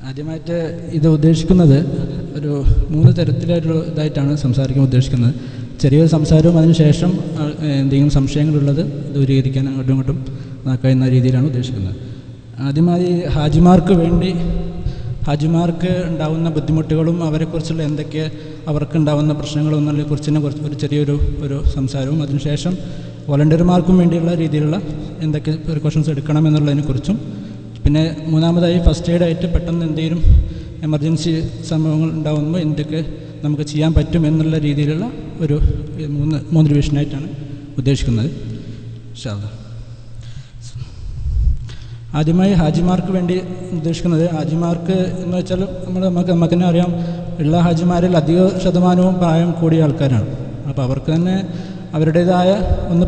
ആദ്യമായിട്ട് ഇത് ഉദ്ദേശിക്കുന്നത് ഒരു 3 തരത്തിലൊരു ഇതായിട്ടാണ് സംസാരിക്കാൻ ഉദ്ദേശിക്കുന്നത്. ചെറിയൊരു സംസാരവും അതിനുശേഷം എന്തെങ്കിലും സംശയങ്ങളുള്ളത് ദൂരീകരിക്കാൻ അങ്ങോട്ടും ഇങ്ങോട്ടും നോക്കുന്ന രീതിയിലാണ് ഉദ്ദേശിക്കുന്നത്. ആദ്യമായി ഹാജിമാർക്ക് ഉണ്ടാകുന്ന ബുദ്ധിമുട്ടുകളും അവരെക്കുറിച്ചുള്ള എന്തൊക്കെ അവർക്കുണ്ടാകുന്ന പ്രശ്നങ്ങളും എന്നതിനെക്കുറിച്ച് ഒരു ചെറിയൊരു സംസാരവും, അതിനുശേഷം വോളണ്ടിയർമാർക്കും വേണ്ടിയുള്ള രീതിയിലുള്ള എന്തൊക്കെ പ്രിക്കോഷൻസ് എടുക്കണം എന്നുള്ളതിനെക്കുറിച്ചും, പിന്നെ മൂന്നാമതായി ഫസ്റ്റ് എയ്ഡായിട്ട് പെട്ടെന്ന് എന്തെങ്കിലും എമർജൻസി സംഭവങ്ങൾ ഉണ്ടാകുമ്പോൾ എന്തൊക്കെ നമുക്ക് ചെയ്യാൻ പറ്റും എന്നുള്ള രീതിയിലുള്ള ഒരു മൂന്ന് ഡിവിഷനായിട്ടാണ് ഉദ്ദേശിക്കുന്നത്. ആദ്യമായി ഹാജിമാർക്ക് വേണ്ടി ഉദ്ദേശിക്കുന്നത്, ഹാജിമാർക്ക് എന്ന് വെച്ചാൽ നമുക്ക് തന്നെ അറിയാം, ഉള്ള ഹാജിമാരിൽ അധിക ശതമാനവും പ്രായം കൂടിയ ആൾക്കാരാണ്. അപ്പോൾ അവർക്ക് തന്നെ അവരുടേതായ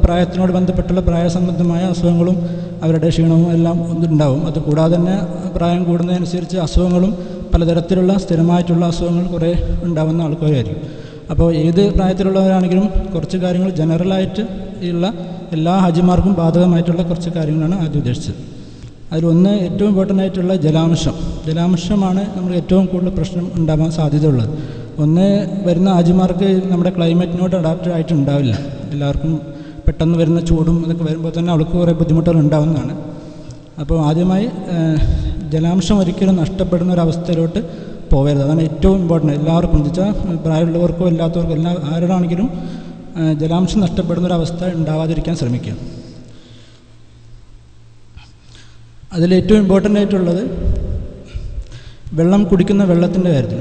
പ്രായത്തിനോട് ബന്ധപ്പെട്ടുള്ള പ്രായസംബന്ധമായ അസുഖങ്ങളും അവരുടെ ക്ഷീണവും എല്ലാം ഉണ്ടാവും. അതുകൂടാതെ തന്നെ പ്രായം കൂടുന്നതനുസരിച്ച് അസുഖങ്ങളും പലതരത്തിലുള്ള സ്ഥിരമായിട്ടുള്ള അസുഖങ്ങൾ കുറേ ഉണ്ടാകുന്ന ആൾക്കാരായിരിക്കും. അപ്പോൾ ഏത് പ്രായത്തിലുള്ളവരാണെങ്കിലും കുറച്ച് കാര്യങ്ങൾ ജനറലായിട്ട് ഉള്ള എല്ലാ ഹാജിമാർക്കും ബാധകമായിട്ടുള്ള കുറച്ച് കാര്യങ്ങളാണ് ആദ്യം ഉദ്ദേശിച്ചത്. അതിലൊന്ന് ഏറ്റവും ഇമ്പോർട്ടൻ്റ് ആയിട്ടുള്ള ജലാംശമാണ് നമ്മൾ ഏറ്റവും കൂടുതൽ പ്രശ്നം ഉണ്ടാകാൻ സാധ്യതയുള്ളത്. ഒന്ന്, വരുന്ന ഹാജിമാർക്ക് നമ്മുടെ ക്ലൈമറ്റിനോട് അഡാപ്റ്റഡ് ആയിട്ടുണ്ടാവില്ല. എല്ലാവർക്കും പെട്ടെന്ന് വരുന്ന ചൂടും ഇതൊക്കെ വരുമ്പോൾ തന്നെ അവർക്ക് കുറേ ബുദ്ധിമുട്ടുകൾ ഉണ്ടാകുന്നതാണ്. അപ്പോൾ ആദ്യമായി ജലാംശം ഒരിക്കലും നഷ്ടപ്പെടുന്ന ഒരവസ്ഥയിലോട്ട് പോകരുത്. അതാണ് ഏറ്റവും ഇമ്പോർട്ടൻ്റ്. എല്ലാവർക്കും വെച്ചാൽ പ്രായമുള്ളവർക്കോ ഇല്ലാത്തവർക്കോ ആരോടാണെങ്കിലും ജലാംശം നഷ്ടപ്പെടുന്നൊരവസ്ഥ ഉണ്ടാവാതിരിക്കാൻ ശ്രമിക്കുക. അതിലേറ്റവും ഇമ്പോർട്ടൻ്റ് ആയിട്ടുള്ളത് വെള്ളം കുടിക്കുന്ന വെള്ളത്തിൻ്റെ കാര്യത്തിൽ.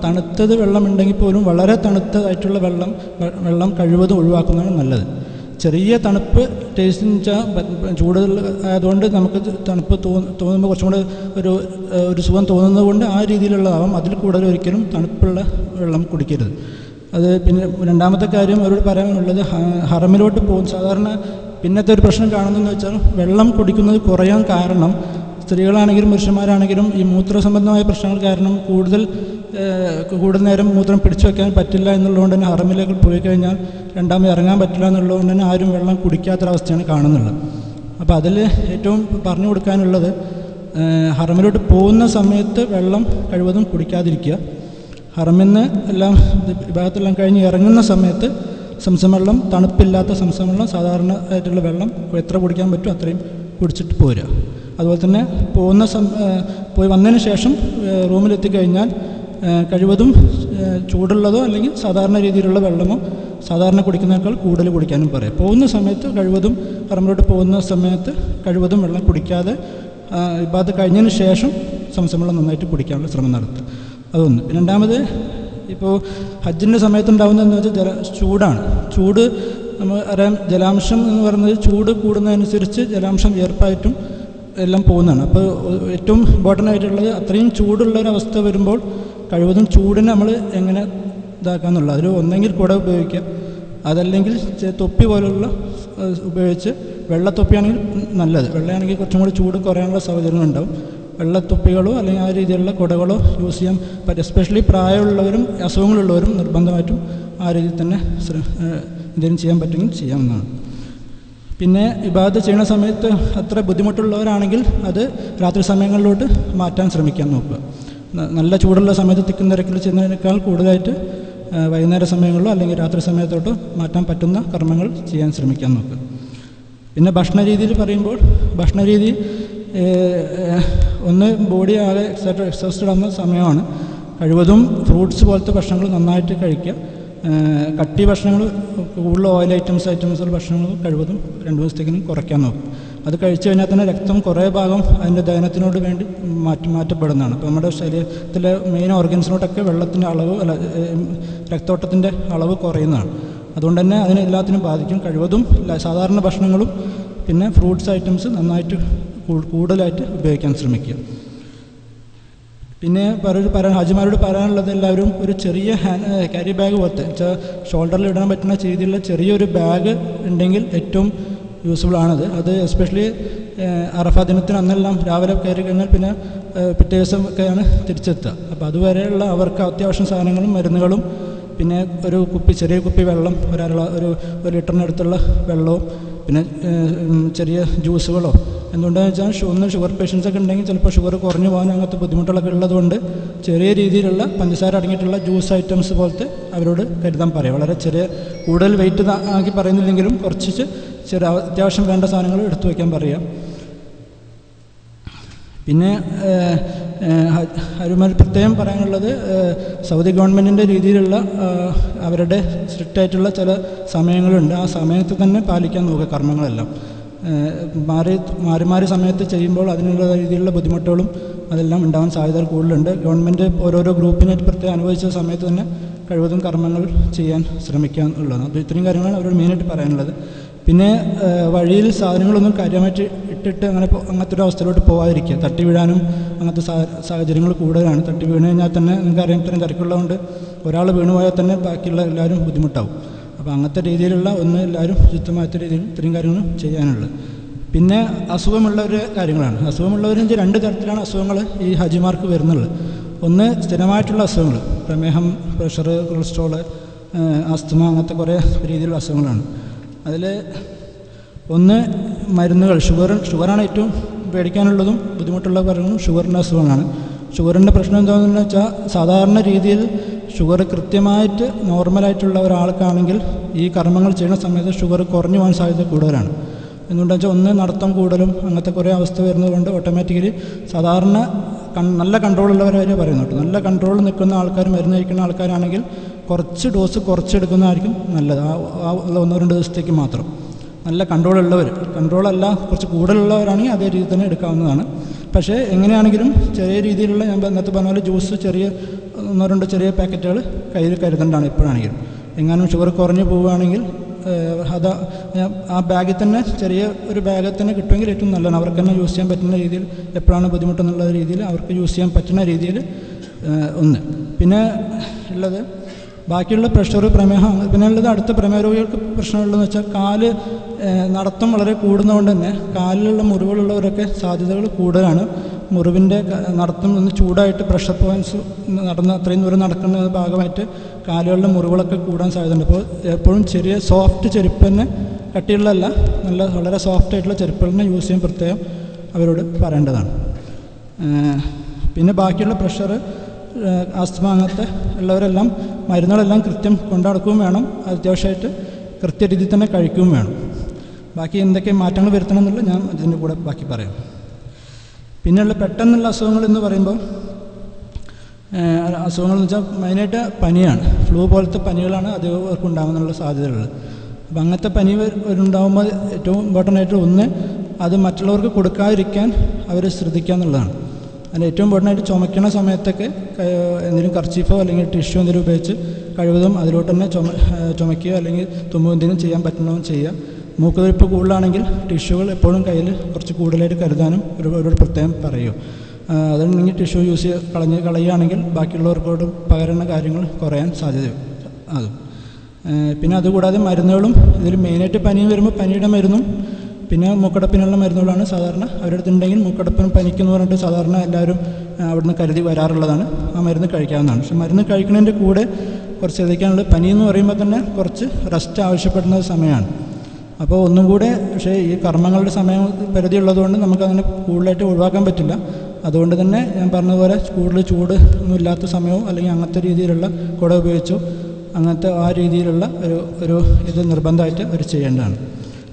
തണുത്തത് വെള്ളം ഉണ്ടെങ്കിൽ പോലും വളരെ തണുത്തതായിട്ടുള്ള വെള്ളം കഴിവതും ഒഴിവാക്കുന്നതാണ് നല്ലത്. ചെറിയ തണുപ്പ് ടേസ്റ്റ് വെച്ചാൽ ചൂടുകൾ ആയതുകൊണ്ട് നമുക്ക് തണുപ്പ് തോന്നുമ്പോൾ കുറച്ചും കൂടെ ഒരു സുഖം തോന്നുന്നത് കൊണ്ട് ആ രീതിയിലുള്ളതാവും. അതിൽ കൂടുതൽ ഒരിക്കലും തണുപ്പുള്ള വെള്ളം കുടിക്കരുത്. അത് പിന്നെ രണ്ടാമത്തെ കാര്യം അവരോട് പറയാനുള്ളത്, ഹറമിലോട്ട് പോകും സാധാരണ പിന്നത്തെ ഒരു പ്രശ്നം കാണുന്നതെന്ന് വെച്ചാൽ വെള്ളം കുടിക്കുന്നത് കുറയാൻ കാരണം സ്ത്രീകളാണെങ്കിലും പുരുഷന്മാരാണെങ്കിലും ഈ മൂത്ര സംബന്ധമായ പ്രശ്നങ്ങൾ കാരണം കൂടുതൽ നേരം മൂത്രം പിടിച്ചു വയ്ക്കാൻ പറ്റില്ല എന്നുള്ളതുകൊണ്ട് തന്നെ ഹറമിലേക്ക് പോയി കഴിഞ്ഞാൽ രണ്ടാമത് ഇറങ്ങാൻ പറ്റില്ല എന്നുള്ളതുകൊണ്ട് തന്നെ ആരും വെള്ളം കുടിക്കാത്തൊരവസ്ഥയാണ് കാണുന്നുള്ളത്. അപ്പോൾ അതിൽ ഏറ്റവും പറഞ്ഞു കൊടുക്കാനുള്ളത്, ഹറമിലോട്ട് പോകുന്ന സമയത്ത് വെള്ളം കഴിവതും കുടിക്കാതിരിക്കുക. ഹറമിന്ന് എല്ലാം വിഭാഗത്തെല്ലാം കഴിഞ്ഞ് ഇറങ്ങുന്ന സമയത്ത് സംസം വെള്ളം, തണുപ്പില്ലാത്ത സംസം വെള്ളം, സാധാരണ ആയിട്ടുള്ള വെള്ളം എത്ര കുടിക്കാൻ പറ്റും അത്രയും കുടിച്ചിട്ട് പോരുക. അതുപോലെ തന്നെ പോയി വന്നതിന് ശേഷം റൂമിലെത്തിക്കഴിഞ്ഞാൽ കഴിവതും ചൂടുള്ളതോ അല്ലെങ്കിൽ സാധാരണ രീതിയിലുള്ള വെള്ളമോ സാധാരണ കുടിക്കുന്നതിനേക്കാൾ കൂടുതൽ കുടിക്കാനും പറയാം. പോകുന്ന സമയത്ത് കഴിവതും ഹറമിലോട്ട് പോകുന്ന സമയത്ത് കഴിവതും വെള്ളം കുടിക്കാതെ ഇബാദത്ത് കഴിഞ്ഞതിന് ശേഷം സംസം വെള്ളം നന്നായിട്ട് കുടിക്കാനുള്ള ശ്രമം നടത്തുക. അതൊന്ന്. രണ്ടാമത്, ഇപ്പോൾ ഹജ്ജിൻ്റെ സമയത്തുണ്ടാകുന്നതെന്ന് വെച്ചാൽ ചൂടാണ്. ചൂട് നമ്മൾ അറിയാം, ജലാംശം എന്ന് പറയുന്നത് ചൂട് കൂടുന്നതനുസരിച്ച് ജലാംശം വിയർപ്പായിട്ടും എല്ലാം പോകുന്നതാണ്. അപ്പോൾ ഏറ്റവും ഇമ്പോർട്ടൻ്റ് ആയിട്ടുള്ളത്, അത്രയും ചൂടുള്ളൊരവസ്ഥ വരുമ്പോൾ കഴിവതും ചൂടിനെ നമ്മൾ എങ്ങനെ ഇതാക്കാമെന്നുള്ള അതിൽ ഒന്നെങ്കിൽ കുട ഉപയോഗിക്കുക, അതല്ലെങ്കിൽ തൊപ്പി പോലുള്ള ഉപയോഗിച്ച്, വെള്ളത്തൊപ്പിയാണെങ്കിൽ നല്ലത്. വെള്ളയാണെങ്കിൽ കുറച്ചും കൂടി ചൂട് കുറയാനുള്ള സൗകര്യങ്ങളുണ്ടാവും. വെള്ളത്തൊപ്പികളോ അല്ലെങ്കിൽ ആ രീതിയിലുള്ള കുടകളോ യൂസ് ചെയ്യാൻ പറ്റും. എസ്പെഷ്യലി പ്രായമുള്ളവരും അസുഖങ്ങളുള്ളവരും നിർബന്ധമായിട്ടും ആ രീതിയിൽ തന്നെ എന്തെങ്കിലും ചെയ്യാൻ പറ്റുമെങ്കിൽ ചെയ്യാവുന്നതാണ്. പിന്നെ ഇബാദത്ത് ചെയ്യുന്ന സമയത്ത് അത്ര ബുദ്ധിമുട്ടുള്ളവരാണെങ്കിൽ അത് രാത്രി സമയങ്ങളിലോട്ട് മാറ്റാൻ ശ്രമിക്കാൻ നോക്കുക. നല്ല ചൂടുള്ള സമയത്ത് തിക്കും തിരക്കിൽ ചെയ്യുന്നതിനേക്കാൾ കൂടുതലായിട്ട് വൈകുന്നേര സമയങ്ങളിലോ അല്ലെങ്കിൽ രാത്രി സമയത്തോട്ടോ മാറ്റാൻ പറ്റുന്ന കർമ്മങ്ങൾ ചെയ്യാൻ ശ്രമിക്കാൻ നോക്കുക. പിന്നെ ഭക്ഷണ രീതിയിൽ പറയുമ്പോൾ, ഭക്ഷണരീതി ഒന്ന് ബോഡി ആകെ എക്സോസ്റ്റഡ് ആകുന്ന സമയമാണ്. കഴിവതും ഫ്രൂട്ട്സ് പോലത്തെ ഭക്ഷണങ്ങൾ നന്നായിട്ട് കഴിക്കുക. കട്ടി ഭക്ഷണങ്ങൾ, കൂടുതൽ ഓയിൽ ഐറ്റംസുള്ള ഭക്ഷണങ്ങൾ കഴിവതും 2 ദിവസത്തേക്കിനും കുറയ്ക്കാൻ നോക്കും. അത് കഴിച്ചു കഴിഞ്ഞാൽ തന്നെ രക്തം കുറേ ഭാഗം അതിൻ്റെ ദഹനത്തിനോട് വേണ്ടി മാറ്റപ്പെടുന്നതാണ്. അപ്പോൾ നമ്മുടെ ശരീരത്തിലെ മെയിൻ ഓർഗൻസിനോട്ടൊക്കെ വെള്ളത്തിൻ്റെ അളവ് രക്തോട്ടത്തിൻ്റെ അളവ് കുറയുന്നതാണ്. അതുകൊണ്ട് തന്നെ അതിനെ എല്ലാത്തിനും ബാധിക്കും. കഴിവതും സാധാരണ ഭക്ഷണങ്ങളും പിന്നെ ഫ്രൂട്ട്സ് ഐറ്റംസ് നന്നായിട്ട് കൂടുതലായിട്ട് ഉപയോഗിക്കാൻ ശ്രമിക്കുക. പിന്നെ ഹാജിമാരോട് പറയാനുള്ളത്, എല്ലാവരും ഒരു ചെറിയ ക്യാരി ബാഗ് പോലത്തെ വെച്ചാൽ ഷോൾഡറിൽ ഇടാൻ പറ്റുന്ന രീതിയിലുള്ള ചെറിയൊരു ബാഗ് ഉണ്ടെങ്കിൽ ഏറ്റവും യൂസ്ഫുൾ ആണത്. അത് എസ്പെഷ്യലി അറഫാ ദിനത്തിന് അന്നെല്ലാം രാവിലെ കയറി കഴിഞ്ഞാൽ പിന്നെ പിറ്റേ ദിവസം ഒക്കെയാണ് തിരിച്ചെത്തുക. അപ്പോൾ അതുവരെയുള്ള അവർക്ക് അത്യാവശ്യം സാധനങ്ങളും മരുന്നുകളും പിന്നെ ചെറിയ കുപ്പി വെള്ളം, ഒരു ലിറ്ററിനടുത്തുള്ള വെള്ളവും പിന്നെ ചെറിയ ജ്യൂസുകളോ. എന്തുകൊണ്ടാണെന്ന് വെച്ചാൽ ഒന്ന് ഷുഗർ പേഷ്യൻസൊക്കെ ഉണ്ടെങ്കിൽ ചിലപ്പോൾ ഷുഗർ കുറഞ്ഞു പോകാൻ അങ്ങനത്തെ ബുദ്ധിമുട്ടുകളൊക്കെ ഉള്ളതുകൊണ്ട് ചെറിയ രീതിയിലുള്ള പഞ്ചസാര അടങ്ങിയിട്ടുള്ള ജ്യൂസ് ഐറ്റംസ് പോലത്തെ അവരോട് കരുതാൻ പറയും. വളരെ ചെറിയ കൂടുതൽ വെയിറ്റ് ആക്കി പറയുന്നില്ലെങ്കിലും കുറച്ച് ചെറിയ അത്യാവശ്യം വേണ്ട സാധനങ്ങൾ എടുത്തു വയ്ക്കാൻ പറയാം. പിന്നെ ഹരുമാൽ പ്രത്യേകം പറയാനുള്ളത്, സൗദി ഗവൺമെൻറ്റിൻ്റെ രീതിയിലുള്ള അവരുടെ സ്ട്രിക്റ്റായിട്ടുള്ള ചില സമയങ്ങളുണ്ട്. ആ സമയത്ത് തന്നെ പാലിക്കാൻ നോക്കുക കർമ്മങ്ങളെല്ലാം. മാറി സമയത്ത് ചെയ്യുമ്പോൾ അതിനുള്ള രീതിയിലുള്ള ബുദ്ധിമുട്ടുകളും അതെല്ലാം ഉണ്ടാവാൻ സാധ്യതകൾ കൂടുതലുണ്ട്. ഗവൺമെൻറ് ഓരോരോ ഗ്രൂപ്പിനായിട്ട് പ്രത്യേകം അനുവദിച്ച സമയത്ത് തന്നെ കഴിവതും കർമ്മങ്ങൾ ചെയ്യാൻ ശ്രമിക്കുക എന്നുള്ളതാണ്. അപ്പോൾ ഇത്രയും കാര്യങ്ങളാണ് അവരോട് മെയിനായിട്ട് പറയാനുള്ളത്. പിന്നെ വഴിയിൽ സാധനങ്ങളൊന്നും കാര്യമായിട്ട് ഇട്ടിട്ട് അങ്ങനത്തെ ഒരു അവസ്ഥയിലോട്ട് പോകാതിരിക്കുക. തട്ടി വീഴാനും അങ്ങനത്തെ സാഹചര്യങ്ങൾ കൂടുതലാണ്. തട്ടി വീണ് കഴിഞ്ഞാൽ തന്നെ നിങ്ങൾക്കറിയാം ഇത്രയും തിരക്കുള്ളതുകൊണ്ട് ഒരാൾ വീണ് പോയാൽ തന്നെ ബാക്കിയുള്ള എല്ലാവരും ബുദ്ധിമുട്ടാവും. അപ്പോൾ അങ്ങനത്തെ രീതിയിലുള്ള എല്ലാവരും ശുദ്ധമായിട്ട് രീതിയിൽ ഇത്രയും കാര്യങ്ങളും ചെയ്യാനുള്ളത്. പിന്നെ അസുഖമുള്ളവരുടെ കാര്യങ്ങളാണ്. അസുഖമുള്ളവർ 2 തരത്തിലാണ് അസുഖങ്ങൾ ഈ ഹജിമാർക്ക് വരുന്നുള്ളത്. ഒന്ന് സ്ഥിരമായിട്ടുള്ള അസുഖങ്ങൾ, പ്രമേഹം, പ്രഷർ, കൊളസ്ട്രോള്, ആസ്തമ, അങ്ങനത്തെ കുറേ രീതിയിലുള്ള അസുഖങ്ങളാണ്. അതിൽ ഒന്ന് മരുന്നുകൾ. ഷുഗറാണ് ഏറ്റവും പേടിക്കാനുള്ളതും ബുദ്ധിമുട്ടുള്ള പറയുന്നതും ഷുഗറിൻ്റെ അസുഖങ്ങളാണ്. ഷുഗറിൻ്റെ പ്രശ്നം എന്താണെന്ന് വെച്ചാൽ സാധാരണ രീതിയിൽ ഷുഗർ കൃത്യമായിട്ട് നോർമലായിട്ടുള്ള ഒരാൾക്കാണെങ്കിൽ ഈ കർമ്മങ്ങൾ ചെയ്യുന്ന സമയത്ത് ഷുഗർ കുറഞ്ഞു പോകാൻ സാധ്യത കൂടുതലാണ്. എന്തുകൊണ്ടെന്ന് വെച്ചാൽ ഒന്ന് നടത്തം കൂടുതലും അങ്ങനത്തെ കുറേ അവസ്ഥ വരുന്നതുകൊണ്ട് ഓട്ടോമാറ്റിക്കലി സാധാരണ നല്ല കൺട്രോളുള്ളവരെ പറയുന്നുണ്ട്. നല്ല കൺട്രോൾ നിൽക്കുന്ന ആൾക്കാർ, മരുന്ന് കഴിക്കുന്ന ആൾക്കാരാണെങ്കിൽ കുറച്ച് ഡോസ് കുറച്ചെടുക്കുന്നതായിരിക്കും നല്ലത്. ആ 1-2 ദിവസത്തേക്ക് മാത്രം. നല്ല കൺട്രോളല്ല കുറച്ച് കൂടുതലുള്ളവരാണെങ്കിൽ അതേ രീതിയിൽ തന്നെ എടുക്കാവുന്നതാണ്. പക്ഷേ എങ്ങനെയാണെങ്കിലും ചെറിയ രീതിയിലുള്ള, ഞാൻ നേരത്തെ പറഞ്ഞ പോലെ ജ്യൂസ് ചെറിയ 1-2 ചെറിയ പാക്കറ്റുകൾ കയ്യിൽ കരുതേണ്ടതാണ് എപ്പോഴാണെങ്കിലും. എങ്ങാനും ഷുഗർ കുറഞ്ഞു പോവുകയാണെങ്കിൽ ആ ബാഗിൽ തന്നെ ചെറിയ ഒരു ബാഗിൽ തന്നെ കിട്ടുമെങ്കിൽ ഏറ്റവും നല്ലതാണ്. അവർക്ക് തന്നെ യൂസ് ചെയ്യാൻ പറ്റുന്ന രീതിയിൽ, എപ്പോഴാണ് ബുദ്ധിമുട്ടെന്നുള്ള രീതിയിൽ അവർക്ക് യൂസ് ചെയ്യാൻ പറ്റുന്ന രീതിയിൽ ഒന്ന്. പിന്നെ ഉള്ളത് ബാക്കിയുള്ള പ്രഷർ, പ്രമേഹം, പിന്നെ ഉള്ളത് അടുത്ത പ്രമേഹ രോഗികൾക്ക് പ്രശ്നമുള്ളതെന്ന് വെച്ചാൽ നടത്തം വളരെ കൂടുന്നതുകൊണ്ട് തന്നെ കാലിലുള്ള മുറിവുകളുള്ളവരൊക്കെ സാധ്യതകൾ കൂടുതലാണ്. മുറിവിൻ്റെ നടത്തം ഒന്ന് ചൂടായിട്ട് പ്രഷർ പോയിൻറ്റ്സ് അത്രയും ദൂരം നടക്കുന്ന ഭാഗമായിട്ട് കാലുകളിലെ മുറിവുകളൊക്കെ കൂടാൻ സാധ്യതയുണ്ട്. അപ്പോൾ എപ്പോഴും ചെറിയ സോഫ്റ്റ് ചെരുപ്പ് തന്നെ, കട്ടിയുള്ളതല്ല, വളരെ സോഫ്റ്റ് ആയിട്ടുള്ള ചെരുപ്പുകൾ തന്നെ യൂസ് ചെയ്യാൻ പ്രത്യേകം അവരോട് പറയേണ്ടതാണ്. പിന്നെ ബാക്കിയുള്ള പ്രഷർ, ആസ്തമ അങ്ങനത്തെ ഉള്ളവരെല്ലാം മരുന്നുകളെല്ലാം കൃത്യം കൊണ്ടുനടക്കുകയും വേണം. അത്യാവശ്യമായിട്ട് കൃത്യരീതിയിൽ തന്നെ കഴിക്കുകയും വേണം. ബാക്കി എന്തൊക്കെ മാറ്റങ്ങൾ വരുത്തണം എന്നുള്ളത് ഞാൻ ഇതിൻ്റെ കൂടെ ബാക്കി പറയാം. പിന്നെയുള്ള പെട്ടെന്നുള്ള അസുഖങ്ങൾ എന്ന് പറയുമ്പോൾ, അസുഖങ്ങളെന്ന് വെച്ചാൽ മെയിനായിട്ട് പനിയാണ്. ഫ്ലൂ പോലത്തെ പനികളാണ് അധികം ഉണ്ടാകുന്നുള്ള സാധ്യതയുള്ളത്. അപ്പോൾ അങ്ങനത്തെ പനി ഉണ്ടാകുമ്പോൾ ഏറ്റവും ഇമ്പോർട്ടൻ്റ് ആയിട്ട് ഒന്ന്, അത് മറ്റുള്ളവർക്ക് കൊടുക്കാതിരിക്കാൻ അവർ ശ്രദ്ധിക്കുക എന്നുള്ളതാണ്. അതിന് ഏറ്റവും ഇമ്പോർട്ടൻ്റ് ആയിട്ട് ചുമയ്ക്കണ സമയത്തൊക്കെ എന്തെങ്കിലും കർച്ചീഫോ അല്ലെങ്കിൽ ടിഷ്യൂ എന്തെങ്കിലും ഉപയോഗിച്ച് കഴിവതും അതിലോട്ട് തന്നെ ചുമയ്ക്കുകയോ അല്ലെങ്കിൽ തുമ്മുകയോ എന്തെങ്കിലും ചെയ്യാൻ പറ്റണമെന്ന് ചെയ്യുക. മൂക്കുതിരിപ്പ് കൂടുതലാണെങ്കിൽ ടിഷ്യൂകൾ എപ്പോഴും കയ്യിൽ കുറച്ച് കൂടുതലായിട്ട് കരുതാനും ഒരു പ്രത്യേകം പറയുമോ. അതുണ്ടെങ്കിൽ ടിഷ്യൂ യൂസ് കളയുകയാണെങ്കിൽ ബാക്കിയുള്ളവർക്കോട് പകരുന്ന കാര്യങ്ങൾ കുറയാൻ സാധ്യത അതും. പിന്നെ അതുകൂടാതെ മരുന്നുകളും ഇതിൽ മെയിനായിട്ട് പനി വരുമ്പോൾ പനിയുടെ മരുന്നും പിന്നെ മൂക്കടപ്പിനുള്ള മരുന്നുകളാണ് സാധാരണ അവരുടെ അടുത്തുണ്ടെങ്കിൽ. മൂക്കടപ്പിനും പനിക്കെന്ന് പറഞ്ഞിട്ട് സാധാരണ എല്ലാവരും അവിടുന്ന് കരുതി വരാറുള്ളതാണ്. ആ മരുന്ന് കഴിക്കാവുന്നതാണ്. പക്ഷെ മരുന്ന് കഴിക്കുന്നതിൻ്റെ കൂടെ കുറച്ച് ശ്രദ്ധിക്കാനുള്ളത്, പനി എന്ന് പറയുമ്പോൾ തന്നെ കുറച്ച് റെസ്റ്റ് ആവശ്യപ്പെടുന്ന സമയമാണ്. അപ്പോൾ ഒന്നും കൂടെ, പക്ഷേ ഈ കർമ്മങ്ങളുടെ സമയം പരിധി ഉള്ളതുകൊണ്ട് നമുക്കതിനെ കൂടുതലായിട്ട് ഒഴിവാക്കാൻ പറ്റില്ല. അതുകൊണ്ട് തന്നെ ഞാൻ പറഞ്ഞതുപോലെ കൂടുതൽ ചൂട് ഒന്നും ഇല്ലാത്ത സമയവും അല്ലെങ്കിൽ അങ്ങനത്തെ രീതിയിലുള്ള കുട ഉപയോഗിച്ചോ അങ്ങനത്തെ ആ രീതിയിലുള്ള ഒരു ഇത് നിർബന്ധമായിട്ട് അവർ ചെയ്യേണ്ടതാണ്.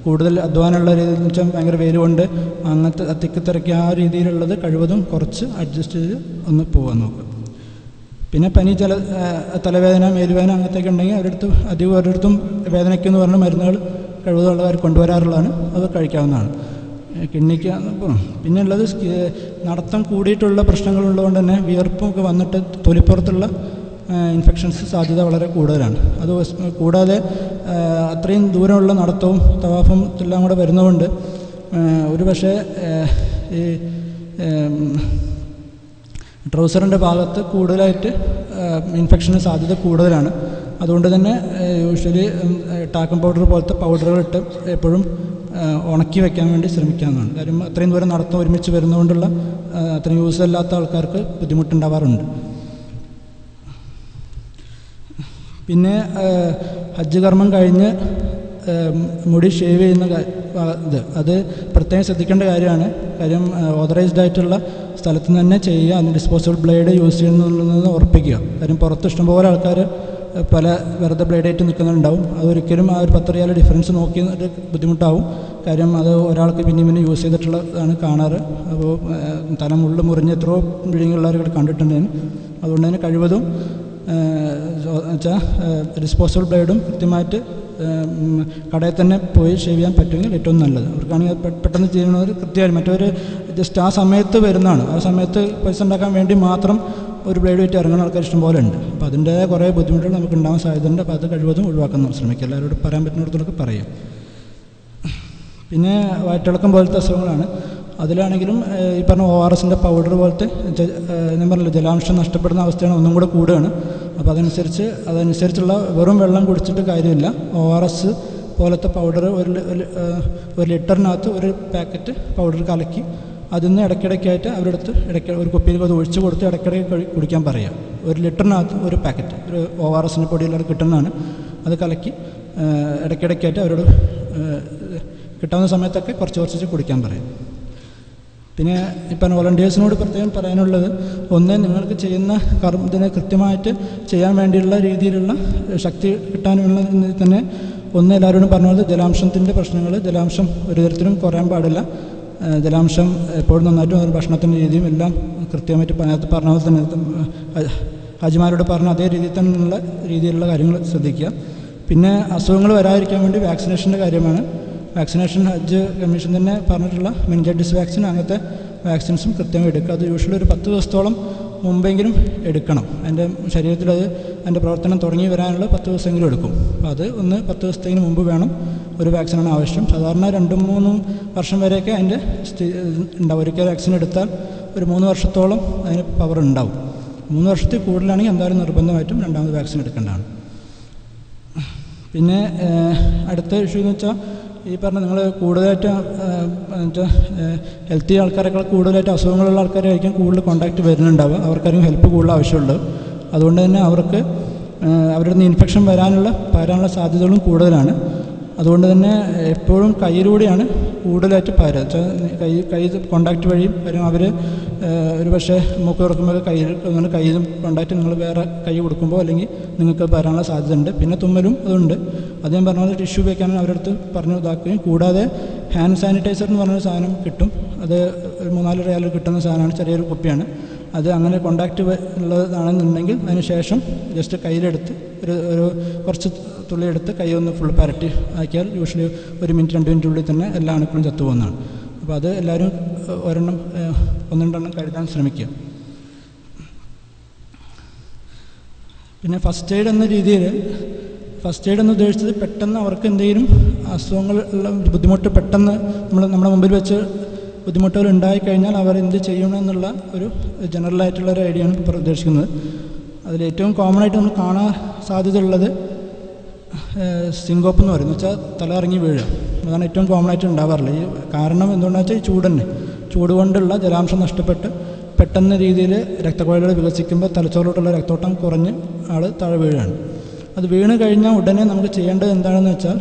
കൂടുതൽ അധ്വാനമുള്ള രീതിയിൽ എന്ന് വെച്ചാൽ ഭയങ്കര വെയിൽ കൊണ്ട് അങ്ങനത്തെ തിക്കിത്തിറക്കി ആ രീതിയിലുള്ളത് കഴിവതും കുറച്ച് അഡ്ജസ്റ്റ് ചെയ്ത് ഒന്ന് പോകാൻ നോക്കുക. പിന്നെ പനി, തലവേദന, മേലുവേദന അങ്ങനത്തെയൊക്കെ ഉണ്ടെങ്കിൽ അവരടുത്തും വേദനയ്ക്കെന്ന് പറഞ്ഞ മരുന്നുകൾ കഴിവുള്ളവർ കൊണ്ടുവരാറുള്ളതാണ്. അത് കഴിക്കാവുന്നതാണ്. കിഡ്നിക്ക് പിന്നെ ഉള്ളത് നടത്തം കൂടിയിട്ടുള്ള പ്രശ്നങ്ങളുള്ളതുകൊണ്ട് തന്നെ വിയർപ്പൊക്കെ വന്നിട്ട് തൊലിപ്പുറത്തുള്ള ഇൻഫെക്ഷൻസ് സാധ്യത വളരെ കൂടുതലാണ്. അത് കൂടാതെ അത്രയും ദൂരമുള്ള നടത്തവും തവാഫും എല്ലാം കൂടെ വരുന്നതുകൊണ്ട് ഒരു പക്ഷേ ഈ ട്രൗസറിൻ്റെ ഭാഗത്ത് കൂടുതലായിട്ട് ഇൻഫെക്ഷന് സാധ്യത കൂടുതലാണ്. അതുകൊണ്ട് തന്നെ യൂഷ്വലി ടാക്കം പൗഡർ പോലത്തെ പൗഡറുകളിട്ട് എപ്പോഴും ഉണക്കി വയ്ക്കാൻ വേണ്ടി ശ്രമിക്കാവുന്നതാണ്. കാര്യം അത്രയും ദൂരം നടത്തം ഒരുമിച്ച് വരുന്നതുകൊണ്ടുള്ള അത്രയും യൂസ് അല്ലാത്ത ആൾക്കാർക്ക് ബുദ്ധിമുട്ടുണ്ടാവാറുണ്ട്. പിന്നെ ഹജ്ജ് കർമ്മം കഴിഞ്ഞ് മുടി ഷേവ് ചെയ്യുന്ന അത് പ്രത്യേകം ശ്രദ്ധിക്കേണ്ട കാര്യമാണ്. കാര്യം ഓതറൈസ്ഡ് ആയിട്ടുള്ള സ്ഥലത്ത് നിന്ന് തന്നെ ചെയ്യുക, അതിന് ഡിസ്പോസബിൾ ബ്ലേഡ് യൂസ് ചെയ്യുന്നതെന്ന് ഉറപ്പിക്കുക. കാര്യം പുറത്ത് ഇഷ്ടംപോലെ ആൾക്കാർ പല വെറുതെ ബ്ലേഡായിട്ട് നിൽക്കുന്നുണ്ടാവും. അതൊരിക്കലും ആ ഒരു 10 റിയാൽ ഡിഫറൻസ് നോക്കി ഒരു ബുദ്ധിമുട്ടാവും. കാര്യം അത് ഒരാൾക്ക് പിന്നെ യൂസ് ചെയ്തിട്ടുള്ളതാണ് കാണാറ്. അപ്പോൾ തലമുള്ള മുറിഞ്ഞ് എത്രയോ ബ്ലീഡിങ്ങുള്ളവർ കണ്ടിട്ടുണ്ട്. അതുകൊണ്ട് തന്നെ കഴിവതും വെച്ചാൽ ഡിസ്പോസബിൾ ബ്ലേഡും കൃത്യമായിട്ട് കടയിൽ തന്നെ പോയി ഷേവ് ചെയ്യാൻ പറ്റുമെങ്കിൽ ഏറ്റവും നല്ലത്. അവർക്കാണെങ്കിൽ പെട്ടെന്ന് ചെയ്യുന്നവർ കൃത്യമായി മറ്റവർ ജസ്റ്റ് ആ സമയത്ത് വരുന്നതാണ്. ആ സമയത്ത് പൈസ ഉണ്ടാക്കാൻ വേണ്ടി മാത്രം ഒരു ബ്ലേഡ് വെച്ച് ഇറങ്ങുന്ന ആൾക്കാർ ഇഷ്ടം പോലെ ഉണ്ട്. അപ്പോൾ അതിൻ്റെ കുറേ ബുദ്ധിമുട്ടുകൾ നമുക്ക് ഉണ്ടാകാൻ സാധ്യതയുണ്ട്. അപ്പോൾ അത് കഴിവതും ഒഴിവാക്കാൻ ശ്രമിക്കുക. എല്ലാവരോടും പറയാൻ പറ്റുന്നിടത്തോടൊക്കെ പറയും. പിന്നെ വയറ്റിളക്കം പോലത്തെ അസുഖങ്ങളാണ്. അതിലാണെങ്കിലും ഈ പറഞ്ഞ ORSൻ്റെ പൗഡർ പോലത്തെ ഞാൻ പറഞ്ഞില്ല, ജലാംശം നഷ്ടപ്പെടുന്ന അവസ്ഥയാണ് ഒന്നും കൂടെ കൂടുകയാണ്. അപ്പോൾ അതനുസരിച്ചുള്ള വെറും വെള്ളം കുടിച്ചിട്ട് കാര്യമില്ല. ORS പോലത്തെ പൗഡർ ഒരു ലിറ്ററിനകത്ത് ഒരു പാക്കറ്റ് പൗഡർ കലക്കി അതിൽ നിന്ന് ഇടയ്ക്കിടയ്ക്കായിട്ട് അവരെടുത്ത് ഒരു കുപ്പിയിൽ അത് ഒഴിച്ച് കൊടുത്ത് ഇടയ്ക്കിടയ്ക്ക് കുടിക്കാൻ പറയുക. ഒരു ലിറ്ററിനകത്ത് ഒരു പാക്കറ്റ് ഒരു ORSൻ്റെ പൊടിയിലൂടെ കിട്ടുന്നതാണ്. അത് കലക്കി ഇടയ്ക്കിടയ്ക്കായിട്ട് അവരോട് കിട്ടാവുന്ന സമയത്തൊക്കെ കുറച്ച് കുടിക്കാൻ പറയും. പിന്നെ ഇപ്പം വോളണ്ടിയേഴ്സിനോട് പ്രത്യേകം പറയാനുള്ളത്, ഒന്ന്, നിങ്ങൾക്ക് ചെയ്യുന്ന ഇതിനെ കൃത്യമായിട്ട് ചെയ്യാൻ വേണ്ടിയുള്ള രീതിയിലുള്ള ശക്തി കിട്ടാനുള്ള തന്നെ ഒന്ന് എല്ലാവരോടും പറഞ്ഞത് ജലാംശത്തിൻ്റെ പ്രശ്നങ്ങൾ. ജലാംശം ഒരു തരത്തിലും കുറയാൻ പാടില്ല. ജലാംശം എപ്പോഴും നന്നായിട്ട് ഭക്ഷണത്തിൻ്റെ രീതിയും എല്ലാം കൃത്യമായിട്ട് അതിനകത്ത് പറഞ്ഞ പോലെ തന്നെ ഹാജിമാരോട് പറഞ്ഞ അതേ രീതിയിലുള്ള കാര്യങ്ങൾ ശ്രദ്ധിക്കുക. പിന്നെ അസുഖങ്ങൾ വരാതിരിക്കാൻ വേണ്ടി വാക്സിനേഷൻ്റെ കാര്യമാണ്. വാക്സിനേഷൻ ഹജ്ജ് കമ്മീഷൻ തന്നെ പറഞ്ഞിട്ടുള്ള മെനിഞ്ചൈറ്റിസ് വാക്സിൻ, അങ്ങനത്തെ വാക്സിൻസും കൃത്യമായി എടുക്കുക. അത് യൂഷ്വലി ഒരു 10 ദിവസത്തോളം മുമ്പെങ്കിലും എടുക്കണം. അതിൻ്റെ ശരീരത്തിൽ അതിൻ്റെ പ്രവർത്തനം തുടങ്ങി വരാനുള്ള 10 ദിവസമെങ്കിലും എടുക്കും. അപ്പോൾ അത് 10 ദിവസത്തേക്ക് മുമ്പ് വേണം ഒരു വാക്സിനാണ് ആവശ്യം. സാധാരണ 2-3 വർഷം വരെയൊക്കെ അതിൻ്റെ ഉണ്ടാവും. ഒരിക്കൽ വാക്സിൻ എടുത്താൽ ഒരു 3 വർഷത്തോളം അതിന് പവർ ഉണ്ടാവും. 3 വർഷത്തിൽ കൂടുതലാണെങ്കിൽ എന്തായാലും നിർബന്ധമായിട്ടും രണ്ടാമത് വാക്സിൻ എടുക്കേണ്ടതാണ്. പിന്നെ അടുത്ത ഇഷ്യൂ എന്ന് വെച്ചാൽ ഈ പറഞ്ഞ നിങ്ങൾ കൂടുതലായിട്ട് ഹെൽത്തി ആൾക്കാരെക്കാൾ കൂടുതലായിട്ട് അസുഖങ്ങളുള്ള ആൾക്കാരായിരിക്കും കൂടുതൽ കോൺടാക്റ്റ് വരുന്നുണ്ടാവുക. അവർക്കായിരിക്കും ഹെൽപ്പ് കൂടുതൽ ആവശ്യമുള്ളത്. അതുകൊണ്ട് തന്നെ അവർക്ക് അവരുടെ നിന്ന് ഇൻഫെക്ഷൻ പകരാനുള്ള സാധ്യതകളും കൂടുതലാണ്. അതുകൊണ്ട് തന്നെ എപ്പോഴും കയ്യിലൂടെയാണ് കൂടുതലായിട്ട് പകരുക. കൈ കോണ്ടാക്റ്റ് വഴിയും കാര്യം അവർ ഒരു പക്ഷേ മൂക്ക് തുറക്കുമ്പോൾ കയ്യിലും കോണ്ടാക്റ്റ് നിങ്ങൾ വേറെ കൈ കൊടുക്കുമ്പോൾ അല്ലെങ്കിൽ നിങ്ങൾക്ക് പകരാനുള്ള സാധ്യതയുണ്ട്. പിന്നെ തുമ്മലും അതുണ്ട്. അത് ഞാൻ പറഞ്ഞ പോലെ ടിഷ്യൂ വയ്ക്കാനും അവരുടെ അടുത്ത് പറഞ്ഞു ഇതാക്കുകയും, കൂടാതെ ഹാൻഡ് സാനിറ്റൈസർ എന്ന് പറഞ്ഞൊരു സാധനം കിട്ടും. അത് ഒരു 3-4 റിയാലിൽ കിട്ടുന്ന സാധനമാണ്, ചെറിയൊരു കുപ്പിയാണ്. അത് അങ്ങനെ കോണ്ടാക്റ്റ് ഉള്ളതാണെന്നുണ്ടെങ്കിൽ അതിന് ശേഷം ജസ്റ്റ് കയ്യിലെടുത്ത് ഒരു കുറച്ച് തുള്ളിയെടുത്ത് കൈ ഒന്ന് ഫുൾ പരട്ടി ആക്കിയാൽ യൂഷ്വലി 1 മിനിറ്റ് 2 മിനിറ്റ് ഉള്ളിൽ തന്നെ എല്ലാ അണുക്കളും ചത്തുപോകുന്നതാണ്. അപ്പോൾ അത് എല്ലാവരും 1-2 കരുതാൻ ശ്രമിക്കുക. പിന്നെ ഫസ്റ്റ് എയ്ഡ് എന്ന രീതിയിൽ ഫസ്റ്റ് എയ്ഡ് എന്ന് ഉദ്ദേശിച്ചത് പെട്ടെന്ന് അവർക്ക് എന്തെങ്കിലും അസുഖങ്ങളുള്ള ബുദ്ധിമുട്ട് പെട്ടെന്ന് നമ്മുടെ മുമ്പിൽ വെച്ച് ബുദ്ധിമുട്ടുകൾ ഉണ്ടായിക്കഴിഞ്ഞാൽ അവർ എന്ത് ചെയ്യണമെന്നുള്ള ഒരു ജനറലായിട്ടുള്ളൊരു ഐഡിയ ആണ് ഇപ്പോൾ ഉദ്ദേശിക്കുന്നത്. അതിലേറ്റവും കോമൺ ആയിട്ട് നമ്മൾ കാണാൻ സാധ്യതയുള്ളത് സിങ്കോപ്പ് എന്ന് പറയുന്നത് വെച്ചാൽ തല ഇറങ്ങി വീഴുക. അതാണ് ഏറ്റവും കോമൺ ആയിട്ട് ഉണ്ടാവാറില്ല. ഈ കാരണം എന്തുകൊണ്ടാണെന്ന് വെച്ചാൽ ഈ ചൂട് തന്നെ, ചൂട് കൊണ്ടുള്ള ജലാംശം നഷ്ടപ്പെട്ട് പെട്ടെന്ന് രീതിയിൽ രക്തക്കുഴലുകൾ വികസിക്കുമ്പോൾ തലച്ചോറിലോട്ടുള്ള രക്തോട്ടം കുറഞ്ഞ് ആൾ താഴെ വീഴുകയാണ്. അത് വീണ് കഴിഞ്ഞാൽ ഉടനെ നമുക്ക് ചെയ്യേണ്ടത് എന്താണെന്ന് വെച്ചാൽ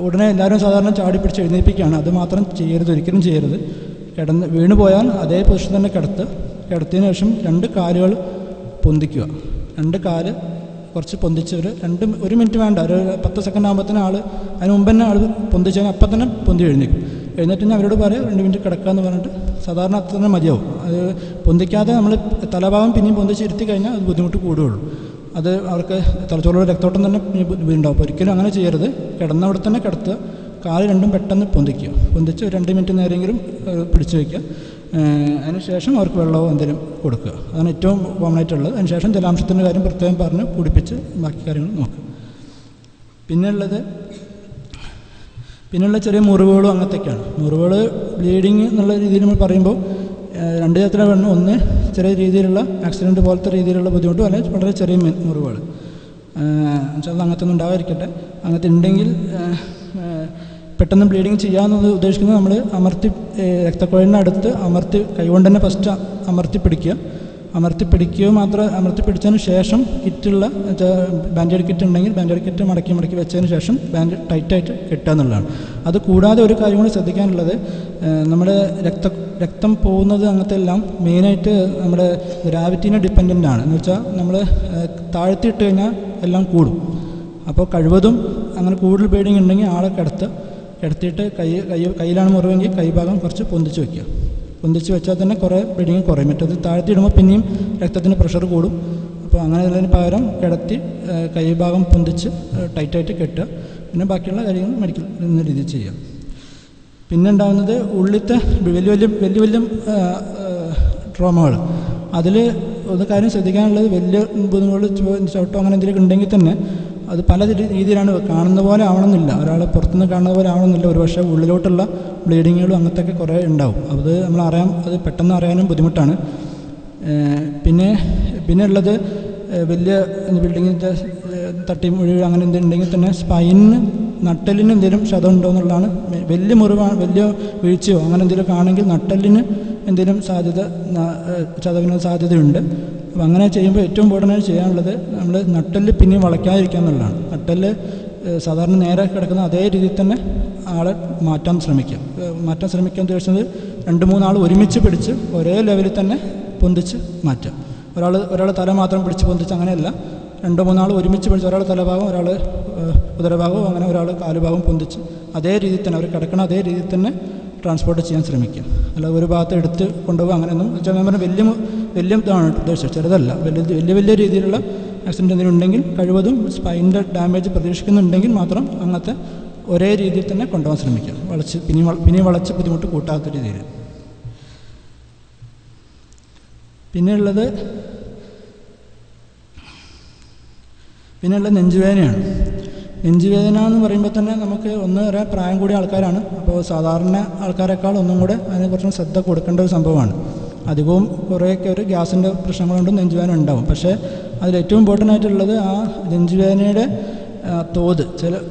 ഉടനെ എല്ലാവരും സാധാരണ ചാടി പിടിച്ച് എഴുന്നേൽപ്പിക്കുകയാണ്. അത് മാത്രം ചെയ്യരുത്, ഒരിക്കലും ചെയ്യരുത്. വീണ് പോയാൽ അതേ പൊസിഷൻ തന്നെ കിടത്തിയതിന് ശേഷം 2 കാലുകൾ പൊന്തിക്കുക. 2 കാല് കുറച്ച് പൊന്തിച്ച് ഒരു മിനിറ്റ് വേണ്ട, ഒരു 10 സെക്കൻഡ് ആകുമ്പോഴത്തേന് അതിന് മുമ്പ് തന്നെ പൊന്തിച്ച് കഴിഞ്ഞാൽ അപ്പം തന്നെ പൊന്തി എഴുന്നേക്കും. എഴുന്നേറ്റ് ഞാൻ അവരോട് പറയാം 2 മിനിറ്റ് കിടക്കുക എന്ന് പറഞ്ഞിട്ട് സാധാരണ അത്ര തന്നെ മതിയാവും. അത് പൊന്തിക്കാതെ നമ്മൾ തലഭാഗം പിന്നെയും പൊന്തിച്ച് ഇരുത്തി കഴിഞ്ഞാൽ അത് ബുദ്ധിമുട്ട് കൂടുകയുള്ളൂ. അത് അവർക്ക് തലച്ചോറിലുള്ള രക്തോട്ടം തന്നെ ഉണ്ടാവും. അപ്പോൾ ഒരിക്കലും അങ്ങനെ ചെയ്യരുത്. കിടന്നവിടെ തന്നെ കിടത്തുക, കാല് 2 പെട്ടെന്ന് പൊന്തിച്ച് 2 മിനിറ്റ് നേരെങ്കിലും പിടിച്ചു വയ്ക്കുക. അതിനുശേഷം അവർക്ക് വെള്ളമോ എന്തെങ്കിലും കൊടുക്കുക. അതാണ് ഏറ്റവും കോമൺ ആയിട്ടുള്ളത്. അതിനുശേഷം ജലാംശത്തിൻ്റെ കാര്യം പ്രത്യേകം പറഞ്ഞ് കുടിപ്പിച്ച് ബാക്കി കാര്യങ്ങൾ നോക്കുക. പിന്നെയുള്ള ചെറിയ മുറിവുകളും അങ്ങനത്തെയൊക്കെയാണ്. മുറിവുകൾ ബ്ലീഡിങ് എന്നുള്ള രീതിയിൽ നമ്മൾ പറയുമ്പോൾ 2 തരത്തിലാണ് വേണം. ഒന്ന് ചെറിയ രീതിയിലുള്ള ആക്സിഡൻറ്റ് പോലത്തെ രീതിയിലുള്ള ബുദ്ധിമുട്ടും അല്ലെങ്കിൽ വളരെ ചെറിയ മുറിവുകൾ. ചിലത് അങ്ങനത്തെ ഒന്നും ഉണ്ടാകാതിരിക്കട്ടെ. അങ്ങനത്തെ ഉണ്ടെങ്കിൽ പെട്ടെന്ന് ബ്ലീഡിങ് ചെയ്യാമെന്ന് ഉദ്ദേശിക്കുന്നത് നമ്മൾ രക്തക്കുഴലിനടുത്ത് കൈകൊണ്ട് തന്നെ ഫസ്റ്റ് അമർത്തി പിടിക്കുക. അമർത്തിപ്പിടിച്ചതിന് ശേഷം കിറ്റുള്ള ബാൻഡേഡ് കിറ്റ് ഉണ്ടെങ്കിൽ ബാൻഡേഡ് കിറ്റ് മടക്കി വെച്ചതിന് ശേഷം ബാൻഡ് ടൈറ്റായിട്ട് കെട്ടുക എന്നുള്ളതാണ്. അത് കൂടാതെ ഒരു കാര്യം കൂടി ശ്രദ്ധിക്കാനുള്ളത്, നമ്മുടെ രക്തം പോകുന്നത് അങ്ങനത്തെ എല്ലാം മെയിനായിട്ട് നമ്മുടെ ഗ്രാവിറ്റീനെ ഡിപ്പെൻഡൻ്റ് ആണ്. എന്ന് വെച്ചാൽ നമ്മൾ താഴ്ത്തിയിട്ട് കഴിഞ്ഞാൽ എല്ലാം കൂടും. അപ്പോൾ കഴിവതും അങ്ങനെ കൂടുതൽ ബ്ലീഡിങ് ഉണ്ടെങ്കിൽ ആളെ കിടത്തിയിട്ട് കയ്യിലാണ് മുറിവെങ്കിൽ കൈഭാഗം കുറച്ച് പൊന്തിച്ച് വെച്ചാൽ തന്നെ കുറേ ബ്ലീഡിങ് കുറയും. മറ്റത് താഴ്ത്തിയിടുമ്പോൾ പിന്നെയും രക്തത്തിന് പ്രഷർ കൂടും. അപ്പോൾ അങ്ങനെ ഉള്ളതിന് പകരം കിടത്തി കൈഭാഗം പൊന്തിച്ച് ടൈറ്റായിട്ട് കെട്ടുക. പിന്നെ ബാക്കിയുള്ള കാര്യങ്ങൾ മെഡിക്കൽ എന്ന രീതിയിൽ ചെയ്യുക. പിന്നെ ഉണ്ടാകുന്നത് ഉള്ളിലത്തെ വലിയ ട്രോമകൾ. അതിൽ ഒരു കാര്യം ശ്രദ്ധിക്കാനുള്ളത്, വലിയ ബുദ്ധിമുട്ടുകൾ ചവിട്ടോ അങ്ങനെ എന്തെങ്കിലും ഉണ്ടെങ്കിൽ തന്നെ അത് പല രീതിയിലാണ്. കാണുന്ന പോലെ ആവണമെന്നില്ല, ഒരാൾ പുറത്തുനിന്ന് കാണുന്ന പോലെ ആവണമെന്നില്ല. ഒരു പക്ഷേ ഉള്ളിലോട്ടുള്ള ബ്ലീഡിങ്ങുകളും അങ്ങനത്തെയൊക്കെ കുറേ ഉണ്ടാവും. അത് അത് പെട്ടെന്ന് അറിയാനും ബുദ്ധിമുട്ടാണ്. പിന്നെ ഉള്ളത് വലിയ ബിൽഡിങ്ങിൻ്റെ തട്ടി മുഴുവൻ അങ്ങനെ എന്തെങ്കിലും ഉണ്ടെങ്കിൽ തന്നെ സ്പൈനിന് നട്ടെല്ലിന് എന്തെങ്കിലും ക്ഷതം ഉണ്ടോ എന്നുള്ളതാണ്. വലിയ മുറിവാണ്, വലിയ വീഴ്ചയോ അങ്ങനെ എന്തെങ്കിലും ആണെങ്കിൽ നട്ടെല്ലിന് എന്തെങ്കിലും ചതവിന് സാധ്യതയുണ്ട്. അപ്പോൾ അങ്ങനെ ചെയ്യുമ്പോൾ ഏറ്റവും ഇമ്പോർട്ടൻ്റ് ചെയ്യാനുള്ളത് നമ്മൾ നട്ടെല്ല് പിന്നെയും വളയ്ക്കാതിരിക്കുക എന്നുള്ളതാണ്. നട്ടെല്ല് സാധാരണ നേരെ കിടക്കുന്ന അതേ രീതിയിൽ തന്നെ ആളെ മാറ്റാൻ ശ്രമിക്കാൻ ഉദ്ദേശിച്ചത് 2-3 ആൾ ഒരുമിച്ച് പിടിച്ച് ഒരേ ലെവലിൽ തന്നെ പൊന്തിച്ച് മാറ്റുക. ഒരാൾ തല മാത്രം പിടിച്ച് പൊന്തിച്ച് അങ്ങനെയല്ല, 2-3 ആൾ ഒരുമിച്ച് പിടിച്ച് ഒരാൾ തലഭാഗം, ഒരാൾ ഉദരഭാഗവും, അങ്ങനെ ഒരാൾ കാലുഭാഗം പൊന്തിച്ച് അതേ രീതിയിൽ തന്നെ അവർ കിടക്കണ അതേ രീതിയിൽ തന്നെ ട്രാൻസ്പോർട്ട് ചെയ്യാൻ ശ്രമിക്കുക. അല്ല ഒരു ഭാഗത്ത് എടുത്ത് കൊണ്ടുപോകുക അങ്ങനെയൊന്നും വെച്ചാൽ ഞാൻ പറഞ്ഞാൽ വലിയ ഇതാണ് ഉദ്ദേശിച്ചത്, ചെറുതല്ല. വലിയ രീതിയിലുള്ള ആക്സിഡൻറ്റ് എന്തെങ്കിലും ഉണ്ടെങ്കിൽ കഴിവതും സ്പൈനിൻ്റെ ഡാമേജ് പ്രതീക്ഷിക്കുന്നുണ്ടെങ്കിൽ മാത്രം അങ്ങനത്തെ ഒരേ രീതിയിൽ തന്നെ കൊണ്ടുപോകാൻ ശ്രമിക്കുക. പിന്നെയും വളച്ച് ബുദ്ധിമുട്ട് കൂട്ടാത്ത രീതിയിൽ. പിന്നെയുള്ളത് നെഞ്ചുവേദനയാണ്. നെഞ്ചുവേദന എന്ന് പറയുമ്പോൾ തന്നെ നമുക്ക് ഒരേ പ്രായം കൂടിയ ആൾക്കാരാണ്. അപ്പോൾ സാധാരണ ആൾക്കാരെക്കാൾ ഒന്നും കൂടെ അതിനെ കുറച്ചും ശ്രദ്ധ കൊടുക്കേണ്ട ഒരു സംഭവമാണ്. അധികവും കുറേയൊക്കെ ഒരു ഗ്യാസിൻ്റെ പ്രശ്നങ്ങളുണ്ട്, നെഞ്ചുവേദന ഉണ്ടാവും. പക്ഷേ അതിലേറ്റവും ഇമ്പോർട്ടൻ്റ് ആയിട്ടുള്ളത് ആ നെഞ്ചുവേദനയുടെ തോത്.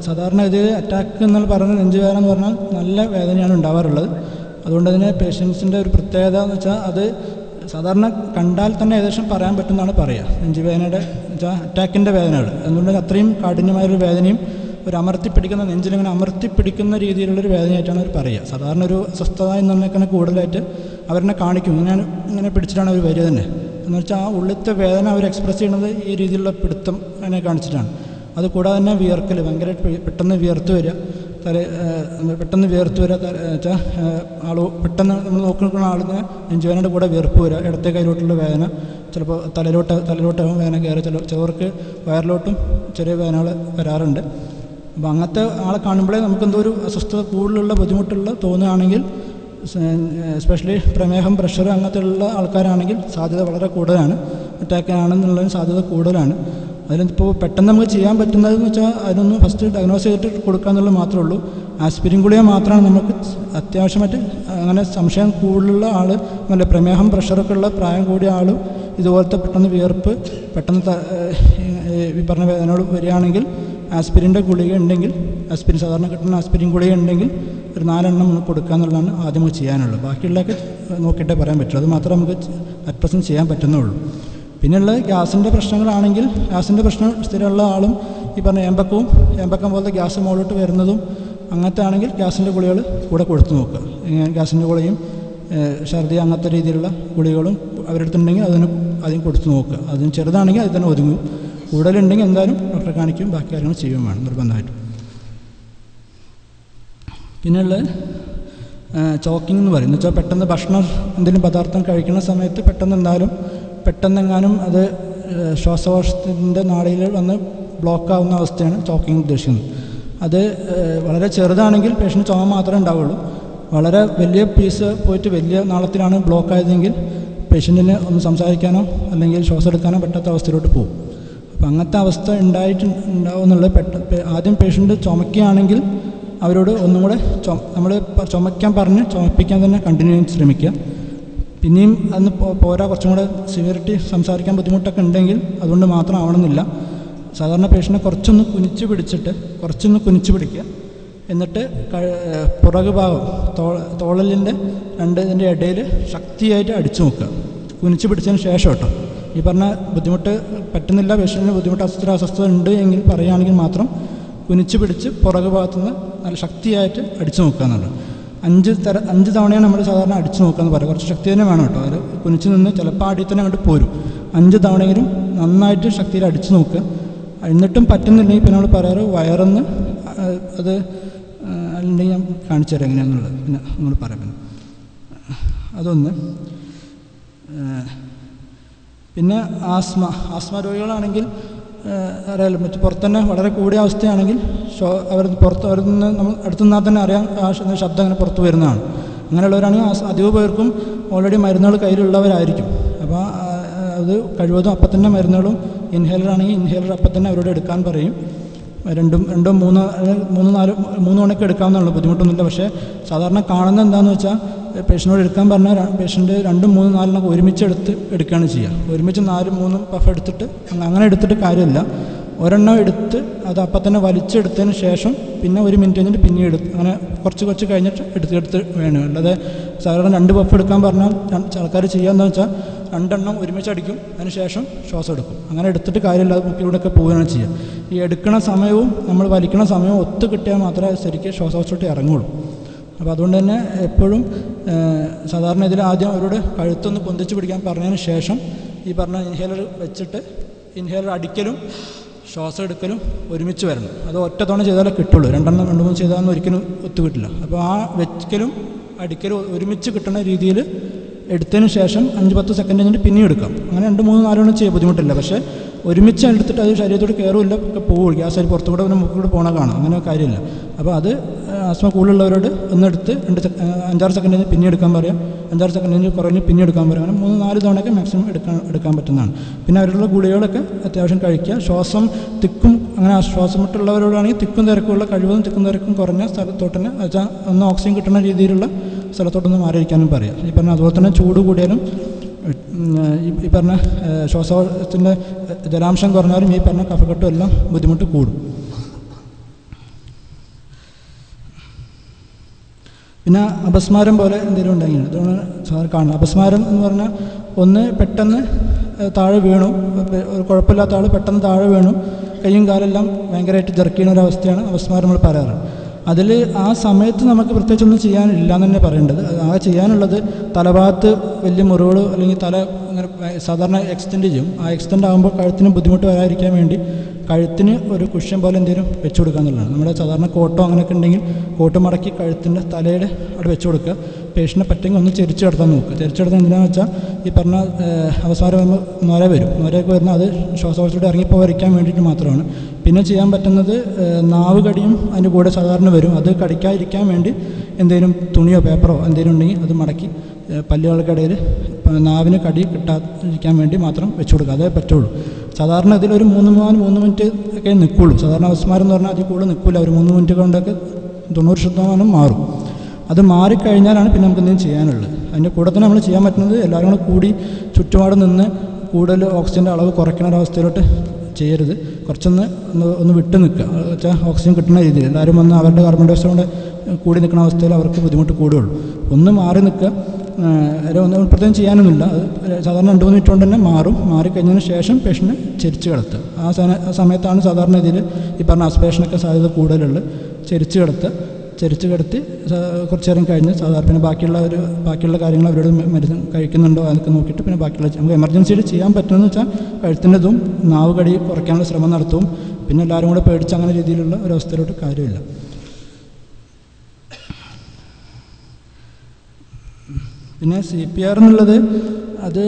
സാധാരണ ഇത് അറ്റാക്ക് എന്നാൽ പറയുന്ന നെഞ്ചുവേദന എന്ന് പറഞ്ഞാൽ നല്ല വേദനയാണ് ഉണ്ടാവാറുള്ളത്. അതുകൊണ്ട് തന്നെ പേഷ്യൻസിൻ്റെ ഒരു പ്രത്യേകത എന്ന് വെച്ചാൽ അത് സാധാരണ കണ്ടാൽ തന്നെ ഏകദേശം പറയാൻ പറ്റുമെന്നാണ് പറയുക. നെഞ്ചുവേദനയുടെ വെച്ചാൽ അറ്റാക്കിൻ്റെ വേദനകൾ അതുകൊണ്ട് അത്രയും കാഠിന്യമായൊരു വേദനയും ഒരു നെഞ്ചിലിങ്ങനെ അമർത്തിപ്പിടിക്കുന്ന രീതിയിലുള്ളൊരു വേദനയായിട്ടാണ് അവർ പറയുക. സാധാരണ ഒരു അസ്വസ്ഥത എന്നൊക്കെ കൂടുതലായിട്ട് അവരെന്നെ കാണിക്കും. ഇങ്ങനെ പിടിച്ചിട്ടാണ് അവർ വരിക തന്നെ. എന്ന് വെച്ചാൽ ആ ഉള്ളിലത്തെ വേദന അവർ എക്സ്പ്രസ് ചെയ്യുന്നത് ഈ രീതിയിലുള്ള പിടുത്തം അങ്ങനെ കാണിച്ചിട്ടാണ്. അതുകൂടാതെ തന്നെ വിയർക്കൽ, ഭയങ്കര പെട്ടെന്ന് വിയർത്ത് വരിക, പെട്ടെന്ന് വെച്ചാൽ പെട്ടെന്ന് നമ്മൾ നോക്കുന്ന ആളിന് നെഞ്ചുവേദനയുടെ കൂടെ വിയർപ്പ് വരിക, ഇടത്തെ കൈയിലോട്ടുള്ള വേദന, ചിലപ്പോൾ തലയിലോട്ടാവും വേദന കയറി, ചിലവർക്ക് വയറിലോട്ടും ചെറിയ വേദനകൾ വരാറുണ്ട്. അപ്പോൾ അങ്ങനത്തെ ആളെ കാണുമ്പോഴേ നമുക്കെന്തോ ഒരു അസ്വസ്ഥത കൂടുതലുള്ള ബുദ്ധിമുട്ടുള്ള തോന്നുകയാണെങ്കിൽ, എസ്പെഷ്യലി പ്രമേഹം, പ്രഷർ അങ്ങനത്തെ ഉള്ള ആൾക്കാരാണെങ്കിൽ സാധ്യത വളരെ കൂടുതലാണ്, അറ്റാക്കാണെന്നുള്ളതിന് സാധ്യത കൂടുതലാണ്. അതിലിപ്പോൾ പെട്ടെന്ന് നമുക്ക് ചെയ്യാൻ പറ്റുന്നതെന്ന് വെച്ചാൽ അതിനൊന്ന് ഫസ്റ്റ് ഡയഗ്നോസ് ചെയ്തിട്ട് കൊടുക്കുക എന്നുള്ളത് മാത്രമേ ഉള്ളൂ. ആസ്പിരിൻ ഗുളിക മാത്രമാണ് നമുക്ക് അത്യാവശ്യമായിട്ട് അങ്ങനെ സംശയം കൂടുതലുള്ള ആൾ, നല്ല പ്രമേഹം പ്രഷറൊക്കെ ഉള്ള പ്രായം കൂടിയ ആളും ഇതുപോലത്തെ പെട്ടെന്ന് വിയർപ്പ്, പെട്ടെന്ന് ഈ പറഞ്ഞ വേദനകൾ വരികയാണെങ്കിൽ ആസ്പിരിൻ്റെ ഗുളിക ഉണ്ടെങ്കിൽ, സാധാരണ കിട്ടുന്ന ആസ്പിരിൻ ഗുളിക ഉണ്ടെങ്കിൽ ഒരു 4 എണ്ണം നമുക്ക് കൊടുക്കുക എന്നുള്ളതാണ് ആദ്യം നമുക്ക് ചെയ്യാനുള്ളത്. ബാക്കിയുള്ളതൊക്കെ നോക്കിയിട്ടേ പറയാൻ പറ്റുള്ളൂ. അത് മാത്രമേ നമുക്ക് അറ്റ് പ്രസൻറ്റ് ചെയ്യാൻ പറ്റുന്നുള്ളൂ. പിന്നെയുള്ളത് ഗ്യാസിൻ്റെ പ്രശ്നങ്ങളാണെങ്കിൽ, ഗ്യാസിൻ്റെ പ്രശ്നം സ്ഥിരമുള്ള ആളും ഈ പറഞ്ഞ ഏമ്പക്കം പോലത്തെ ഗ്യാസ് മുകളിലോട്ട് വരുന്നതും അങ്ങനത്തെ ആണെങ്കിൽ ഗ്യാസിൻ്റെ ഗുളികൾ കൂടെ കൊടുത്തു നോക്കുക. ഗ്യാസിൻ്റെ ഗുളിയും ഛർദി അങ്ങനത്തെ രീതിയിലുള്ള ഗുളികളും അവരുടെ അടുത്തുണ്ടെങ്കിൽ അതിന് കൊടുത്തു നോക്കുക. അതിന് ചെറുതാണെങ്കിൽ അതിൽ തന്നെ ഒതുങ്ങും. കൂടുതലുണ്ടെങ്കിൽ എന്തായാലും ഡോക്ടറെ കാണിക്കും, ബാക്കി കാര്യങ്ങൾ ചെയ്യുകയും വേണം നിർബന്ധമായിട്ടും. പിന്നെയുള്ളത് ചോക്കിംഗ് എന്ന് പറയും. എന്ന് വെച്ചാൽ പെട്ടെന്ന് ഭക്ഷണം എന്തെങ്കിലും പദാർത്ഥം കഴിക്കുന്ന സമയത്ത് പെട്ടെന്നെങ്ങാനും അത് ശ്വാസകോശത്തിൻ്റെ നാഡിയിൽ വന്ന് ബ്ലോക്കാവുന്ന അവസ്ഥയാണ് ചോക്കിംഗ് ഉദ്ദേശിക്കുന്നത്. അത് വളരെ ചെറുതാണെങ്കിൽ പേഷ്യൻ്റ് ചുമ മാത്രമേ ഉണ്ടാവുള്ളൂ. വളരെ വലിയ പീസ് പോയിട്ട് വലിയ നാളത്തിലാണ് ബ്ലോക്ക് ആയതെങ്കിൽ പേഷ്യൻറ്റിന് ഒന്ന് സംസാരിക്കാനോ അല്ലെങ്കിൽ ശ്വാസം എടുക്കാനോ പറ്റാത്ത അവസ്ഥയിലോട്ട് പോകും. അപ്പോൾ അങ്ങനത്തെ അവസ്ഥ ഉണ്ടാവുമെന്നുള്ളത് ആദ്യം പേഷ്യൻ്റ് ചുമക്കുകയാണെങ്കിൽ അവരോട് ഒന്നും കൂടെ നമ്മൾ ചുമയ്ക്കാൻ പറഞ്ഞ് ചുമപ്പിക്കാൻ തന്നെ കണ്ടിന്യൂ ചെയ്യാൻ ശ്രമിക്കുക. പിന്നെയും അന്ന് പോരാ, കുറച്ചും കൂടെ സിവിയറിറ്റി സംസാരിക്കാൻ ബുദ്ധിമുട്ടൊക്കെ ഉണ്ടെങ്കിൽ അതുകൊണ്ട് മാത്രം ആവണമെന്നില്ല. സാധാരണ പേഷ്യൻറ്റിനെ കുറച്ചൊന്ന് കുനിച്ച് പിടിക്കുക. എന്നിട്ട് പുറകു ഭാഗം തോളലിൻ്റെ ഇതിൻ്റെ ഇടയിൽ ശക്തിയായിട്ട് അടിച്ചു നോക്കുക. കുനിച്ച് പിടിച്ചതിന് ശേഷം കേട്ടോ. ഈ പറഞ്ഞ ബുദ്ധിമുട്ട് പറ്റുന്നില്ല, പേഷ്യൻറ്റിന് ബുദ്ധിമുട്ട് അസ്വസ്ഥത ഉണ്ട് എങ്കിൽ പറയുകയാണെങ്കിൽ മാത്രം കുനിച്ച് പിടിച്ച് പുറകു ഭാഗത്തുനിന്ന് നല്ല ശക്തിയായിട്ട് അടിച്ചു നോക്കുക എന്നുള്ളത്. 5 തവണയാണ് നമ്മൾ സാധാരണ അടിച്ചു നോക്കുക എന്ന് പറയുക. കുറച്ച് ശക്തി തന്നെ വേണം കേട്ടോ. അത് കുനിച്ച് നിന്ന് ചിലപ്പോൾ അടിയിൽ തന്നെ അങ്ങോട്ട് പോരും. 5 തവണയെങ്കിലും നന്നായിട്ട് ശക്തിയിൽ അടിച്ചു നോക്കുക. എന്നിട്ടും പറ്റുന്നില്ലെങ്കിൽ പിന്നെ നമ്മൾ പറയാറ് വയറൊന്ന് അത് അല്ലെങ്കിൽ ഞാൻ കാണിച്ചു തരാം എങ്ങനെയാണെന്നുള്ളത്. പിന്നെ നമ്മൾ പറയാം. അതൊന്ന്. പിന്നെ ആസ്മ രോഗികളാണെങ്കിൽ അറിയാമല്ലോ, മറ്റു പുറത്തുതന്നെ വളരെ കൂടിയ അവസ്ഥയാണെങ്കിൽ അവരിൽ നിന്ന് നമ്മൾ അടുത്തു നിന്നാൽ തന്നെ അറിയാം ആ ശബ്ദം അങ്ങനെ പുറത്ത് വരുന്നതാണ്. അങ്ങനെയുള്ളവരാണെങ്കിൽ അധിക പേർക്കും ഓൾറെഡി മരുന്നുകൾ കയ്യിലുള്ളവരായിരിക്കും. അപ്പോൾ അത് കഴിവതും അപ്പം തന്നെ മരുന്നുകളും ഇൻഹേലറാണെങ്കിൽ ഇൻഹേലർ അപ്പം തന്നെ അവരോട് എടുക്കാൻ പറയും. 2 3 തവണയൊക്കെ എടുക്കാമെന്നുള്ള ബുദ്ധിമുട്ടൊന്നുമില്ല. പക്ഷേ സാധാരണ കാണുന്നത് എന്താണെന്ന് വെച്ചാൽ പേഷ്യനോട് എടുക്കാൻ പറഞ്ഞാൽ പേഷ്യൻ്റ് 2 3 4 ഒരുമിച്ച് എടുക്കുകയാണ് ചെയ്യുക. ഒരുമിച്ച് 4 3 പഫ് എടുത്തിട്ട് അങ്ങനെ എടുത്തിട്ട് കാര്യമില്ല. ഒരെണ്ണം എടുത്ത് അത് അപ്പം തന്നെ വലിച്ചെടുത്തതിന് ശേഷം പിന്നെ 1 മിനിറ്റ് കഴിഞ്ഞിട്ട് പിന്നെ അങ്ങനെ കുറച്ച് കഴിഞ്ഞിട്ട് എടുത്ത് വേണം. അല്ലാതെ സാധാരണ 2 പഫ് എടുക്കാൻ പറഞ്ഞാൽ ആൾക്കാർ ചെയ്യാമെന്ന് വെച്ചാൽ 2 എണ്ണം ഒരുമിച്ച് അടിക്കും, അതിന് ശേഷം ശ്വാസം എടുക്കും. അങ്ങനെ എടുത്തിട്ട് കാര്യമില്ല, അത് മുക്കിലൂടെയൊക്കെ പോവുകയാണ് ചെയ്യുക. ഈ എടുക്കുന്ന സമയവും നമ്മൾ വലിക്കുന്ന സമയവും ഒത്തു കിട്ടിയാൽ മാത്രമേ ശരിക്കും ശ്വാസോച്ഛ്വാസം ഇറങ്ങുള്ളൂ. അപ്പോൾ അതുകൊണ്ട് തന്നെ എപ്പോഴും സാധാരണ ഇതിൽ ആദ്യം അവരോട് കഴുത്തൊന്ന് പൊന്തിച്ച് പിടിക്കാൻ പറഞ്ഞതിന് ശേഷം ഈ പറഞ്ഞ ഇൻഹേലർ വെച്ചിട്ട് ഇൻഹേലർ അടിക്കലും ശ്വാസം എടുക്കലും ഒരുമിച്ച് വരണം. അത് ഒറ്റ തവണ ചെയ്താലേ കിട്ടുള്ളൂ. 2 3 ചെയ്താലൊന്നും ഒരിക്കലും ഒത്തുകിട്ടില്ല. അപ്പോൾ ആ വെക്കലും അടിക്കലും ഒരുമിച്ച് കിട്ടുന്ന രീതിയിൽ എടുത്തതിന് ശേഷം 5-10 സെക്കൻഡ് കഴിഞ്ഞിട്ട് പിന്നെയും എടുക്കാം. അങ്ങനെ 2 3 4 തവണ ചെയ്യാൻ ബുദ്ധിമുട്ടില്ല. പക്ഷേ ഒരുമിച്ച് എടുത്തിട്ട് അത് ശരീരത്തോട് കയറില്ല, പോകും. ഗ്യാസ് അതിൽ പുറത്തുകൂടെ പിന്നെ മുക്കിലൂടെ പോകണ കാണാം. അങ്ങനെ കാര്യമില്ല. അപ്പോൾ അത് ആസ്മ കൂടുതലുള്ളവരോട് ഒന്നെടുത്ത് 5-6 സെക്കൻഡ് കഴിഞ്ഞ് പിന്നെ എടുക്കാൻ പറയാം. 5-6 സെക്കൻഡ് കഴിഞ്ഞ് കുറഞ്ഞ് പിന്നെ എടുക്കാൻ പറയാം. അങ്ങനെ 3 4 തവണയൊക്കെ മാക്സിമം എടുക്കാൻ പറ്റുന്നതാണ്. പിന്നെ അവരുടെ ഗുളികകളൊക്കെ അത്യാവശ്യം കഴിക്കുക. ശ്വാസം തിക്കും അങ്ങനെ ശ്വാസം മുട്ടുള്ളവരോടാണെങ്കിൽ തിക്കും തിരക്കുള്ള കഴിവതും തിക്കും തിരക്കും കുറഞ്ഞ സ്ഥലത്തോട്ട് തന്നെ വെച്ചാൽ ഒന്ന് ഓക്സിജൻ കിട്ടുന്ന രീതിയിലുള്ള സ്ഥലത്തോട്ടൊന്ന് മാറിയിരിക്കാനും പറയാം. ഈ പറഞ്ഞ അതുപോലെ തന്നെ ചൂട് കൂടിയാലും ഈ പറഞ്ഞ ശ്വാസത്തിൻ്റെ ജലാംശം കുറഞ്ഞാലും ഈ പറഞ്ഞ കഫക്കെട്ടും എല്ലാം ബുദ്ധിമുട്ട് കൂടും. പിന്നെ അപസ്മാരം പോലെ എന്തെങ്കിലും ഉണ്ടെങ്കിൽ ഇതാണ് സാർ കാണുന്നത്. അപസ്മാരം എന്ന് പറഞ്ഞാൽ ഒന്ന് പെട്ടെന്ന് താഴെ വീണു, ഒരു കുഴപ്പമില്ലാത്ത ആൾ പെട്ടെന്ന് താഴെ വീണു, കൈയും കാലെല്ലാം ഭയങ്കരമായിട്ട് ജെർക്ക് ചെയ്യുന്ന ഒരവസ്ഥയാണ് അപസ്മാരം നമ്മൾ പറയാറ്. അതിൽ ആ സമയത്ത് നമുക്ക് പ്രത്യേകിച്ചൊന്നും ചെയ്യാനില്ല എന്ന് തന്നെ പറയേണ്ടത്. ആ ചെയ്യാനുള്ളത് തലഭാഗത്ത് വലിയ മുറിവുകൾ അല്ലെങ്കിൽ തല അങ്ങനെ സാധാരണ എക്സ്റ്റെൻഡ് ചെയ്യും. ആ എക്സ്റ്റെൻഡ് ആകുമ്പോൾ കഴുത്തിന് ബുദ്ധിമുട്ട് വരാതിരിക്കാൻ വേണ്ടി കഴുത്തിന് ഒരു കുഷ്യൻ പോലെ എന്തെങ്കിലും വെച്ച് കൊടുക്കുക എന്നുള്ളതാണ്. നമ്മുടെ സാധാരണ കോട്ടോ അങ്ങനെയൊക്കെ ഉണ്ടെങ്കിൽ കോട്ട് മടക്കി കഴുത്തിൻ്റെ തലയുടെ അവിടെ വെച്ച് കൊടുക്കുക. പേഷ്യൻറ്റിനെ പറ്റുമെങ്കിൽ ഒന്ന് ചെരിച്ച് കിടത്താൻ നോക്കുക. ചെരിച്ച് കിടത്താൻ എന്തിനാണെന്ന് വെച്ചാൽ ഈ പറഞ്ഞ അവസാനം വരുമ്പോൾ നൊര വരും. നൊരയൊക്കെ വരുന്നത് അത് ശ്വാസകോശത്തോടെ ഇറങ്ങിപ്പോയിരിക്കാൻ വേണ്ടിയിട്ട് മാത്രമാണ്. പിന്നെ ചെയ്യാൻ പറ്റുന്നത് നാവ് കടിയും അതിൻ്റെ കൂടെ സാധാരണ വരും. അത് കടിക്കാതിരിക്കാൻ വേണ്ടി എന്തെങ്കിലും തുണിയോ പേപ്പറോ എന്തെങ്കിലും ഉണ്ടെങ്കിൽ അത് മടക്കി പല്ലുകൾക്കിടയിൽ നാവിന് കടി കിട്ടാതിരിക്കാൻ വേണ്ടി മാത്രം വെച്ച് കൊടുക്കുക. അതേ പറ്റുള്ളൂ. സാധാരണ ഇതിലൊരു 3 മിനിറ്റ് ഒക്കെ നിൽക്കുള്ളൂ. സാധാരണ അപസ്മാരം എന്ന് പറഞ്ഞാൽ അതിൽ കൂടുതൽ നിൽക്കില്ല. ഒരു 3 മിനിറ്റ് കൊണ്ടൊക്കെ 90% മാറും. അത് മാറിക്കഴിഞ്ഞാലാണ് പിന്നെ നമുക്ക് എന്തെങ്കിലും ചെയ്യാനുള്ളത്. അതിൻ്റെ കൂടെ തന്നെ നമ്മൾ ചെയ്യാൻ പറ്റുന്നത് എല്ലാവരും കൂടി ചുറ്റുപാട് നിന്ന് കൂടുതൽ ഓക്സിജൻ്റെ അളവ് കുറയ്ക്കുന്ന ഒരവസ്ഥയിലോട്ട് ചെയ്യരുത്. കുറച്ചൊന്ന് വിട്ട് നിൽക്കുക. വെച്ചാൽ ഓക്സിജൻ കിട്ടുന്ന രീതിയിൽ എല്ലാവരും വന്ന് അവരുടെ കാർബൺ ഡൈ ഓക്സൈഡ് കൂടി നിൽക്കുന്ന അവസ്ഥയിൽ അവർക്ക് ബുദ്ധിമുട്ട് കൂടുകയുള്ളൂ. ഒന്ന് മാറി നിൽക്കുക. ഒന്നും പ്രത്യേകം ചെയ്യാനൊന്നുമില്ല. അത് സാധാരണ 2 മിനിറ്റ് കൊണ്ട് തന്നെ മാറിക്കഴിഞ്ഞതിന് ശേഷം പേഷ്യൻറ്റിനെ ചെരിച്ച് കിടത്തുക. ആ സമയത്താണ് സാധാരണ ഇതിൽ ഈ പറഞ്ഞ ആസ്പിറേഷനൊക്കെ സാധ്യത കൂടുതലുള്ളത്. ചെരിച്ച് കിടത്തി കുറച്ച് നേരം കഴിഞ്ഞ് സാധാരണ പിന്നെ ബാക്കിയുള്ള കാര്യങ്ങൾ അവരോട് മരുന്ന് കഴിക്കുന്നുണ്ടോ അതൊക്കെ നോക്കിയിട്ട് പിന്നെ ബാക്കിയുള്ള നമുക്ക് എമർജൻസിയിൽ ചെയ്യാൻ പറ്റുമെന്ന് വെച്ചാൽ കഴുത്തിൻ്റെതും നാവ് കടി കുറയ്ക്കാനുള്ള ശ്രമം നടത്തും. പിന്നെ എല്ലാവരും കൂടെ പേടിച്ച് അങ്ങനെ രീതിയിലുള്ള ഒരവസ്ഥയിലോട്ട് കാര്യമില്ല. പിന്നെ CPR എന്നുള്ളത് അത്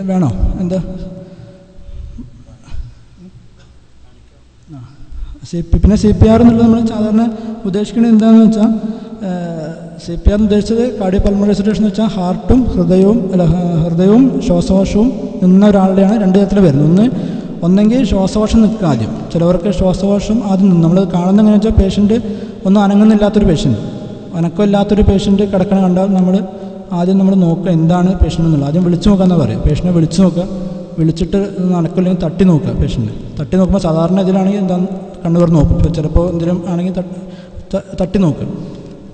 വേണോ എന്താ പിന്നെ CPR എന്നുള്ളത് നമ്മൾ സാധാരണ ഉദ്ദേശിക്കുന്നത് എന്താണെന്ന് വെച്ചാൽ CPR ഉദ്ദേശിച്ചത് കാർഡിയോ പൾമണറി റെസിസ്റ്റേഷൻ എന്ന് വെച്ചാൽ ഹാർട്ടും ഹൃദയവും ശ്വാസകോശവും നിന്ന ഒരാളുടെയാണ് 2 തരത്തിൽ വരുന്നത്. ഒന്നെങ്കിൽ ശ്വാസകോശം നിൽക്കുക ആദ്യം. ചിലവർക്ക് ശ്വാസകോശം ആദ്യം നിന്ന് നമ്മൾ കാണുന്നത് എങ്ങനെയാണെന്ന് വെച്ചാൽ പേഷ്യൻറ്റ് ഒന്നും അനങ്ങുന്നില്ലാത്തൊരു പേഷ്യൻറ്റ്, അനക്കമില്ലാത്തൊരു പേഷ്യൻറ്റ് കിടക്കണ കണ്ടാൽ ആദ്യം നമ്മൾ നോക്കുക എന്താണ് പേഷ്യൻ്റ് എന്നുള്ളത്. ആദ്യം വിളിച്ചു നോക്കാമെന്ന് പറയും. പേഷ്യൻറ്റിനെ വിളിച്ചു നോക്കുക. വിളിച്ചിട്ട് നടക്കില്ലെങ്കിൽ തട്ടി നോക്കുക. പേഷ്യൻറ്റ് തട്ടി നോക്കുമ്പോൾ സാധാരണ ഇതിലാണെങ്കിൽ എന്താ കണ്ണു തുറന്ന് നോക്കും. ഇപ്പോൾ ചിലപ്പോൾ എന്തെങ്കിലും ആണെങ്കിൽ തട്ടി നോക്കുക.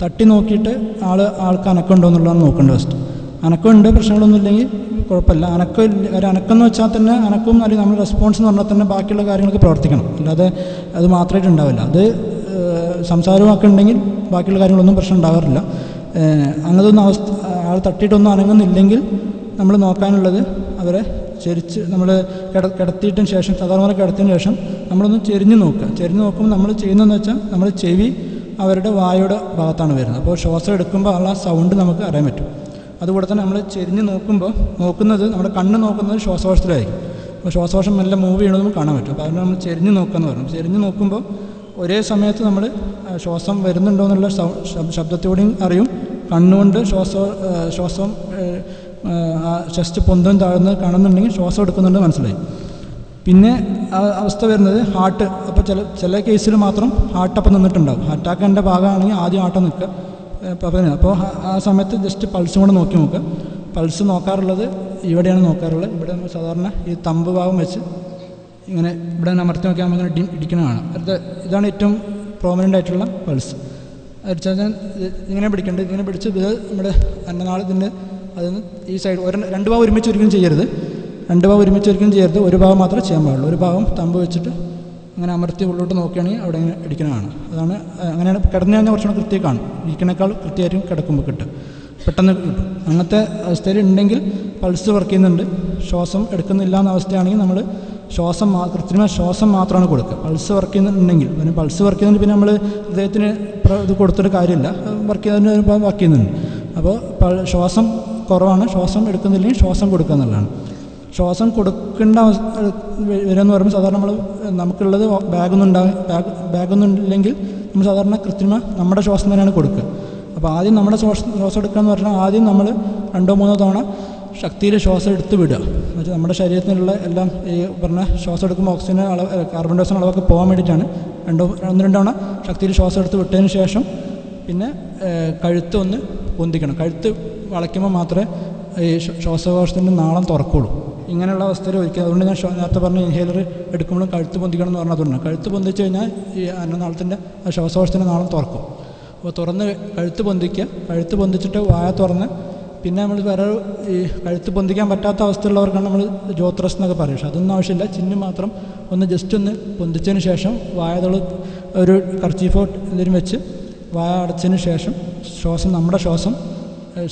തട്ടി നോക്കിയിട്ട് ആൾക്ക് അനക്കമുണ്ടോ എന്നുള്ളതാണ് നോക്കേണ്ടത് ഫസ്റ്റ്. അനക്കമുണ്ട് പ്രശ്നങ്ങളൊന്നും ഇല്ലെങ്കിൽ കുഴപ്പമില്ല. ഒരു അനക്കം എന്ന് വെച്ചാൽ തന്നെ അനക്കവും അല്ലെങ്കിൽ നമ്മൾ റെസ്പോൺസ് എന്ന് പറഞ്ഞാൽ തന്നെ ബാക്കിയുള്ള കാര്യങ്ങൾക്ക് പ്രവർത്തിക്കണം. അല്ലാതെ അത് മാത്രമായിട്ട് ഉണ്ടാവില്ല. അത് സംസാരമൊക്കെ ഉണ്ടെങ്കിൽ ബാക്കിയുള്ള കാര്യങ്ങളൊന്നും പ്രശ്നം ഉണ്ടാകാറില്ല. അങ്ങനത്തെ അവസ്ഥ ആൾ തട്ടിയിട്ടൊന്നും അനങ്ങുന്നില്ലെങ്കിൽ നമ്മൾ നോക്കാനുള്ളത് അവരെ ചെരിച്ച് നമ്മൾ കിടത്തിയിട്ടതിന് ശേഷം സാധാരണ കിടത്തിയതിന് ശേഷം നമ്മളൊന്ന് ചെരിഞ്ഞ് നോക്കുക. ചെരിഞ്ഞ് നോക്കുമ്പോൾ നമ്മൾ ചെയ്യുന്നതെന്ന് വെച്ചാൽ നമ്മൾ ചെവി അവരുടെ വായുടെ ഭാഗത്താണ് വരുന്നത്. അപ്പോൾ ശ്വാസം എടുക്കുമ്പോൾ ആ സൗണ്ട് നമുക്ക് അറിയാൻ പറ്റും. അതുകൂടെ തന്നെ നമ്മൾ ചെരിഞ്ഞ് നോക്കുന്നത് നമ്മുടെ കണ്ണ് നോക്കുന്നത് ശ്വാസകോശത്തിലായിരിക്കും. അപ്പോൾ ശ്വാസകോശം മെല്ലെ മൂവ് ചെയ്യണമെന്ന് നമുക്ക് കാണാൻ പറ്റും. അപ്പോൾ അതിന് നമ്മൾ ചെരിഞ്ഞ് നോക്കുകയെന്ന് പറഞ്ഞു. ചെരിഞ്ഞ് നോക്കുമ്പോൾ ഒരേ സമയത്ത് നമ്മൾ ശ്വാസം വരുന്നുണ്ടോ എന്നുള്ള ശബ്ദത്തോടെയും അറിയും. കണ്ണുകൊണ്ട് ശ്വാസം ചെസ്റ്റ് പൊന്തം താഴ്ന്ന് കാണുന്നുണ്ടെങ്കിൽ ശ്വാസം എടുക്കുന്നുണ്ട് മനസ്സിലായി. പിന്നെ അവസ്ഥ വരുന്നത് ഹാർട്ട്. അപ്പോൾ ചില കേസിൽ മാത്രം ഹാർട്ട് അപ്പം നിന്നിട്ടുണ്ടാകും. അറ്റാക്കിൻ്റെ ഭാഗമാണെങ്കിൽ ആദ്യം ഹാർട്ട് നിൽക്കുക. അപ്പോൾ ആ സമയത്ത് ജസ്റ്റ് പൾസും കൂടെ നോക്കുക. പൾസ് നോക്കാറുള്ളത് ഇവിടെയാണ് നോക്കാറുള്ളത്. ഇവിടെ നമ്മൾ സാധാരണ ഈ തമ്പ് ഭാഗം വെച്ച് ഇങ്ങനെ ഇവിടെ അമർത്തി നോക്കിയാൽ നമുക്ക് ഇടിക്കണതാണ്. ഇതാണ് ഏറ്റവും പ്രോമിനൻ്റ് ആയിട്ടുള്ള പൾസ്. അടിച്ചാൽ ഇങ്ങനെ പിടിക്കേണ്ടത്. ഇങ്ങനെ പിടിച്ച് ഇത് നമ്മുടെ അന്നനാളത്തിൻ്റെ അതിന് ഈ സൈഡ് രണ്ട് ഭാഗം ഒരുമിച്ച് ഒരിക്കലും ചെയ്യരുത്. ഒരു ഭാഗം മാത്രമേ ചെയ്യാൻ പാടുള്ളൂ. ഒരു ഭാഗം തമ്പ് വെച്ചിട്ട് അങ്ങനെ അമർത്തി ഉള്ളോട്ട് നോക്കുകയാണെങ്കിൽ അവിടെ ഇങ്ങനെ ഇടിക്കണതാണ്. അതാണ് അങ്ങനെയാണ് കിടന്നു കഴിഞ്ഞാൽ കുറച്ചുകൂടെ കൃത്യം കാണും. ഇരിക്കണേക്കാൾ കൃത്യമായിട്ടും കിടക്കുമ്പോൾ കിട്ടും, പെട്ടെന്ന് കിട്ടും. അങ്ങനത്തെ അവസ്ഥയിൽ ഉണ്ടെങ്കിൽ പൾസ് വർക്ക് ചെയ്യുന്നുണ്ട്. ശ്വാസം എടുക്കുന്നില്ല എന്ന അവസ്ഥയാണെങ്കിൽ നമ്മൾ കൃത്രിമ ശ്വാസം മാത്രമാണ് കൊടുക്കുക. പൾസ് വർക്ക് ചെയ്യുന്നുണ്ടെങ്കിൽ പൾസ് വർക്ക് ചെയ്യുന്നതിന് പിന്നെ നമ്മൾ ഹൃദയത്തിന് ഇത് കൊടുത്തിട്ട് കാര്യമില്ല. വർക്ക് ചെയ്യുന്നുണ്ട്. അപ്പോൾ ശ്വാസം കുറവാണ്, ശ്വാസം എടുക്കുന്നില്ലെങ്കിൽ ശ്വാസം കൊടുക്കുക എന്നുള്ളതാണ്. ശ്വാസം കൊടുക്കേണ്ട വരെയെന്ന് പറയുമ്പോൾ സാധാരണ നമുക്കുള്ളത് ബാഗൊന്നും ഇല്ലെങ്കിൽ നമ്മൾ സാധാരണ നമ്മുടെ ശ്വാസം തന്നെയാണ് കൊടുക്കുക. അപ്പോൾ ആദ്യം നമ്മുടെ ശ്വാസം എടുക്കുക എന്ന് പറഞ്ഞാൽ ആദ്യം നമ്മൾ 2-3 തവണ ശക്തിയിൽ ശ്വാസം എടുത്ത് വിടുക. എന്നുവെച്ചാൽ നമ്മുടെ ശരീരത്തിലുള്ള എല്ലാം ഈ പറഞ്ഞ ശ്വാസം എടുക്കുമ്പോൾ ഓക്സിജൻ കാർബൺ ഡൈ ഓക്സൈഡ് അളവൊക്കെ പോകാൻ വേണ്ടിയിട്ടാണ് 1-2 തവണ ശക്തിയിൽ ശ്വാസം എടുത്ത് വിട്ടതിന് ശേഷം പിന്നെ കഴുത്ത് ഒന്ന് പൊന്തിക്കണം. കഴുത്ത് വളയ്ക്കുമ്പോൾ മാത്രമേ ഈ ശ്വാസകോശത്തിൻ്റെ നാളം തുറക്കുള്ളൂ. ഇങ്ങനെയുള്ള അവസ്ഥയിൽ ഒരിക്കലും അതുകൊണ്ട് ഞാൻ നേരത്തെ പറഞ്ഞ ഇൻഹേലർ എടുക്കുമ്പോഴും കഴുത്ത് പൊന്തിക്കണം എന്ന് പറഞ്ഞാൽ അതുകൊണ്ടാണ്. കഴുത്ത് പൊന്തിച്ച് കഴിഞ്ഞാൽ ഈ അന്നനാളത്തിൻ്റെ ശ്വാസകോശത്തിൻ്റെ നാളം തുറക്കും. അപ്പോൾ തുറന്ന് കഴുത്ത് പൊന്തിച്ചിട്ട് വായ തുറന്ന് പിന്നെ നമ്മൾ വേറെ ഈ കഴുത്ത് പൊന്തിക്കാൻ പറ്റാത്ത അവസ്ഥയുള്ളവർക്കാണ് നമ്മൾ ജോത്രസ് എന്നൊക്കെ പറയും. പക്ഷേ അതൊന്നും ആവശ്യമില്ല. ചിഹ്നം മാത്രം ജസ്റ്റ് ഒന്ന് പൊന്തിച്ചതിന് ശേഷം വായതള് ഒരു കർച്ചീഫോ എന്തെങ്കിലും വെച്ച് വായ അടച്ചതിന് ശേഷം നമ്മുടെ ശ്വാസം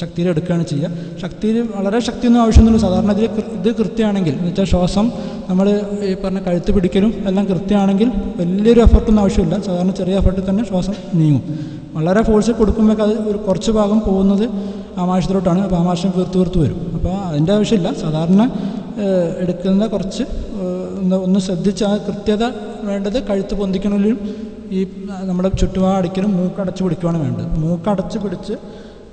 ശക്തിയിൽ എടുക്കുകയാണ് ചെയ്യുക. ശക്തിയിൽ വളരെ ശക്തിയൊന്നും ആവശ്യമൊന്നുമില്ല. സാധാരണ ഇത് കൃത്യമാണെങ്കിൽ എന്ന് വെച്ചാൽ ശ്വാസം നമ്മൾ ഈ പറഞ്ഞ കഴുത്ത് പിടിക്കലും എല്ലാം കൃത്യമാണെങ്കിൽ വലിയൊരു എഫർട്ടൊന്നും ആവശ്യമില്ല. സാധാരണ ചെറിയ എഫർട്ടിൽ തന്നെ ശ്വാസം നീങ്ങും. വളരെ ഫോഴ്സ് കൊടുക്കുമ്പോൾ അത് ഒരു കുറച്ച് ഭാഗം പോകുന്നത് ആമാശയത്തിലോട്ടാണ്. അപ്പോൾ ആമാശയം വീർത്ത് വരും. അപ്പോൾ അതിൻ്റെ ആവശ്യമില്ല. സാധാരണ എടുക്കുന്ന കുറച്ച് ഒന്ന് ശ്രദ്ധിച്ച് ആ കൃത്യത വേണ്ടത് കഴുത്ത് പൊന്തിക്കണമെങ്കിലും ഈ നമ്മുടെ ചുറ്റുഭാഗം അടിക്കലും മൂക്കടച്ച് പിടിക്കുകയാണ് വേണ്ടത്. മൂക്കടച്ച് പിടിച്ച്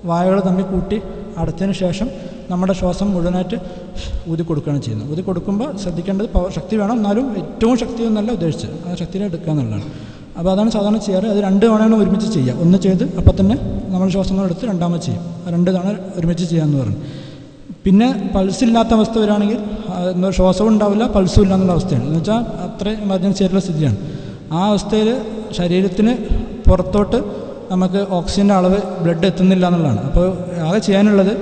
വായകൾ തമ്മിൽ കൂട്ടി അടച്ചതിന് ശേഷം നമ്മുടെ ശ്വാസം മുഴുവനായിട്ട് ഊതി കൊടുക്കുകയാണ് ചെയ്യുന്നത്. ഊതി കൊടുക്കുമ്പോൾ ശ്രദ്ധിക്കേണ്ടത് ശക്തി വേണം, എന്നാലും ഏറ്റവും ശക്തിയൊന്നല്ല ഉദ്ദേശിച്ചത്, ആ ശക്തിയിൽ എടുക്കുക എന്നുള്ളതാണ്. അപ്പോൾ അതാണ് സാധാരണ ചെയ്യാറ്. അത് 2 തവണയാണ് ഒരുമിച്ച് ചെയ്യുക. ഒന്ന് ചെയ്ത് അപ്പം തന്നെ നമ്മൾ ശ്വാസം എടുത്ത് രണ്ടാമത് ചെയ്യും. 2 തവണ ഒരുമിച്ച് ചെയ്യാമെന്ന് പറഞ്ഞു. പിന്നെ പൾസില്ലാത്ത അവസ്ഥ വരികയാണെങ്കിൽ ശ്വാസവും ഉണ്ടാവില്ല, പൾസും ഇല്ല എന്നുള്ള അവസ്ഥയാണ്. എന്ന് വെച്ചാൽ അത്ര എമർജൻസി ആയിട്ടുള്ള സ്ഥിതിയാണ്. ആ അവസ്ഥയിൽ ശരീരത്തിന് പുറത്തോട്ട് നമുക്ക് ഓക്സിജൻ്റെ അളവ് ബ്ലഡ് എത്തുന്നില്ല എന്നുള്ളതാണ്. അപ്പോൾ ആകെ ചെയ്യാനുള്ളത്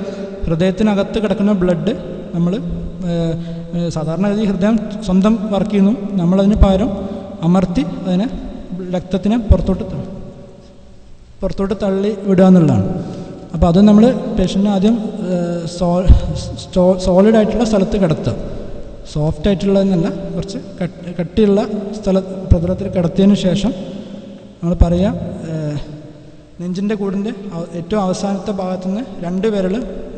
ഹൃദയത്തിനകത്ത് കിടക്കുന്ന ബ്ലഡ് നമ്മൾ സാധാരണ ഈ ഹൃദയം സ്വന്തം വർക്ക് ചെയ്യുന്നു, നമ്മളതിന് പകരം അമർത്തി അതിനെ രക്തത്തിനെ പുറത്തോട്ട് തള്ളി വിടുക എന്നുള്ളതാണ്. അപ്പോൾ അത് നമ്മൾ പേഷ്യൻറ്റിനെ ആദ്യം സോളിഡായിട്ടുള്ള സ്ഥലത്ത് കിടത്തുക. സോഫ്റ്റ് ആയിട്ടുള്ളതെന്നല്ല, കുറച്ച് കട്ടിയുള്ള പ്രതലത്തിൽ കിടത്തിയതിന് ശേഷം നമ്മൾ പറയുക, നെഞ്ചിൻ്റെ കൂടിൻ്റെ ഏറ്റവും അവസാനത്തെ ഭാഗത്തുനിന്ന് 2 വിരൽ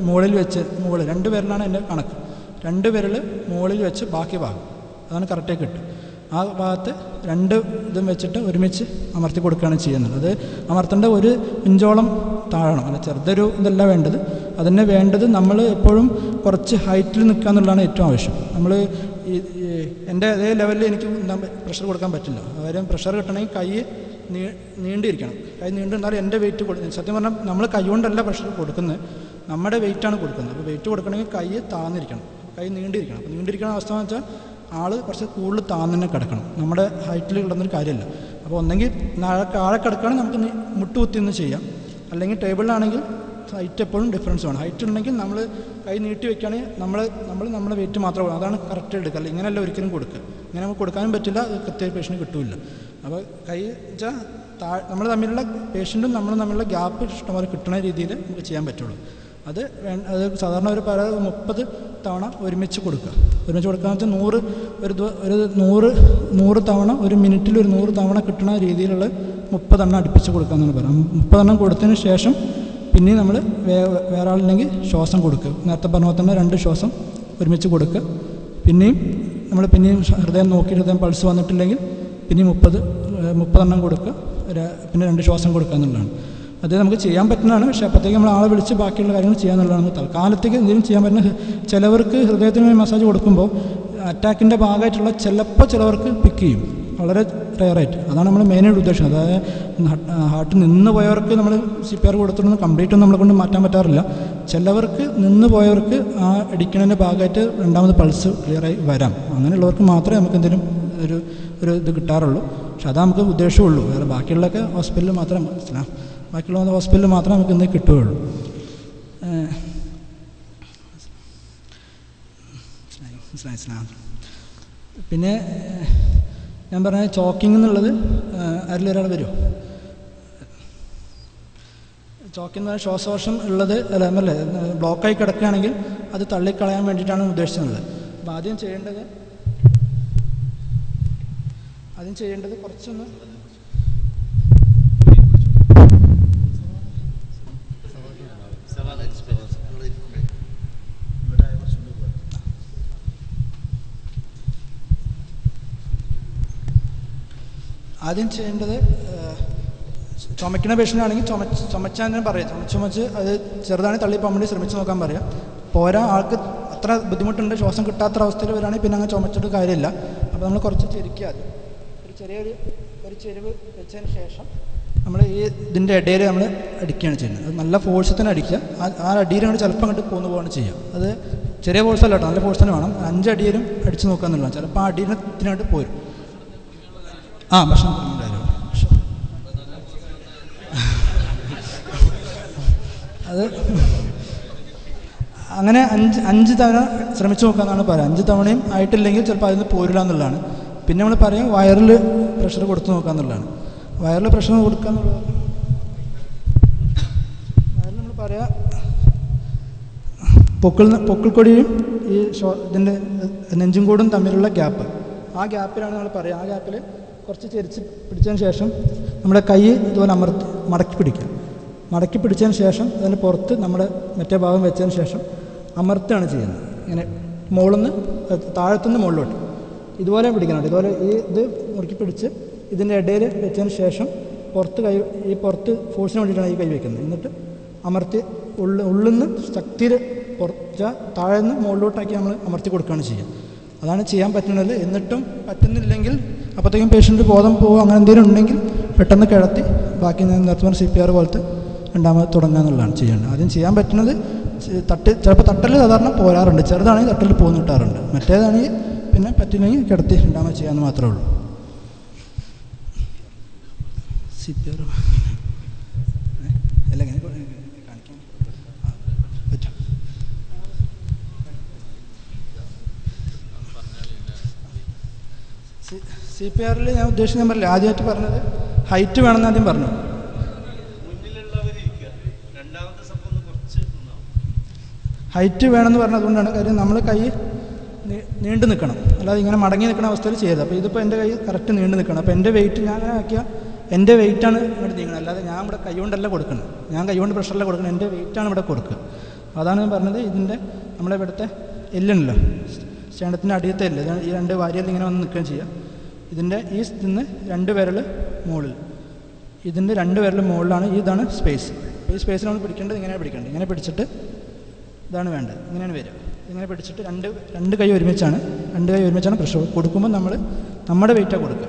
മുകളിൽ വെച്ച് 2 വിരലാണ് എൻ്റെ കണക്ക്. 2 വിരൽ മുകളിൽ വെച്ച് ബാക്കി ഭാഗം അതാണ് കറക്റ്റായി കിട്ടും. ആ ഭാഗത്ത് 2 ഇതും വെച്ചിട്ട് ഒരുമിച്ച് അമർത്തി കൊടുക്കുകയാണ് ചെയ്യുന്നത്. അത് അമർത്തേണ്ട 1 ഇഞ്ചോളം താഴണം, അല്ല ചെറുതൊരു ഇതല്ല വേണ്ടത്. അതിനെ വേണ്ടത് നമ്മൾ എപ്പോഴും കുറച്ച് ഹൈറ്റിൽ നിൽക്കുക എന്നുള്ളതാണ് ഏറ്റവും ആവശ്യം. നമ്മൾ എൻ്റെ അതേ ലെവലിൽ എനിക്ക് പ്രഷർ കൊടുക്കാൻ പറ്റില്ല. കാര്യം പ്രഷർ കിട്ടണമെങ്കിൽ കൈ നീണ്ടിരിക്കണം. കൈ നീണ്ടിരുന്നാലും എൻ്റെ വെയിറ്റ് കൊടുക്കുന്നത്, സത്യം പറഞ്ഞാൽ നമ്മൾ കൈ കൊണ്ടല്ല പ്രഷർ കൊടുക്കുന്നത്, നമ്മുടെ വെയിറ്റാണ് കൊടുക്കുന്നത്. അപ്പോൾ വെയിറ്റ് കൊടുക്കണമെങ്കിൽ കൈ താന്നിരിക്കണം, കൈ നീണ്ടിരിക്കണം. അപ്പോൾ നീണ്ടിരിക്കുന്ന അവസ്ഥ എന്ന് വെച്ചാൽ ആൾ കുറച്ച് കൂടുതൽ താന്ന് തന്നെ കിടക്കണം, നമ്മുടെ ഹൈറ്റിൽ കിടന്നൊരു കാര്യമില്ല. അപ്പോൾ ഒന്നെങ്കിൽ താഴെ കിടക്കുകയാണെങ്കിൽ നമുക്ക് മുട്ടുകുത്തി ഒന്ന് ചെയ്യാം, അല്ലെങ്കിൽ ടേബിളിലാണെങ്കിൽ ഹൈറ്റ് എപ്പോഴും ഡിഫറൻസ് വേണം. ഹൈറ്റ് ഉണ്ടെങ്കിൽ നമ്മൾ കൈ നീട്ടി വെക്കുകയാണെങ്കിൽ നമ്മുടെ വെയിറ്റ് മാത്രമേ അതാണ് കറക്റ്റ് എടുക്കുക. അല്ല ഇങ്ങനെയല്ല ഒരിക്കലും കൊടുക്കുക. ഇങ്ങനെ നമുക്ക് കൊടുക്കാനും പറ്റില്ല, അത് കൃത്യമായി പേഷ്യൻറ്റ് കിട്ടില്ല. അപ്പോൾ കൈ വെച്ചാൽ നമ്മൾ തമ്മിലുള്ള പേഷ്യൻറ്റും നമ്മളും തമ്മിലുള്ള ഗ്യാപ്പ് ഇഷ്ടംപോലെ കിട്ടുന്ന രീതിയിൽ നമുക്ക് ചെയ്യാൻ പറ്റുള്ളൂ. അത് സാധാരണ ഒരു 30 തവണ ഒരുമിച്ച് കൊടുക്കുക. ഒരുമിച്ച് കൊടുക്കുകയെന്ന് വെച്ചാൽ 100 തവണ ഒരു മിനിറ്റിൽ ഒരു 100 തവണ കിട്ടുന്ന രീതിയിലുള്ള 30 എണ്ണം അടുപ്പിച്ച് കൊടുക്കുക എന്നാണ് പറയുന്നത്. 30 എണ്ണം കൊടുത്തതിന് ശേഷം പിന്നെ നമ്മൾ വേറെ ആളില്ലെങ്കിൽ ശ്വാസം കൊടുക്കുക. നേരത്തെ പറഞ്ഞ പോലെ തന്നെ 2 ശ്വാസം ഒരുമിച്ച് കൊടുക്കുക. പിന്നെയും ഹൃദയം നോക്കി ഹൃദയം പൾസ് വന്നിട്ടില്ലെങ്കിൽ പിന്നെ 30 എണ്ണം കൊടുക്കുക. പിന്നെ 2 ശ്വാസം കൊടുക്കുക എന്നുള്ളതാണ്. അത് നമുക്ക് ചെയ്യാൻ പറ്റുന്നതാണ്. പക്ഷേ അപ്പോഴത്തേക്ക് നമ്മൾ ആളെ വിളിച്ച് ബാക്കിയുള്ള കാര്യങ്ങൾ ചെയ്യാന്നുള്ളതാണ്. നമുക്ക് തൽക്കാലത്തേക്ക് എന്തെങ്കിലും ചെയ്യാൻ പറ്റുന്ന ചിലവർക്ക് ഹൃദയത്തിന് മസാജ് കൊടുക്കുമ്പോൾ അറ്റാക്കിൻ്റെ ഭാഗമായിട്ടുള്ള ചിലവർക്ക് പിക്ക് ചെയ്യും, വളരെ റെയറായിട്ട്. അതാണ് നമ്മൾ മെയിനായിട്ട് ഉദ്ദേശിക്കുന്നത്. അതായത് ഹാർട്ട് നിന്ന് പോയവർക്ക് നമ്മൾ CPR കൊടുത്തിട്ടൊന്നും കംപ്ലീറ്റ് ഒന്നും നമ്മളെ കൊണ്ട് മാറ്റാൻ പറ്റാറില്ല. ചിലവർക്ക് നിന്ന് പോയവർക്ക് ആ അടിക്കണതിൻ്റെ ഭാഗമായിട്ട് രണ്ടാമത് പൾസ് ക്ലിയറായി വരാം. അങ്ങനെയുള്ളവർക്ക് മാത്രമേ നമുക്ക് എന്തെങ്കിലും ഒരു ഇത് കിട്ടാറുള്ളൂ. പക്ഷെ അത് നമുക്ക് ഉദ്ദേശമുള്ളൂ. വേറെ ബാക്കിയുള്ളതൊക്കെ ഹോസ്പിറ്റലിൽ മാത്രമേ ബാക്കിയുള്ള ഹോസ്പിറ്റലിൽ മാത്രമേ നമുക്ക് എന്തെങ്കിലും കിട്ടുകയുള്ളൂ. പിന്നെ ഞാൻ പറഞ്ഞ ചോക്കിംഗ് എന്നുള്ളത് ആരിലൊരാൾ വരുമോ? ചോക്കിംഗ് എന്ന് പറഞ്ഞാൽ ശ്വാസകോശം ഉള്ളത് അല്ലേ ബ്ലോക്കായി കിടക്കുകയാണെങ്കിൽ അത് തള്ളിക്കളയാൻ വേണ്ടിയിട്ടാണ് ഉദ്ദേശിച്ചുള്ളത്. അപ്പോൾ ആദ്യം ചെയ്യേണ്ടത് കുറച്ചൊന്ന് ചുമയ്ക്കുന്ന പേഷ്യൻ്റാണെങ്കിൽ ചുമച്ചാൻ പറയാം. ചുമച്ച് അത് ചെറുതാണെങ്കിൽ തള്ളിപ്പോകാൻ വേണ്ടി ശ്രമിച്ച് നോക്കാൻ പറയാം. പോരാ ആൾക്ക് അത്ര ബുദ്ധിമുട്ടുണ്ട്, ശ്വാസം കിട്ടാത്ത അവസ്ഥയിൽ വരികയാണെങ്കിൽ പിന്നെ അങ്ങനെ ചുമച്ചിട്ട് കാര്യമില്ല. അപ്പോൾ നമ്മൾ കുറച്ച് ചെരിക്കുക. അത് ഒരു ചെരിവ് വെച്ചതിന് ശേഷം നമ്മൾ ഇതിൻ്റെ ഇടയിൽ നമ്മൾ അടിക്കുകയാണ് ചെയ്യുന്നത്. അത് നല്ല ഫോഴ്സിൽ തന്നെ അടിക്കുക. ആ അടിയിൽ നമ്മൾ ചിലപ്പോൾ അങ്ങോട്ട് പോവുകയാണ് ചെയ്യുക. അത് ചെറിയ ഫോഴ്സല്ല കേട്ടോ, നല്ല ഫോഴ്സ് തന്നെ വേണം. 5 അടിയിലും അടിച്ച് നോക്കുക എന്നുള്ളതാണ്. ചിലപ്പോൾ ആ അടിയിനത്തിനായിട്ട് പോരും. ഭക്ഷണം അത് അങ്ങനെ 5 തവണ ശ്രമിച്ചു നോക്കാമെന്നാണ് പറയുക. 5 തവണയും ആയിട്ടില്ലെങ്കിൽ ചിലപ്പോൾ അതിൽ നിന്ന് പോരില്ല എന്നുള്ളതാണ്. പിന്നെ നമ്മൾ പറയും വയറിൽ പ്രഷർ കൊടുത്ത് നോക്കുക എന്നുള്ളതാണ്. വയറിൽ പ്രഷർ കൊടുക്കുക എന്നുള്ളത് വയറിൽ നമ്മൾ പറയാം പൊക്കിൾക്കൊടിയും ഈ ഇതിൻ്റെ നെഞ്ചും കൂടും തമ്മിലുള്ള ഗ്യാപ്പ്, ആ ഗ്യാപ്പിലാണ് നമ്മൾ പറയുക. ആ ഗ്യാപ്പിൽ കുറച്ച് ചെരിച്ച് പിടിച്ചതിന് ശേഷം നമ്മുടെ കൈ ഇതുപോലെ മടക്കി പിടിച്ചതിന് ശേഷം അതിന് പുറത്ത് നമ്മുടെ മറ്റേ ഭാഗം വെച്ചതിന് ശേഷം അമർത്തുകയാണ് ചെയ്യുന്നത്. ഇങ്ങനെ താഴത്തുനിന്ന് മുകളിലോട്ട് ഇതുപോലെ പിടിക്കണം. ഇതുപോലെ ഇത് മുറുക്കി പിടിച്ച് ഇതിൻ്റെ ഇടയിൽ വെച്ചതിന് ശേഷം പുറത്ത് ഫോഴ്സിന് വേണ്ടിയിട്ടാണ് ഈ കൈ വയ്ക്കുന്നത്. എന്നിട്ട് അമർത്തി ഉള്ളിൽ നിന്ന് ശക്തിയിൽ താഴെ നിന്ന് മുകളിലോട്ടാക്കി നമ്മൾ അമർത്തി കൊടുക്കുകയാണ് ചെയ്യുക. അതാണ് ചെയ്യാൻ പറ്റുന്നത്. എന്നിട്ടും പറ്റുന്നില്ലെങ്കിൽ അപ്പോഴത്തേക്കും പേഷ്യൻ്റ് ബോധം പോകുക അങ്ങനെ എന്തെങ്കിലും ഉണ്ടെങ്കിൽ പെട്ടെന്ന് കിടത്തി ബാക്കി ഞാൻ നേരത്തെ പറഞ്ഞ CPR പോലത്തെ രണ്ടാമത് തുടങ്ങുക എന്നുള്ളതാണ് ചെയ്യേണ്ടത്. ആദ്യം ചെയ്യാൻ പറ്റുന്നത് ചിലപ്പോൾ തട്ടൽ സാധാരണ പോരാറുണ്ട്, ചെറുതാണെങ്കിൽ തട്ടൽ പോന്ന് കിട്ടാറുണ്ട്. മറ്റേതാണെങ്കിൽ പിന്നെ പറ്റില്ലെങ്കിൽ കിടത്തി രണ്ടാമത് ചെയ്യാമെന്ന് മാത്രമേ ഉള്ളൂ. CPR അല്ല എങ്ങനെ കാണിക്കാൻ പറ്റും? CPRൽ ഞാൻ ഉദ്ദേശിച്ച് ഞാൻ പറഞ്ഞില്ല, ആദ്യമായിട്ട് പറഞ്ഞത് ഹൈറ്റ് വേണമെന്ന് ആദ്യം പറഞ്ഞു. ഹൈറ്റ് വേണമെന്ന് പറഞ്ഞതുകൊണ്ടാണ് കാര്യം നമ്മൾ കൈ നീണ്ടു നിൽക്കണം, അല്ലാതെ ഇങ്ങനെ മടങ്ങി നിൽക്കുന്ന അവസ്ഥയിൽ ചെയ്തത്. അപ്പോൾ ഇതിപ്പോൾ എൻ്റെ കൈ കറക്റ്റ് നീണ്ടു നിൽക്കണം. അപ്പോൾ എൻ്റെ വെയിറ്റ് ഞാൻ അങ്ങനെ ആക്കിയാൽ എൻ്റെ വെയിറ്റാണ് ഇവിടെ നീങ്ങുന്നത്, അല്ലാതെ ഞാൻ ഇവിടെ കൈ കൊണ്ടല്ല കൊടുക്കുന്നത്, ഞാൻ കൈ കൊണ്ട് പ്രഷറല്ല കൊടുക്കുന്നത്, എൻ്റെ വെയിറ്റാണ് ഇവിടെ കൊടുക്കുക. അതാണ് ഞാൻ പറഞ്ഞത്. ഇതിൻ്റെ നമ്മളെ ഇവിടുത്തെ എല്ലുണ്ടല്ലോ, സ്റ്റേണ്ടത്തിൻ്റെ അടിയത്തെ എല്ല്, ഈ 2 വാരിയൽ ഇങ്ങനെ വന്ന് നിൽക്കുകയും ചെയ്യുക. ഇതിൻ്റെ ഈ നിന്ന് 2 വിരൽ മുകളിൽ, ഇതിൻ്റെ 2 വിരൽ മുകളിലാണ്. ഇതാണ് സ്പേസ്. അപ്പോൾ ഈ സ്പേസിൽ നമ്മൾ പിടിക്കേണ്ടത് ഇങ്ങനെയാണ് പിടിക്കേണ്ടത്. ഇങ്ങനെ പിടിച്ചിട്ട് ഇതാണ് വേണ്ടത്, ഇങ്ങനെയാണ് വരിക. ഇങ്ങനെ പിടിച്ചിട്ട് രണ്ട് കൈ ഒരുമിച്ചാണ് പ്രഷർ കൊടുക്കുമ്പോൾ നമ്മുടെ വെയിറ്റാണ് കൊടുക്കുക.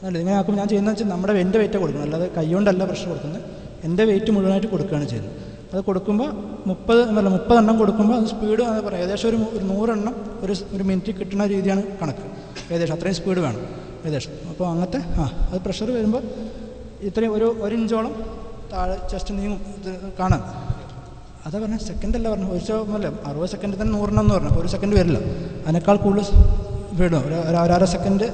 അല്ല ഇങ്ങനെ ആക്കുമ്പോൾ ഞാൻ ചെയ്യുന്നത് വെച്ചാൽ എൻ്റെ വെയിറ്റാണ് കൊടുക്കുന്നത്, അല്ലാതെ കൈ കൊണ്ടല്ല പ്രഷർ കൊടുക്കുന്നത്, എൻ്റെ വെയിറ്റ് മുഴുവനായിട്ട് കൊടുക്കുകയാണ് ചെയ്യുന്നത്. അത് കൊടുക്കുമ്പോൾ 30 എണ്ണം കൊടുക്കുമ്പോൾ അത് സ്പീഡ് എന്ന് പറയാം. ഏകദേശം ഒരു 100 എണ്ണം ഒരു മിനിറ്റ് കിട്ടുന്ന രീതിയാണ് കണക്ക്. ഏകദേശം അത്രയും സ്പീഡ് വേണം ഏകദേശം. അപ്പോൾ അങ്ങനത്തെ അത് പ്രഷർ വരുമ്പോൾ ഇത്രയും 1 ഇഞ്ചോളം താഴെ ചെസ്റ്റ് നീങ്ങും, ഇത് കാണാം. അതാ പറഞ്ഞത്, സെക്കൻഡല്ല പറഞ്ഞു, ഒരു അല്ല 60 സെക്കൻഡ് തന്നെ 100 എന്ന് പറഞ്ഞു. അപ്പോൾ 1 സെക്കൻഡ് വരില്ല, അതിനേക്കാൾ കൂടുതൽ സ്പീഡോ, ഒരു 1/2 സെക്കൻഡ്,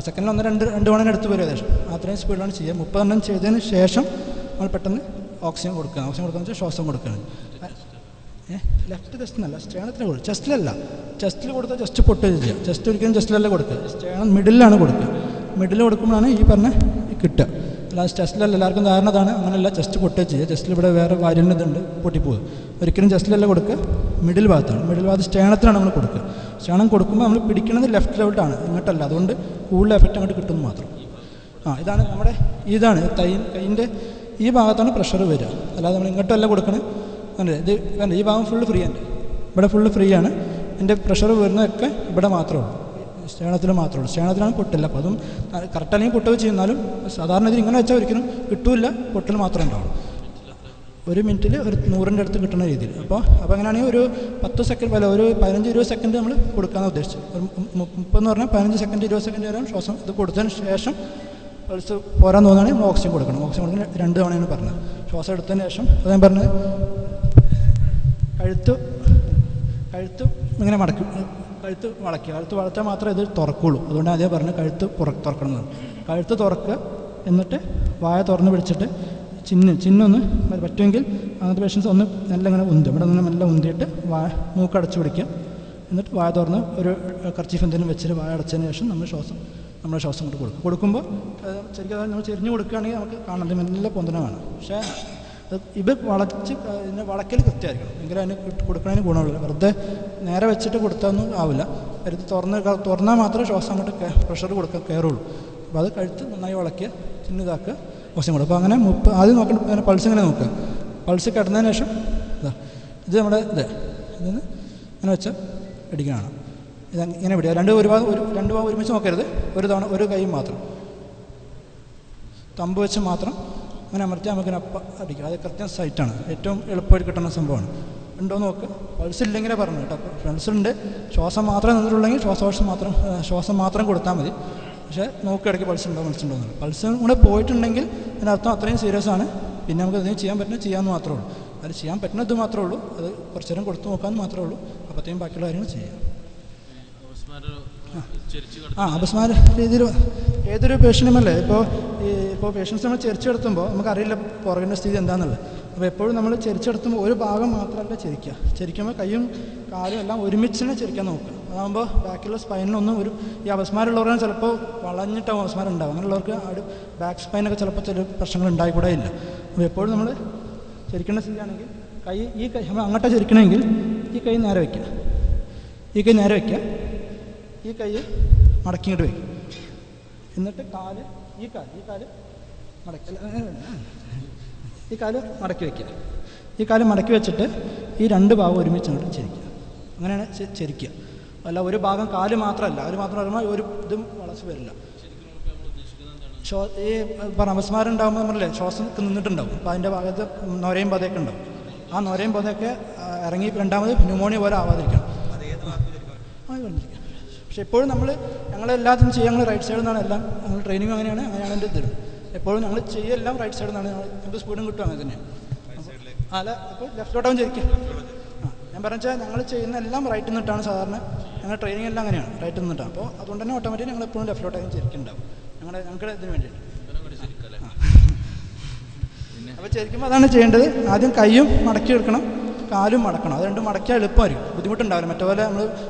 സെക്കൻഡിൽ 1-2 വേണം എടുത്ത് വരും ഏകദേശം. അത്രയും സ്പീഡിലാണ് ചെയ്യുക. 30 ചെയ്തതിന് ശേഷം നമ്മൾ പെട്ടെന്ന് ഓക്സിജൻ കൊടുക്കുക. ഓക്സിജൻ കൊടുക്കുക വെച്ചാൽ ശ്വാസം കൊടുക്കുകയാണ്. ലെഫ്റ്റ് ചെസ്റ്റിനല്ല, സ്റ്റേണത്തിന് കൊടുക്കുക. ചെസ്റ്റിലല്ല, ചെസ്റ്റിൽ കൊടുത്താൽ ചെസ്റ്റ് പൊട്ടുക ചെയ്യുക. ചെസ്റ്റ് ഒരിക്കലും ചെസ്റ്റിലല്ല കൊടുക്കുക, സ്റ്റേണം മിഡിലാണ് കൊടുക്കുക. മിഡിൽ കൊടുക്കുമ്പോഴാണ് ഈ പറഞ്ഞ കിട്ടുക. അല്ലാതെ ചെസ്റ്റിലല്ല, എല്ലാവർക്കും ധാരണ അതാണ്, അങ്ങനെയല്ല ചെസ്റ്റ് പൊട്ടുക ചെയ്യുക. ചെസ്റ്റിൽ ഇവിടെ വേറെ വാരിയൽ ഇതുണ്ട്, പൊട്ടിപ്പോകുക. ഒരിക്കലും ചെസ്റ്റിലല്ല കൊടുക്കുക, മിഡിൽ ഭാഗത്താണ്. മിഡിൽ ഭാഗത്ത് സ്റ്റേണത്തിലാണ് നമ്മൾ കൊടുക്കുക. സ്റ്റേണം കൊടുക്കുമ്പോൾ നമ്മൾ പിടിക്കുന്നത് ലെഫ്റ്റ് ലെവലിലാണ്, ഇങ്ങോട്ടല്ല. അതുകൊണ്ട് കൂടുതൽ എഫക്റ്റ് അങ്ങോട്ട് കിട്ടുന്നു മാത്രം. ഇതാണ് നമ്മുടെ, ഇതാണ് കൈയിൻ്റെ ഈ ഭാഗത്താണ് പ്രഷർ വരിക, അല്ലാതെ നമ്മൾ ഇങ്ങോട്ടല്ല കൊടുക്കണത്. ഇത് വേണ്ട, ഈ ഭാഗം ഫുള്ള് ഫ്രീ ആണ്, ഇവിടെ ഫുള്ള് ഫ്രീ ആണ്. എൻ്റെ പ്രഷർ വരുന്നതൊക്കെ ഇവിടെ മാത്രമേ ഉള്ളൂ, സ്റ്റേണത്തിൽ മാത്രമേ ഉള്ളൂ. സ്റ്റേണത്തിലാണ് പൊട്ടില്ല. അപ്പോൾ അതും കറക്റ്റ് അല്ലെങ്കിൽ പൊട്ടുക ചെയ്യുന്നാലും സാധാരണ ഇതിൽ ഇങ്ങനെ വെച്ചാൽ ഒരിക്കലും കിട്ടില്ല, പൊട്ടൽ മാത്രമേ ഉണ്ടാവുള്ളൂ. 1 മിനിറ്റിൽ ഒരു 100ൻ്റെ അടുത്ത് കിട്ടുന്ന രീതിയിൽ. അപ്പോൾ അങ്ങനെയാണെങ്കിൽ ഒരു 10 സെക്കൻഡ് അല്ല, ഒരു 15-20 സെക്കൻഡ് നമ്മൾ കൊടുക്കാമെന്ന് ഉദ്ദേശിച്ചു. ഒരു 30 എന്ന് പറഞ്ഞാൽ 15 സെക്കൻഡ് 20 സെക്കൻഡ് വരെ ശ്വാസം ഇത് കൊടുത്തതിന് ശേഷം പൾസ് പോരാൻ തോന്നുകയാണെങ്കിൽ ഓക്സിജൻ കൊടുക്കണം. ഓക്സിജൻ കൊടുക്കുന്ന 2 തവണയാണ് പറഞ്ഞത്. ശ്വാസം എടുത്തതിന് ശേഷം അത് ഞാൻ പറഞ്ഞത് കഴുത്ത് ഇങ്ങനെ മടക്കും, കഴുത്ത് വളച്ചാൽ മാത്രമേ ഇത് തുറക്കുള്ളൂ. അതുകൊണ്ട് ആദ്യം പറഞ്ഞ് കഴുത്ത് തുറക്കണം എന്ന്. കഴുത്ത് തുറക്കുക, എന്നിട്ട് വായ തുറന്ന് പിടിച്ചിട്ട് ചിന്നൊന്ന് പറ്റുമെങ്കിൽ അങ്ങനത്തെ പേഷ്യൻസ് ഒന്ന് നല്ല ഇങ്ങനെ ഉന്തും, ഇവിടെ നിന്ന് നല്ല ഉന്തിയിട്ട് മൂക്കടച്ച് പിടിക്കുക. എന്നിട്ട് വായ തുറന്ന് ഒരു കർച്ചീഫ് എന്തെങ്കിലും വെച്ചിട്ട് വായ അടച്ചതിന് ശേഷം നമ്മുടെ ശ്വാസം കൊണ്ട് കൊടുക്കുമ്പോൾ ശരിക്കും നമ്മൾ ചെരിഞ്ഞ് കൊടുക്കുകയാണെങ്കിൽ നമുക്ക് കാണാൻ നല്ല പൊന്തനമാണ്. പക്ഷേ ഇത് വളക്കൽ കൃത്യമായിരിക്കണം, എങ്കിലും അതിന് കൊടുക്കുന്നതിന് ഗുണമുള്ളൂ. വെറുതെ നേരെ വെച്ചിട്ട് കൊടുത്താലൊന്നും ആവില്ല. കരുത്ത് തുറന്നാൽ മാത്രമേ ശ്വാസം അങ്ങോട്ട് പ്രഷർ കയറുള്ളൂ. അപ്പോൾ അത് കഴുത്ത് നന്നായി വളയ്ക്കുക, ചിന്നതാക്കുക, ഓക്സിജൻ കൊടുക്കുക. അപ്പോൾ അങ്ങനെ ആദ്യം നോക്കേണ്ട പൾസ് ഇങ്ങനെ നോക്കുക. പൾസ് കിടന്നതിന് ശേഷം ഇത് നമ്മുടെ ഇതിന് ഇങ്ങനെ വെച്ച് പിടിക്കുകയാണ്. ഇത് ഇങ്ങനെ പിടിക്കുക. രണ്ട് ഭാഗം ഒരുമിച്ച് നോക്കരുത്, ഒരു തവണ ഒരു കൈ മാത്രം തമ്പ് വെച്ച് മാത്രം അങ്ങനെ അമർത്തി നമുക്കിങ്ങനെ അടിക്കുക. അത് കൃത്യം സൈറ്റാണ്, ഏറ്റവും എളുപ്പമായിട്ട് കിട്ടുന്ന സംഭവമാണ്. ഉണ്ടോ നോക്കുക. പൾസ് ഇല്ലെങ്കിലേ പറഞ്ഞു കേട്ടോ. പൾസ് ഉണ്ട്, ശ്വാസം മാത്രമേ നിന്നിട്ടുള്ളെങ്കിൽ ശ്വാസം മാത്രം കൊടുത്താൽ മതി. പക്ഷേ നോക്കിയിടയ്ക്ക് പൾസ് ഉണ്ടോ എന്നുള്ളത്. പൾസ് കൂടെ പോയിട്ടുണ്ടെങ്കിൽ അതിനർത്ഥം അത്രയും സീരിയസ് ആണ്. പിന്നെ നമുക്ക് എന്തെങ്കിലും ചെയ്യാൻ പറ്റുന്നത് ചെയ്യാമെന്ന് മാത്രമേ ഉള്ളൂ. അത് ചെയ്യാൻ പറ്റുന്നത് മാത്രമേ ഉള്ളൂ. അത് കുറച്ച് നേരം കൊടുത്ത് നോക്കാമെന്ന് മാത്രമേ ഉള്ളൂ. അപ്പോഴത്തേക്കും ബാക്കിയുള്ള കാര്യങ്ങൾ ചെയ്യാം. അപസ്മാര രീതിയിൽ ഏതൊരു പേഷ്യൻറ്റുമല്ലേ, ഇപ്പോൾ പേഷ്യൻസ് നമ്മൾ ചെരിച്ചെടുത്തുമ്പോൾ നമുക്കറിയില്ല പുറകിൻ്റെ സ്ഥിതി എന്താണെന്നുള്ളത്. അപ്പോൾ എപ്പോഴും നമ്മൾ ചെരിച്ചെടുത്തുമ്പോൾ ഒരു ഭാഗം മാത്രമല്ല ചെരിക്കുമ്പോൾ കൈയും കാലും എല്ലാം ഒരുമിച്ച് തന്നെ ചെരിക്കാൻ നോക്കുക. അതാകുമ്പോൾ ബാക്കിയുള്ള സ്പൈനിനൊന്നും ഈ അപസ്മാരമുള്ളവരാണ് ചിലപ്പോൾ വളഞ്ഞിട്ടാവും അപസ്മാരം ഉണ്ടാവും. അങ്ങനെയുള്ളവർക്ക് ബാക്ക് സ്പൈനൊക്കെ ചിലപ്പോൾ ചില പ്രശ്നങ്ങൾ ഉണ്ടായിക്കൂടെ ഇല്ല. അപ്പോൾ എപ്പോഴും നമ്മൾ ചെരിക്കേണ്ട സ്ഥിതിയാണെങ്കിൽ ഈ കൈ നമ്മൾ അങ്ങോട്ട് ചെരിക്കണമെങ്കിൽ ഈ കൈ നേരെ വയ്ക്കുക, ഈ കൈ മടക്കിങ്ങോട്ട് വയ്ക്കും. എന്നിട്ട് ഈ കാല് മടക്കി വയ്ക്കുക. ഈ കാല് മടക്കി വെച്ചിട്ട് ഈ 2 ഭാഗം ഒരുമിച്ച് അങ്ങോട്ട് ചെരിക്കുക. അങ്ങനെയാണ് ചെരിക്കുക. അല്ല ഒരു ഭാഗം കാല് മാത്രമല്ല, പറയുമ്പോൾ ഒരു ഇതും വളച്ച് വരില്ല. ഈ അപസ്മാരം ഉണ്ടാകുമ്പോൾ നമ്മളല്ലേ ശ്വാസം നിന്നിട്ടുണ്ടാവും. അപ്പോൾ അതിൻ്റെ ഭാഗത്ത് നൊരയും പതയൊക്കെ ഉണ്ടാവും. ആ നൊരയും പതയൊക്കെ ഇറങ്ങി രണ്ടാമത് ന്യൂമോണിയ പോലെ ആവാതിരിക്കണം. പക്ഷെ എപ്പോഴും ഞങ്ങളെല്ലാത്തിനും ചെയ്യുക, ഞങ്ങൾ റൈറ്റ് സൈഡിൽ നിന്നാണ് എല്ലാം, ഞങ്ങൾ ട്രെയിനിങ് അങ്ങനെയാണ് എൻ്റെ ഇത്. എപ്പോഴും ഞങ്ങൾ ചെയ്യെല്ലാം റൈറ്റ് സൈഡിൽ നിന്നാണ്. നമുക്ക് സ്പീഡും കിട്ടും അങ്ങനെ തന്നെയാണ്. അല്ല അപ്പോൾ ലെഫ്റ്റോട്ടാവും ശരിക്കും. ഞാൻ പറഞ്ഞാൽ ഞങ്ങൾ ചെയ്യുന്ന എല്ലാം റൈറ്റിൽ നിന്നിട്ടാണ് സാധാരണ. ഞങ്ങളുടെ ട്രെയിനിങ് എല്ലാം അങ്ങനെയാണ്, റൈറ്റിൽ നിന്നിട്ടാണ്. അപ്പോൾ അതുകൊണ്ട് തന്നെ ഓട്ടോമാറ്റിക് ഞങ്ങൾ എപ്പോഴും ലെഫ്റ്റോട്ടായും ശരിക്കുണ്ടാവും. ഞങ്ങൾക്ക് ഇതിന് വേണ്ടിയിട്ട്. അപ്പോൾ ശരിക്കുമ്പോൾ അതാണ് ചെയ്യേണ്ടത്. ആദ്യം കൈയും മടക്കി എടുക്കണം, കാലും മടക്കണം. അത് രണ്ടും മടക്കിയാൽ എളുപ്പമായിരിക്കും, ബുദ്ധിമുട്ടുണ്ടാവില്ല. മറ്റേ പോലെ നമ്മൾ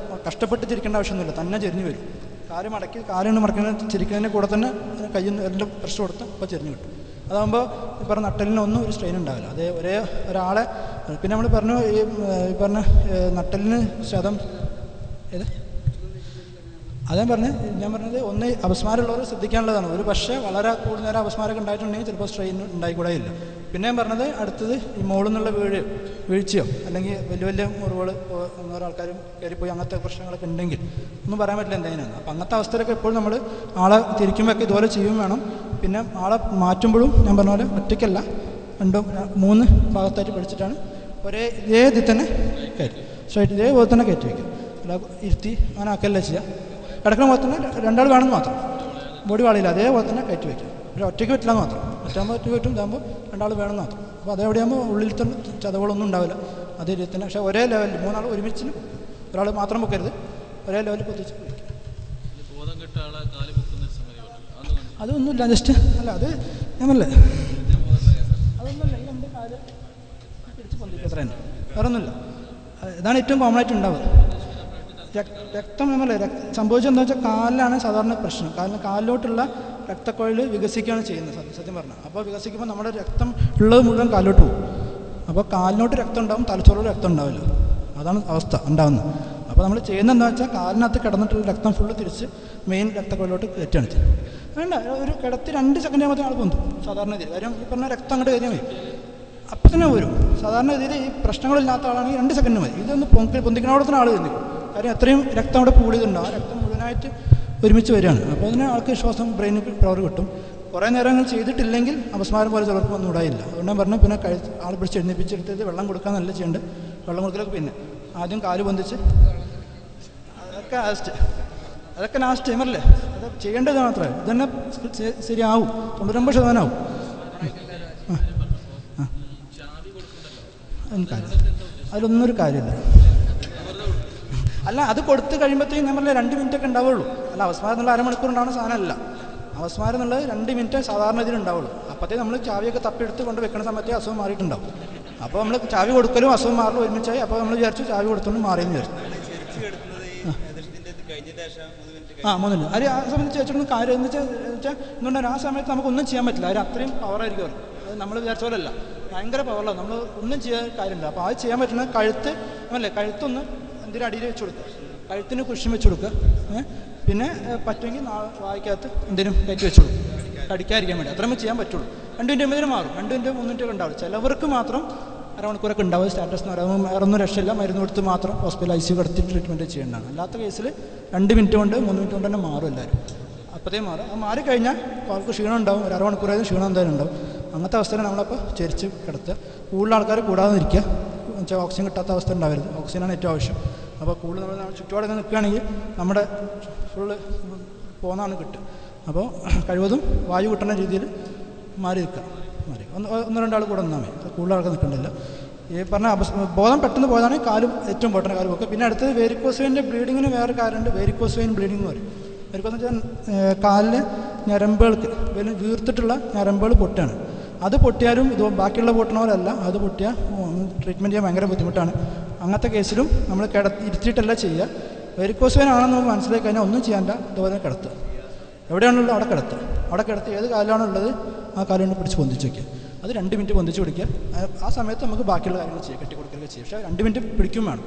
കഷ്ടപ്പെട്ട് ചിരിക്കേണ്ട ആവശ്യമൊന്നുമില്ല, തന്നെ ചെരിഞ്ഞ് വരും. കാലുകൊണ്ട് മടക്കുന്നത് ചിരിക്കുന്നതിൻ്റെ കൂടെ തന്നെ കയ്യിൽ നിന്ന് എല്ലാം പ്രഷർ കൊടുത്താൽ അപ്പോൾ ചെരിഞ്ഞ് കിട്ടും. അതാകുമ്പോൾ ഈ പറഞ്ഞ നട്ടലിനൊന്നും ഒരു സ്ട്രെയിൻ ഉണ്ടാവില്ല. അതേ ഒരാളെ പിന്നെ നമ്മൾ പറഞ്ഞു ഈ പറഞ്ഞ നട്ടലിന് ഞാൻ പറഞ്ഞത് ഒന്ന് അപസ്മാരമുള്ളവർ ശ്രദ്ധിക്കാനുള്ളതാണ്. ഒരു പക്ഷേ വളരെ കൂടുതൽ നേരം അപസ്മാരമൊക്കെ ഉണ്ടായിട്ടുണ്ടെങ്കിൽ ചിലപ്പോൾ സ്ട്രെയിൻ ഉണ്ടായിക്കൂടെ ഇല്ല. പിന്നെ ഞാൻ പറഞ്ഞത് അടുത്തത് ഈ മുകളിൽ നിന്നുള്ള വീഴ്ചയോ അല്ലെങ്കിൽ വലിയ മുറിവുകൾ ഓരോ ആൾക്കാരും കയറിപ്പോയി അങ്ങനത്തെ പ്രശ്നങ്ങളൊക്കെ ഉണ്ടെങ്കിൽ ഒന്നും പറയാൻ പറ്റില്ല എന്തെങ്കിലും. അപ്പോൾ അങ്ങനത്തെ അവസ്ഥയിലൊക്കെ എപ്പോഴും നമ്മൾ ആളെ തിരിക്കുമ്പോഴൊക്കെ ഇതുപോലെ ചെയ്യും വേണം. പിന്നെ ആളെ മാറ്റുമ്പോഴും ഞാൻ പറഞ്ഞ പോലെ ഒറ്റയ്ക്കല്ല, 2-3 ഭാഗത്തായിട്ട് പിടിച്ചിട്ടാണ് ഇതേ ഇതിൽ തന്നെ കയറ്റി സ്ട്രൈറ്റ് ഇതേപോലെ തന്നെ കയറ്റി വയ്ക്കുക. അല്ല ഇരുത്തി അങ്ങനെ ആക്കല്ല ചെയ്യുക. കിടക്കുന്ന പോലെ തന്നെ 2 വേണമെന്ന് മാത്രം, ബോഡി വാളില്ല, അതേപോലെ തന്നെ കയറ്റി വയ്ക്കുക. ഒറ്റയ്ക്ക് പറ്റില്ല എന്ന് മാത്രം. ഒറ്റയാകുമ്പോൾ ഒറ്റയ്ക്ക് പറ്റും, ഇതാകുമ്പോൾ 2 വേണമെന്ന് മാത്രം. അപ്പോൾ അതെവിടെയാകുമ്പോൾ ഉള്ളിലത്തെ ചതവുകളൊന്നും ഉണ്ടാവില്ല. അത് ഇരുത്തിന് പക്ഷേ ഒരേ ലെവലിൽ 3 ആൾ ഒരുമിച്ച് ഒരാൾ മാത്രം പൊക്കരുത്, ഒരേ ലെവലിൽ പൊതിച്ച് പൊയ്ക്കുക. അതൊന്നുമില്ല, ജസ്റ്റ് അല്ല അത് ഞമ്മല്ലേ അതൊന്നുമില്ല, ഈ 2 കാല് പിടിച്ച് പൊന്തിക്കുക അത്ര തന്നെ, വേറെ ഒന്നുമില്ല. ഇതാണ് ഏറ്റവും കോമൺ ആയിട്ട് ഉണ്ടാവുക. രക്തം നമ്മളെ സംഭവിച്ചെന്താ വെച്ചാൽ കാലിലാണ് സാധാരണ പ്രശ്നം. കാലിലോട്ടുള്ള രക്തക്കുഴൽ വികസിക്കുകയാണ് ചെയ്യുന്നത് സത്യം പറഞ്ഞാൽ. അപ്പോൾ വികസിക്കുമ്പോൾ നമ്മുടെ രക്തം ഉള്ളത് മുഴുവൻ കാലിലോട്ട് പോകും. അപ്പോൾ കാലിനോട്ട് രക്തം ഉണ്ടാവും, തലച്ചോറിൽ രക്തം ഉണ്ടാവില്ല. അതാണ് അവസ്ഥ ഉണ്ടാകുന്നത്. അപ്പോൾ നമ്മൾ ചെയ്യുന്നത് എന്താ വെച്ചാൽ കാലിനകത്ത് കിടന്നിട്ടുള്ള രക്തം ഫുള്ള് തിരിച്ച് മെയിൻ രക്തക്കുഴലിലോട്ട് കയറ്റുകയാണ് ചെയ്യുന്നത്. വേണ്ട, ഒരു കിടത്തി 2 സെക്കൻഡ് ആകുമ്പോൾ ആൾ പൊന്തും സാധാരണ രീതിയിൽ. കാര്യം ഈ പറഞ്ഞാൽ രക്തം അങ്ങോട്ട് കയറിയാൽ മതി, അപ്പം തന്നെ വരും. സാധാരണ രീതിയിൽ ഈ പ്രശ്നങ്ങളില്ലാത്ത ആളാണെങ്കിൽ 2 സെക്കൻഡ് മതി. ഇതൊന്ന് പൊന്തിക്കണോടത്തിന് ആൾ കയറി. കാര്യം അത്രയും രക്തം അവിടെ പൂളിയതുണ്ടാവും, രക്തം മുഴുവനായിട്ട് ഒരുമിച്ച് വരികയാണ്. അപ്പോൾ അതിന് ആൾക്ക് ശ്വാസം ബ്രെയിനിൽ പവർ കിട്ടും. കുറേ നേരങ്ങൾ ചെയ്തിട്ടില്ലെങ്കിൽ അപസ്മാരം പോലെ ചിലർക്ക് ഒന്നും ഉണ്ടായില്ല. അതുകൊണ്ട് ഞാൻ പറഞ്ഞു, പിന്നെ ആൾ പിടിച്ച് എഴുന്നേപ്പിച്ചെടുത്തത് വെള്ളം കൊടുക്കാൻ നല്ല ചെയ്യേണ്ടത്. വെള്ളം കൊടുക്കലൊക്കെ പിന്നെ ആദ്യം കാല് പൊന്തിച്ച് അതൊക്കെ ലാസ്റ്റ് ടൈമല്ലേ, അത് ചെയ്യേണ്ടത് മാത്രമേ. ഇതന്നെ ശരിയാവും, 99% ആവും. അതിലൊന്നും ഒരു കാര്യമില്ല. അല്ല, അത് കൊടുത്ത് കഴിയുമ്പോഴത്തേക്കും ഞാൻ പറഞ്ഞില്ല 2 മിനിറ്റൊക്കെ ഉണ്ടാവുള്ളൂ. അല്ല, അവസ്മാരം എന്നുള്ള അരമണിക്കൂർ ഉണ്ടാവുന്ന സാധനമല്ല. അവസ്മാരം എന്നുള്ളത് 2 മിനിറ്റ് സാധാരണ ഇതിൽ ഉണ്ടാവുള്ളൂ. അപ്പോഴത്തേക്ക് നമ്മൾ ചാവിയൊക്കെ തപ്പിയെടുത്ത് കൊണ്ട് വെക്കുന്ന സമയത്തേ അസുഖം മാറിയിട്ടുണ്ടാവും. അപ്പോൾ നമ്മൾ ചാവി കൊടുക്കലും അസുഖം മാറലും ഒരുമിച്ചായി. അപ്പോൾ നമ്മൾ വിചാരിച്ചു ചാവി കൊടുത്തോണ്ട് മാറിയെന്ന് വിചാരിച്ചു. 3 മിനിറ്റ്. അത് ആ സമയത്ത് ചേച്ചിട്ട് കാര്യം എന്ന് വെച്ചാൽ എന്തുകൊണ്ടാണ് ആ സമയത്ത് നമുക്കൊന്നും ചെയ്യാൻ പറ്റില്ല. അവർ അത്രയും പവറായിരിക്കും. അത് നമ്മൾ വിചാരിച്ച പോലല്ല, ഭയങ്കര പവറിലാണ്. നമ്മൾ ഒന്നും ചെയ്യാൻ കാര്യമില്ല. അപ്പോൾ അത് ചെയ്യാൻ പറ്റുന്ന കഴുത്തൊന്ന് എന്തിനും അടിയിൽ വെച്ച് കൊടുക്കുക, കഴുത്തിന് കുഷ്യം വെച്ച് കൊടുക്കുക. പിന്നെ പറ്റുമെങ്കിൽ വായിക്കകത്ത് എന്തിനും കയറ്റി വെച്ച് കൊടുക്കും, കടിക്കാതിരിക്കാൻ വേണ്ടി. അത്രയും ചെയ്യാൻ പറ്റുള്ളൂ. 2 മിനിറ്റ് കഴിയുമ്പോൾ മാറും. 2 മിനിറ്റ് 3 മിനിറ്റൊക്കെ ഉണ്ടാവും. ചിലവർക്ക് മാത്രം അരമണിക്കൂറൊക്കെ ഉണ്ടാവും. സ്റ്റാറ്റസ് എന്ന് പറയുമ്പോൾ വേറൊന്നും രക്ഷയില്ല, മരുന്ന് കൊടുത്ത് മാത്രം ഹോസ്പിറ്റൽ ICU കിടത്തി ട്രീറ്റ്മെൻറ്റ് ചെയ്യേണ്ടതാണ്. അല്ലാത്ത കേസിൽ 2 മിനിറ്റ് കൊണ്ട് 3 മിനിറ്റ് കൊണ്ട് തന്നെ മാറും എല്ലാവരും. അപ്പോഴത്തേക്കും മാറും. അത് മാറിക്കഴിഞ്ഞാൽ അവർക്ക് ക്ഷീണം ഉണ്ടാവും. ഒരു അരമണിക്കൂറായാലും ക്ഷീണം എന്തായാലും ഉണ്ടാവും. അങ്ങനത്തെ അവസ്ഥയിൽ നമ്മളപ്പോൾ ചെരിച്ച് കിടത്തുക. കൂടുതൽ ആൾക്കാർ കൂടാതെ ഇരിക്കുക. വെച്ചാൽ ഓക്സിജൻ കിട്ടാത്ത അവസ്ഥ ഉണ്ടാവരുത്. ഓക്സിജനാണ് ഏറ്റവും ആവശ്യം. അപ്പോൾ കൂടുതൽ നമ്മൾ ചുറ്റുപാടൊക്കെ നിൽക്കുകയാണെങ്കിൽ നമ്മുടെ ഫുള്ള് പോകുന്നതാണ് കിട്ടുക. അപ്പോൾ കഴിവതും വായു കിട്ടുന്ന രീതിയിൽ മാറി നിൽക്കുക. ഒന്ന് 2 ആൾ കൂടെ നിന്നാൽ മതി, കൂടുതൽ ആൾക്ക് നിൽക്കണ്ടില്ല. ഈ പറഞ്ഞ ബോധം പെട്ടെന്ന് പോയതാണ് കാലും ഏറ്റവും ഇമ്പോർട്ടൻ്റ് കാര്യം ഒക്കെ. പിന്നെ അടുത്തത് വേരിക്കോസ് വെയിൻ്റെ ബ്ലീഡിങ്ങിന് വേറെ കാര്യമുണ്ട്. വേരിക്കോസ് വെയിൻ ബ്ലീഡിങ് എന്ന് പറയും. വേരിക്കോസ് എന്ന് വെച്ചാൽ കാലിന് ഞരമ്പുകൾക്ക് വീർത്തിട്ടുള്ള ഞരമ്പുകൾ പൊട്ടുകയാണ്. അത് പൊട്ടിയാലും ഇത് ബാക്കിയുള്ള പൊട്ടണ പോലെയല്ല. അത് പൊട്ടിയാൽ ട്രീറ്റ്മെൻറ്റ് ചെയ്യാൻ ഭയങ്കര ബുദ്ധിമുട്ടാണ്. അങ്ങനത്തെ കേസിലും നമ്മൾ ഇരുത്തിയിട്ടല്ല ചെയ്യുക. വെരിക്കോസ് വെയിൻ ആണെന്ന് നമുക്ക് മനസ്സിലാക്കി കഴിഞ്ഞാൽ ഒന്നും ചെയ്യാണ്ട, ഇതുപോലെ കിടത്തുക. എവിടെയാണുള്ളത് അവിടെ കിടത്തുക. അവിടെ കിടത്തി ഏത് കാലാണുള്ളത് ആ കാലം കൊണ്ട് പിടിച്ച് പൊന്തിച്ച് വയ്ക്കുക. അത് 2 മിനിറ്റ് പൊന്തിച്ച് പിടിക്കുക. ആ സമയത്ത് നമുക്ക് ബാക്കിയുള്ള കാര്യങ്ങൾ ചെയ്യുക, കെട്ടിക്കൊടുക്കുകയൊക്കെ ചെയ്യുക. പക്ഷേ 2 മിനിറ്റ് പിടിക്കും വേണം.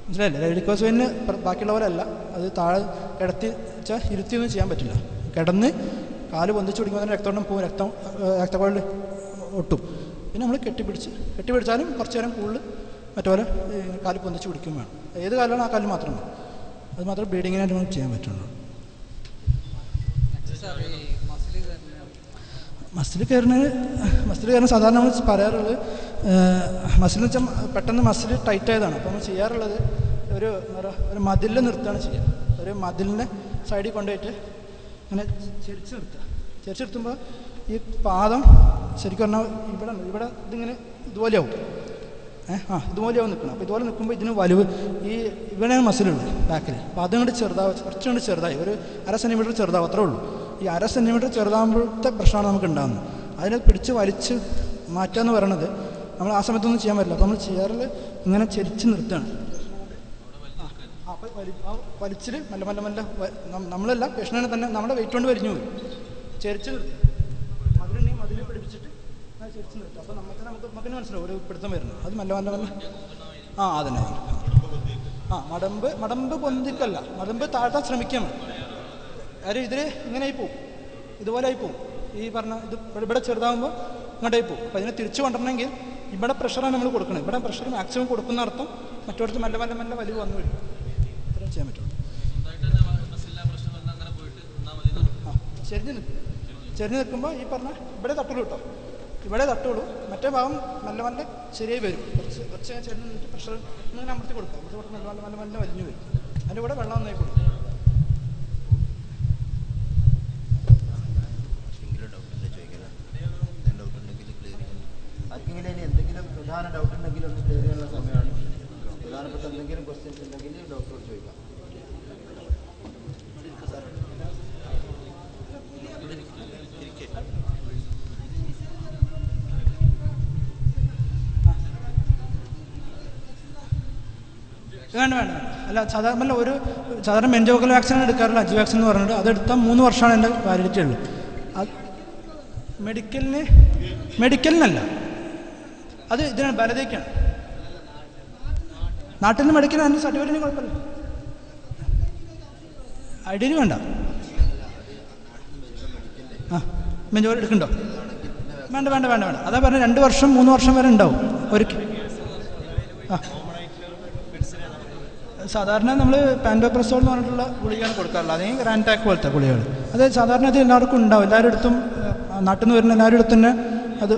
മനസ്സിലായില്ലേ? വെരിക്കോസ് വെയിന് ബാക്കിയുള്ള പോലെ അല്ല. അത് താഴെ കിടത്തി വെച്ചാൽ ഇരുത്തിയൊന്നും ചെയ്യാൻ പറ്റില്ല. കിടന്ന് കാല് പൊന്തിച്ച് പിടിക്കുമ്പോൾ തന്നെ രക്തം പോകും, രക്തക്കുഴൽ ഒട്ടും. പിന്നെ നമ്മൾ കെട്ടിപ്പിടിച്ചാലും കുറച്ച് നേരം കൂടുതൽ മറ്റേപോലെ കാല് പൊന്തിച്ച് പിടിക്കും വേണം. ഏത് കാലാണ് ആ കാലിൽ മാത്രം വേണം. അത് മാത്രമേ ബ്ലീഡിങ്ങിനായിട്ട് നമുക്ക് ചെയ്യാൻ പറ്റുള്ളൂ. മസിൽ കയറുന്ന സാധാരണ നമ്മൾ പറയാറുള്ളത് മസിൽ എന്ന് വെച്ചാൽ പെട്ടെന്ന് മസിൽ ടൈറ്റ് ആയതാണ്. അപ്പോൾ നമ്മൾ ചെയ്യാറുള്ളത് ഒരു മതിലിൽ നിർത്തുകയാണ് ചെയ്യുക. ഒരു മതിലിൻ്റെ സൈഡിൽ കൊണ്ടുപോയിട്ട് ഇങ്ങനെ ചെരിച്ച് നിർത്തുമ്പോൾ ഈ പാദം ശരിക്കും പറഞ്ഞാൽ ഇവിടെ ഇതിങ്ങനെ ഇതുപോലെയാവും. ഇതുപോലെയാവും നിൽക്കണം. അപ്പോൾ ഇതുപോലെ നിൽക്കുമ്പോൾ ഇതിന് വലുവ് ഇവിടെയാണ് മസിലുള്ളത് ബാക്കിൽ. അപ്പോൾ അതുകൊണ്ട് കുറച്ചുകൊണ്ട് ചെറുതായി ഒരു 1/2 സെൻറ്റിമീറ്റർ ചെറുതാവും, അത്രേ ഉള്ളൂ. ഈ 1/2 സെൻറ്റിമീറ്റർ ചെറുതാകുമ്പോഴത്തെ പ്രശ്നമാണ് നമുക്ക് ഉണ്ടാകുന്നത്. അതിനെ പിടിച്ച് വലിച്ച് മാറ്റുക എന്ന് പറയണത് നമ്മൾ ആ സമയത്തൊന്നും ചെയ്യാൻ പറ്റില്ല. അപ്പോൾ നമ്മൾ ചെയ്യാറിൽ ഇങ്ങനെ ചെരിച്ച് നിർത്തുകയാണ്. അപ്പോൾ വലിച്ചിൽ മെല്ലെ നമ്മളല്ല പേഷ്യൻറ്റിനെ തന്നെ നമ്മുടെ വെയിറ്റ് കൊണ്ട് വലിഞ്ഞു പോയി ചെരിച്ച് നിർത്തുക. മതിലുണ്ടെങ്കിൽ മതിൽ പിടിപ്പിച്ചിട്ട് ചെരിച്ച് നിർത്തുക. അപ്പോൾ നമുക്ക് മനസ്സിലാവും ഒരു പിടുത്തം വരുന്നത്. അത് മെല്ലെ അതന്നെ. മടമ്പ് പൊന്തിക്കല്ല, മടമ്പ് താഴ്ത്താൻ ശ്രമിക്കണം. കാര്യം ഇതിൽ ഇങ്ങനെ ആയി പോവും, ഇതുപോലെ ആയി പോവും. ഈ പറഞ്ഞ ഇത് ഇവിടെ ചെറുതാകുമ്പോൾ ഇങ്ങോട്ടായി പോവും. അപ്പോൾ അതിനെ തിരിച്ചു കൊണ്ടുവരണമെങ്കിൽ ഇവിടെ പ്രഷറാണ് നമ്മൾ കൊടുക്കുന്നത്. ഇവിടെ പ്രഷർ മാക്സിമം കൊടുക്കുന്ന അർത്ഥം മറ്റോടത്ത് മെല്ലെ വലിവ് വന്നു വരും. അത്രയും ചെയ്യാൻ പറ്റുള്ളൂ. ചെരിഞ്ഞ് നിൽക്കുമ്പോൾ ഈ പറഞ്ഞ ഇവിടെ തട്ടുള്ളൂ കേട്ടോ, ഇവിടെ തട്ടുള്ളൂ. മറ്റേ ഭാഗം മെല്ലെ ശരിയായി വരും. കുറച്ച് ചെരിഞ്ഞ് നിന്നിട്ട് പ്രഷർ ഇങ്ങനെ അമർത്തി കൊടുക്കുക. മെല്ലെ വലിഞ്ഞു വരും. അതിൻ്റെ കൂടെ വെള്ളം ഒന്നായി കൊടുക്കും. ആർക്കെങ്കിലും വേണ്ട വേണ്ട അല്ല, സാധാരണ സാധാരണ മെൻജോക്കൽ വാക്സിൻ എടുക്കാറില്ല, അജി വാക്സിൻ എന്ന് പറഞ്ഞിട്ട് അതെടുത്താൽ 3 വർഷമാണ് എൻ്റെ വാലിഡിറ്റി ഉള്ളത്. അത് മെഡിക്കലിനല്ല, അത് ഇതിനാണ് ബലതയ്ക്കാണ്. നാട്ടിൽ നിന്ന് മെഡിക്കൽ അതിന് സർട്ടിഫിക്കറ്റിന് കുഴപ്പമില്ല, ഐഡിയന് വേണ്ട. ആ മെൻജോക്കൽ എടുക്കണ്ടോ? വേണ്ട വേണ്ട വേണ്ട വേണ്ട, അതാ പറഞ്ഞ 2 വർഷം 3 വർഷം വരെ ഉണ്ടാവും ഒരിക്കൽ. ആ സാധാരണ നമ്മൾ പാൻഡോപ്രസോൾ എന്ന് പറഞ്ഞിട്ടുള്ള ഗുളികയാണ് കൊടുക്കാറുള്ളത്, അല്ലെങ്കിൽ റാൻടാക്ക് പോലത്തെ ഗുളികകൾ. അത് സാധാരണ ഇത് എല്ലാവർക്കും ഉണ്ടാവും, എല്ലാവരുടെ അടുത്തും നാട്ടിൽ നിന്ന് വരുന്ന എല്ലാവരുടെ അടുത്തും തന്നെ അത്.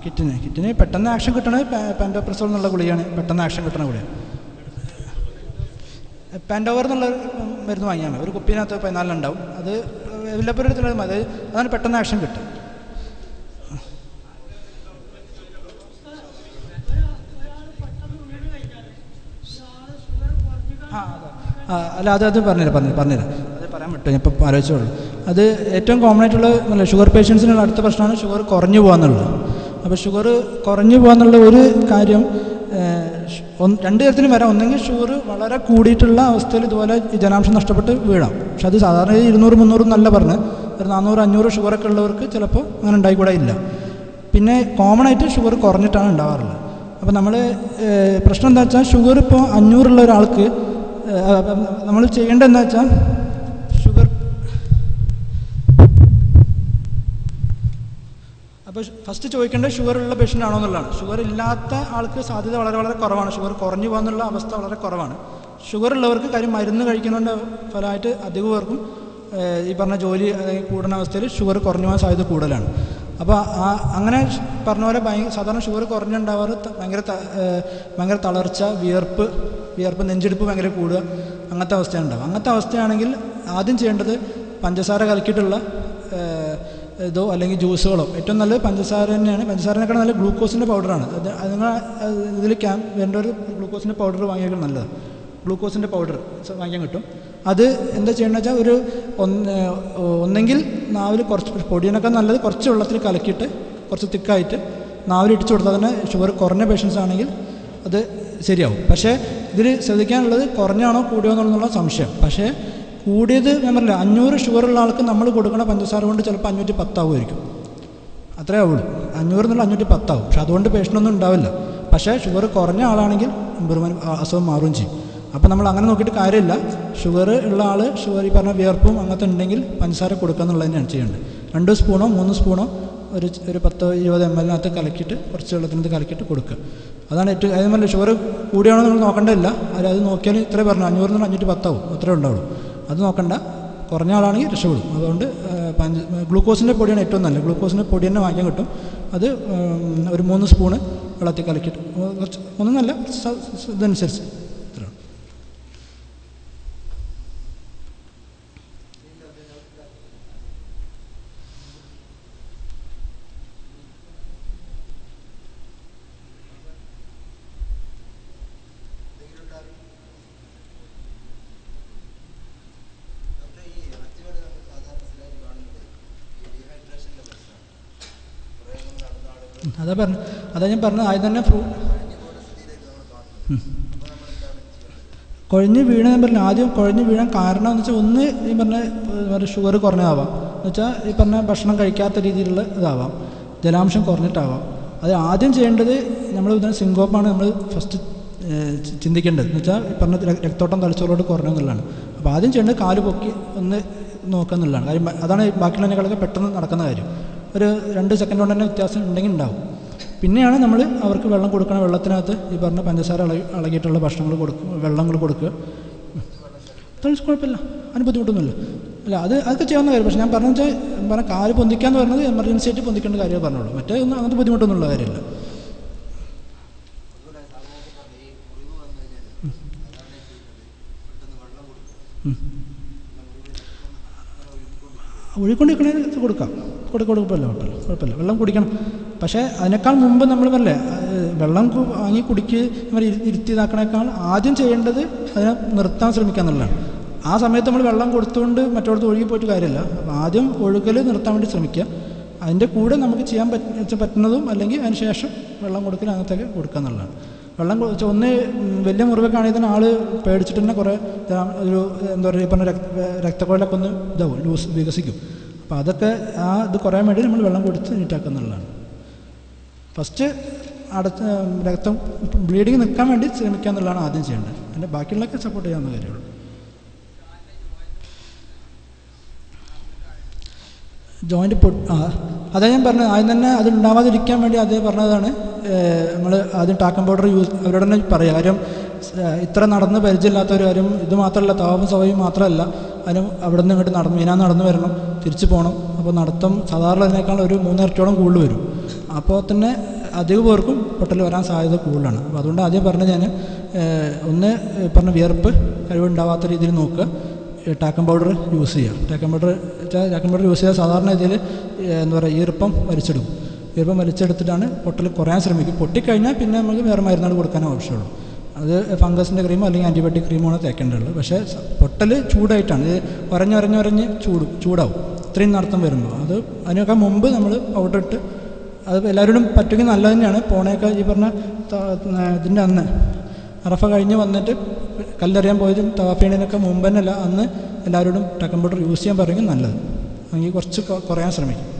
കിറ്റിന് പെട്ടെന്ന് ആക്ഷൻ കിട്ടണത് പാൻഡോപ്രസോൾ എന്നുള്ള ഗുളികയാണ്, പെട്ടെന്ന് ആക്ഷൻ കിട്ടണ ഗുളിക. പാൻഡോവർ എന്നുള്ള മരുന്ന് വാങ്ങിയാൽ മതി, ഒരു കുപ്പിനകത്ത് 14 ഉണ്ടാവും, അത് എല്ലാവരുടെ അടുത്തുള്ളത് മതി, അതാണ് പെട്ടെന്ന് ആക്ഷൻ കിട്ടും. അല്ല അത് പറഞ്ഞുതരാം അത് പറയാൻ പറ്റും, ഞാൻ ഇപ്പോൾ ആലോചിച്ചോളൂ. അത് ഏറ്റവും കോമൺ ആയിട്ടുള്ള ഷുഗർ പേഷ്യൻസിനുള്ള അടുത്ത പ്രശ്നമാണ് ഷുഗർ കുറഞ്ഞു പോകാന്നുള്ളത്. അപ്പോൾ ഷുഗർ കുറഞ്ഞു പോകാന്നുള്ള ഒരു കാര്യം 2 തരത്തിലും വരാം. ഒന്നെങ്കിൽ ഷുഗർ വളരെ കൂടിയിട്ടുള്ള അവസ്ഥയിൽ ഇതുപോലെ ജലാംശം നഷ്ടപ്പെട്ട് വീഴാം, പക്ഷെ അത് സാധാരണ 200-300 എന്നല്ല പറഞ്ഞ്, ഒരു 400-500 ഷുഗറൊക്കെ ഉള്ളവർക്ക് ചിലപ്പോൾ അങ്ങനെ ഉണ്ടായിക്കൂടെ ഇല്ല. പിന്നെ കോമൺ ആയിട്ട് ഷുഗർ കുറഞ്ഞിട്ടാണ് ഉണ്ടാവാറുള്ളത്. അപ്പോൾ നമ്മൾ പ്രശ്നം എന്താ വെച്ചാൽ, ഷുഗർ ഇപ്പോൾ 500 ഉള്ള ഒരാൾക്ക് നമ്മൾ ചെയ്യേണ്ടത് എന്താ വെച്ചാൽ, ഷുഗർ അപ്പോൾ ഫസ്റ്റ് ചോദിക്കേണ്ടത് ഷുഗർ ഉള്ള പേഷ്യൻ്റ് ആണോ എന്നുള്ളതാണ്. ഷുഗർ ഇല്ലാത്ത ആൾക്ക് സാധ്യത വളരെ വളരെ കുറവാണ്, ഷുഗർ കുറഞ്ഞു പോകാനുള്ള അവസ്ഥ വളരെ കുറവാണ്. ഷുഗർ ഉള്ളവർക്ക് കാര്യം മരുന്ന് കഴിക്കുന്നതിൻ്റെ ഫലമായിട്ട് അധികം പേർക്കും ഈ പറഞ്ഞ ജോലി കൂടുന്ന അവസ്ഥയിൽ ഷുഗർ കുറഞ്ഞു പോകാൻ സാധ്യത കൂടുതലാണ്. അപ്പോൾ അങ്ങനെ പറഞ്ഞ പോലെ സാധാരണ ഷുഗർ കുറഞ്ഞുണ്ടാവാറ് ഭയങ്കര തളർച്ച, വിയർപ്പ്, നെഞ്ചെടുപ്പ് ഭയങ്കര കൂടുക, അങ്ങനത്തെ അവസ്ഥയുണ്ടാവും. അങ്ങനത്തെ അവസ്ഥയാണെങ്കിൽ ആദ്യം ചെയ്യേണ്ടത് പഞ്ചസാര കലക്കിയിട്ടുള്ള ഇതോ അല്ലെങ്കിൽ ജ്യൂസുകളോ, ഏറ്റവും നല്ലത് പഞ്ചസാര തന്നെയാണ്. പഞ്ചസാരനേക്കാൾ നല്ല ഗ്ലൂക്കോസിൻ്റെ പൗഡറാണ്. അത് നിങ്ങൾ ഇതിൽ വേണ്ട ഒരു ഗ്ലൂക്കോസിൻ്റെ പൗഡർ വാങ്ങിയാൽ നല്ലത്. ഗ്ലൂക്കോസിൻ്റെ പൗഡർ വാങ്ങിക്കാൻ കിട്ടും. അത് എന്താ ചെയ്യണമെന്ന് വെച്ചാൽ, ഒന്നെങ്കിൽ നാവിൽ കുറച്ച് പൊടിയനൊക്കെ നല്ലത് കുറച്ച് വെള്ളത്തിൽ കലക്കിയിട്ട് കുറച്ച് തിക്കായിട്ട് നാവിൽ ഇടിച്ചു കൊടുത്താൽ തന്നെ ഷുഗർ കുറഞ്ഞ പേഷ്യൻസ് ആണെങ്കിൽ അത് ശരിയാവും. പക്ഷേ ഇതിൽ ശ്രദ്ധിക്കാനുള്ളത് കുറഞ്ഞാണോ കൂടിയോ എന്നുള്ള സംശയം. പക്ഷേ കൂടിയത് ഞാൻ പറഞ്ഞില്ല, 500 ഷുഗറുള്ള ആൾക്ക് നമ്മൾ കൊടുക്കണ പഞ്ചസാര കൊണ്ട് ചിലപ്പോൾ 510 ആവുമായിരിക്കും, അത്രേ ആവുള്ളൂ. 500 എന്നുള്ള 510 ആവും, പക്ഷെ അതുകൊണ്ട് പേഷ്യൻ്റൊന്നും ഉണ്ടാവില്ല. പക്ഷേ ഷുഗർ കുറഞ്ഞ ആളാണെങ്കിൽ അസുഖം മാറുകയും ചെയ്യും. അപ്പോൾ നമ്മൾ അങ്ങനെ നോക്കിയിട്ട് കാര്യമില്ല. ഷുഗർ ഉള്ള ആൾ ഷുഗർ ഈ പറഞ്ഞ വിയർപ്പും അങ്ങനത്തെ ഉണ്ടെങ്കിൽ പഞ്ചസാര കൊടുക്കുക എന്നുള്ളത് തന്നെയാണ് ചെയ്യേണ്ടത്. 2 സ്പൂണോ 3 സ്പൂണോ ഒരു 10-20 ml കലക്കിയിട്ട് കുറച്ച് വെള്ളത്തിനകത്ത് കലക്കിയിട്ട് കൊടുക്കുക. അതാണ് ഏറ്റവും. അതേപോലെ ഷുഗർ കൂടിയാണോ നമ്മൾ നോക്കേണ്ടതില്ല, അത് നോക്കിയാൽ ഇത്രേ പറഞ്ഞു 500 നിന്ന് 510 ആവും, അത്രേ ഉണ്ടാവുള്ളൂ. അത് നോക്കണ്ട, കുറഞ്ഞ ആളാണെങ്കിൽ രക്ഷപ്പെടും. അതുകൊണ്ട് ഗ്ലൂക്കോസിൻ്റെ പൊടിയാണ് ഏറ്റവും നല്ലത്. ഗ്ലൂക്കോസിൻ്റെ പൊടി തന്നെ വാങ്ങിക്കാൻ കിട്ടും. അത് ഒരു 3 സ്പൂണ് വെള്ളത്തിൽ കലക്കിയിട്ട്, കുറച്ച് ഒന്നല്ല ഇതനുസരിച്ച് ഇത്ര. അതാ ഞാൻ പറഞ്ഞത് ആദ്യം തന്നെ കുഴഞ്ഞ് വീഴാൻ പറഞ്ഞില്ല. ആദ്യം കുഴഞ്ഞ് വീഴാൻ കാരണം എന്ന് വെച്ചാൽ, ഒന്ന് ഈ പറഞ്ഞ ഷുഗർ കുറഞ്ഞതാവാം, എന്ന് വെച്ചാൽ ഈ പറഞ്ഞ ഭക്ഷണം കഴിക്കാത്ത രീതിയിലുള്ള ഇതാവാം, ജലാംശം കുറഞ്ഞിട്ടാവാം. അത് ആദ്യം ചെയ്യേണ്ടത് നമ്മൾ ഇതിന് സിങ്കോപ്പാണ് നമ്മൾ ഫസ്റ്റ് ചിന്തിക്കേണ്ടത്. എന്ന് വെച്ചാൽ ഈ പറഞ്ഞ രക്തോട്ടം തലച്ചോറോട് കുറഞ്ഞു എന്നുള്ളതാണ്. അപ്പോൾ ആദ്യം ചെയ്യേണ്ടത് കാല് പൊക്കി ഒന്ന് നോക്കുക എന്നുള്ളതാണ് കാര്യം. അതാണ് ബാക്കിയുള്ളതിനേക്കാളൊക്കെ പെട്ടെന്ന് നടക്കുന്ന കാര്യം. ഒരു 2 സെക്കൻഡ് കൊണ്ട് തന്നെ വ്യത്യാസം ഉണ്ടെങ്കിൽ ഉണ്ടാവും. പിന്നെയാണ് നമ്മൾ അവർക്ക് വെള്ളം കൊടുക്കണം. വെള്ളത്തിനകത്ത് ഈ പറഞ്ഞ പഞ്ചസാര ഇളകിയിട്ടുള്ള ഭക്ഷണങ്ങൾ വെള്ളങ്ങൾ കൊടുക്കുക. കുഴപ്പമില്ല, അതിന് ബുദ്ധിമുട്ടൊന്നുമില്ല. അല്ല അതൊക്കെ ചെയ്യാവുന്ന കാര്യം. പക്ഷേ ഞാൻ പറഞ്ഞ കാല് പൊന്തിക്കാന്ന് പറഞ്ഞത് എമർജൻസി ആയിട്ട് പൊന്തിക്കേണ്ട കാര്യമേ പറഞ്ഞുള്ളൂ. മറ്റേ ഒന്നും അങ്ങനത്തെ ബുദ്ധിമുട്ടൊന്നുമുള്ള കാര്യമില്ല. ഒഴുകൊണ്ടിരിക്കണേ കൊടുക്കാം, കുഴപ്പമില്ല, വെള്ളം കുടിക്കണം. പക്ഷേ അതിനേക്കാൾ മുമ്പ് നമ്മൾ പറഞ്ഞില്ലേ, വെള്ളം വാങ്ങി ഇരുത്തിയതാക്കണേക്കാൾ ആദ്യം ചെയ്യേണ്ടത് അതിനെ നിർത്താൻ ശ്രമിക്കുക എന്നുള്ളതാണ്. ആ സമയത്ത് നമ്മൾ വെള്ളം കൊടുത്തുകൊണ്ട് മറ്റോടത്ത് ഒഴുകി പോയിട്ട് കാര്യമില്ല. അപ്പോൾ ആദ്യം ഒഴുകൽ നിർത്താൻ വേണ്ടി ശ്രമിക്കുക. അതിൻ്റെ കൂടെ നമുക്ക് ചെയ്യാൻ പറ്റുന്നതും അല്ലെങ്കിൽ അതിന് ശേഷം വെള്ളം കൊടുക്കൽ അങ്ങനത്തെയൊക്കെ കൊടുക്കുക എന്നുള്ളതാണ്. വെള്ളം ഒന്ന് വലിയ മുറിവൊക്കെ ആണെങ്കിൽ തന്നെ ആൾ പേടിച്ചിട്ട് തന്നെ കുറേ ഒരു എന്താ പറയുക ഈ പറഞ്ഞ രക്തക്കുഴലൊക്കെ ഒന്ന് ഇതാവും വികസിക്കും. അപ്പോൾ അതൊക്കെ ഇത് കുറയാൻ വേണ്ടി നമ്മൾ വെള്ളം കൊടുത്ത് നീറ്റാക്കുക എന്നുള്ളതാണ്. ഫസ്റ്റ് രക്തം ബ്ലീഡിങ് നിൽക്കാൻ വേണ്ടി ശ്രമിക്കുക എന്നുള്ളതാണ് ആദ്യം ചെയ്യേണ്ടത്. പിന്നെ ബാക്കിയുള്ളതൊക്കെ സപ്പോർട്ട് ചെയ്യാവുന്ന കാര്യമുള്ളൂ. ജോയിൻറ്റ് അതാ ഞാൻ പറഞ്ഞത്, ആദ്യം തന്നെ അത് ഉണ്ടാവാതിരിക്കാൻ വേണ്ടി അതേ പറഞ്ഞതാണ്. നമ്മൾ ആദ്യം ടാക്കം പൗഡർ അവരോട് തന്നെ പറയുക. കാര്യം ഇത്ര നടന്ന് പരിചയമില്ലാത്തൊരു കാര്യം ഇത് മാത്രമല്ല, താവും സവയും മാത്രമല്ല, അതിനും അവിടെ നിന്ന് ഇങ്ങോട്ട് മീനാൻ നടന്ന് വരണം, തിരിച്ചു പോകണം. അപ്പോൾ നടത്തം സാധാരണ അതിനേക്കാൾ ഒരു 3 ഇരട്ടിയോളം കൂടുതൽ വരും. അപ്പോൾ തന്നെ അധികം പേർക്കും പൊട്ടൽ വരാൻ സാധ്യത കൂടുതലാണ്. അപ്പോൾ അതുകൊണ്ട് ആദ്യം പറഞ്ഞത് ഞാൻ ഒന്ന് പറഞ്ഞ വിയർപ്പ് കഴിവുണ്ടാവാത്ത രീതിയിൽ നോക്കുക, ടാക്കം പൗഡർ യൂസ് ചെയ്യുക. ടാക്കം പൗഡർ യൂസ് ചെയ്താൽ സാധാരണ ഇതിൽ എന്താ പറയുക ഈർപ്പം വലിച്ചെടുത്തിട്ടാണ് പൊട്ടൽ കുറയാൻ ശ്രമിക്കും. പൊട്ടിക്കഴിഞ്ഞാൽ പിന്നെ നമുക്ക് വേറെ മരുന്നുകൾ കൊടുക്കാനേ ആവശ്യമുള്ളൂ. അത് ഫംഗസിൻ്റെ ക്രീമോ അല്ലെങ്കിൽ ആൻറ്റിബയോട്ടിക് ക്രീമോ തേക്കേണ്ടതുള്ളൂ. പക്ഷേ പൊട്ടൽ ചൂടായിട്ടാണ്, ഇത് ഉരഞ്ഞ് ചൂടാവും ഇത്രയും നടത്തം വരുമ്പോൾ. അതിനൊക്കെ മുമ്പ് നമ്മൾ പൗഡർ ഇട്ട് അത് എല്ലാവരോടും പറ്റുമെങ്കിൽ നല്ലത് തന്നെയാണ്. പോണയൊക്കെ ഈ പറഞ്ഞ ഇതിൻ്റെ അന്ന് അറഫ കഴിഞ്ഞ് വന്നിട്ട് കല്ലെറിയാൻ പോയതും തവാഫീണിനൊക്കെ മുമ്പ് തന്നെയല്ല, അന്ന് എല്ലാവരോടും ടാക്കം പൗഡർ യൂസ് ചെയ്യാൻ പറയുമെങ്കിൽ നല്ലത്. അങ്ങനെ കുറച്ച് കുറയാൻ ശ്രമിക്കും.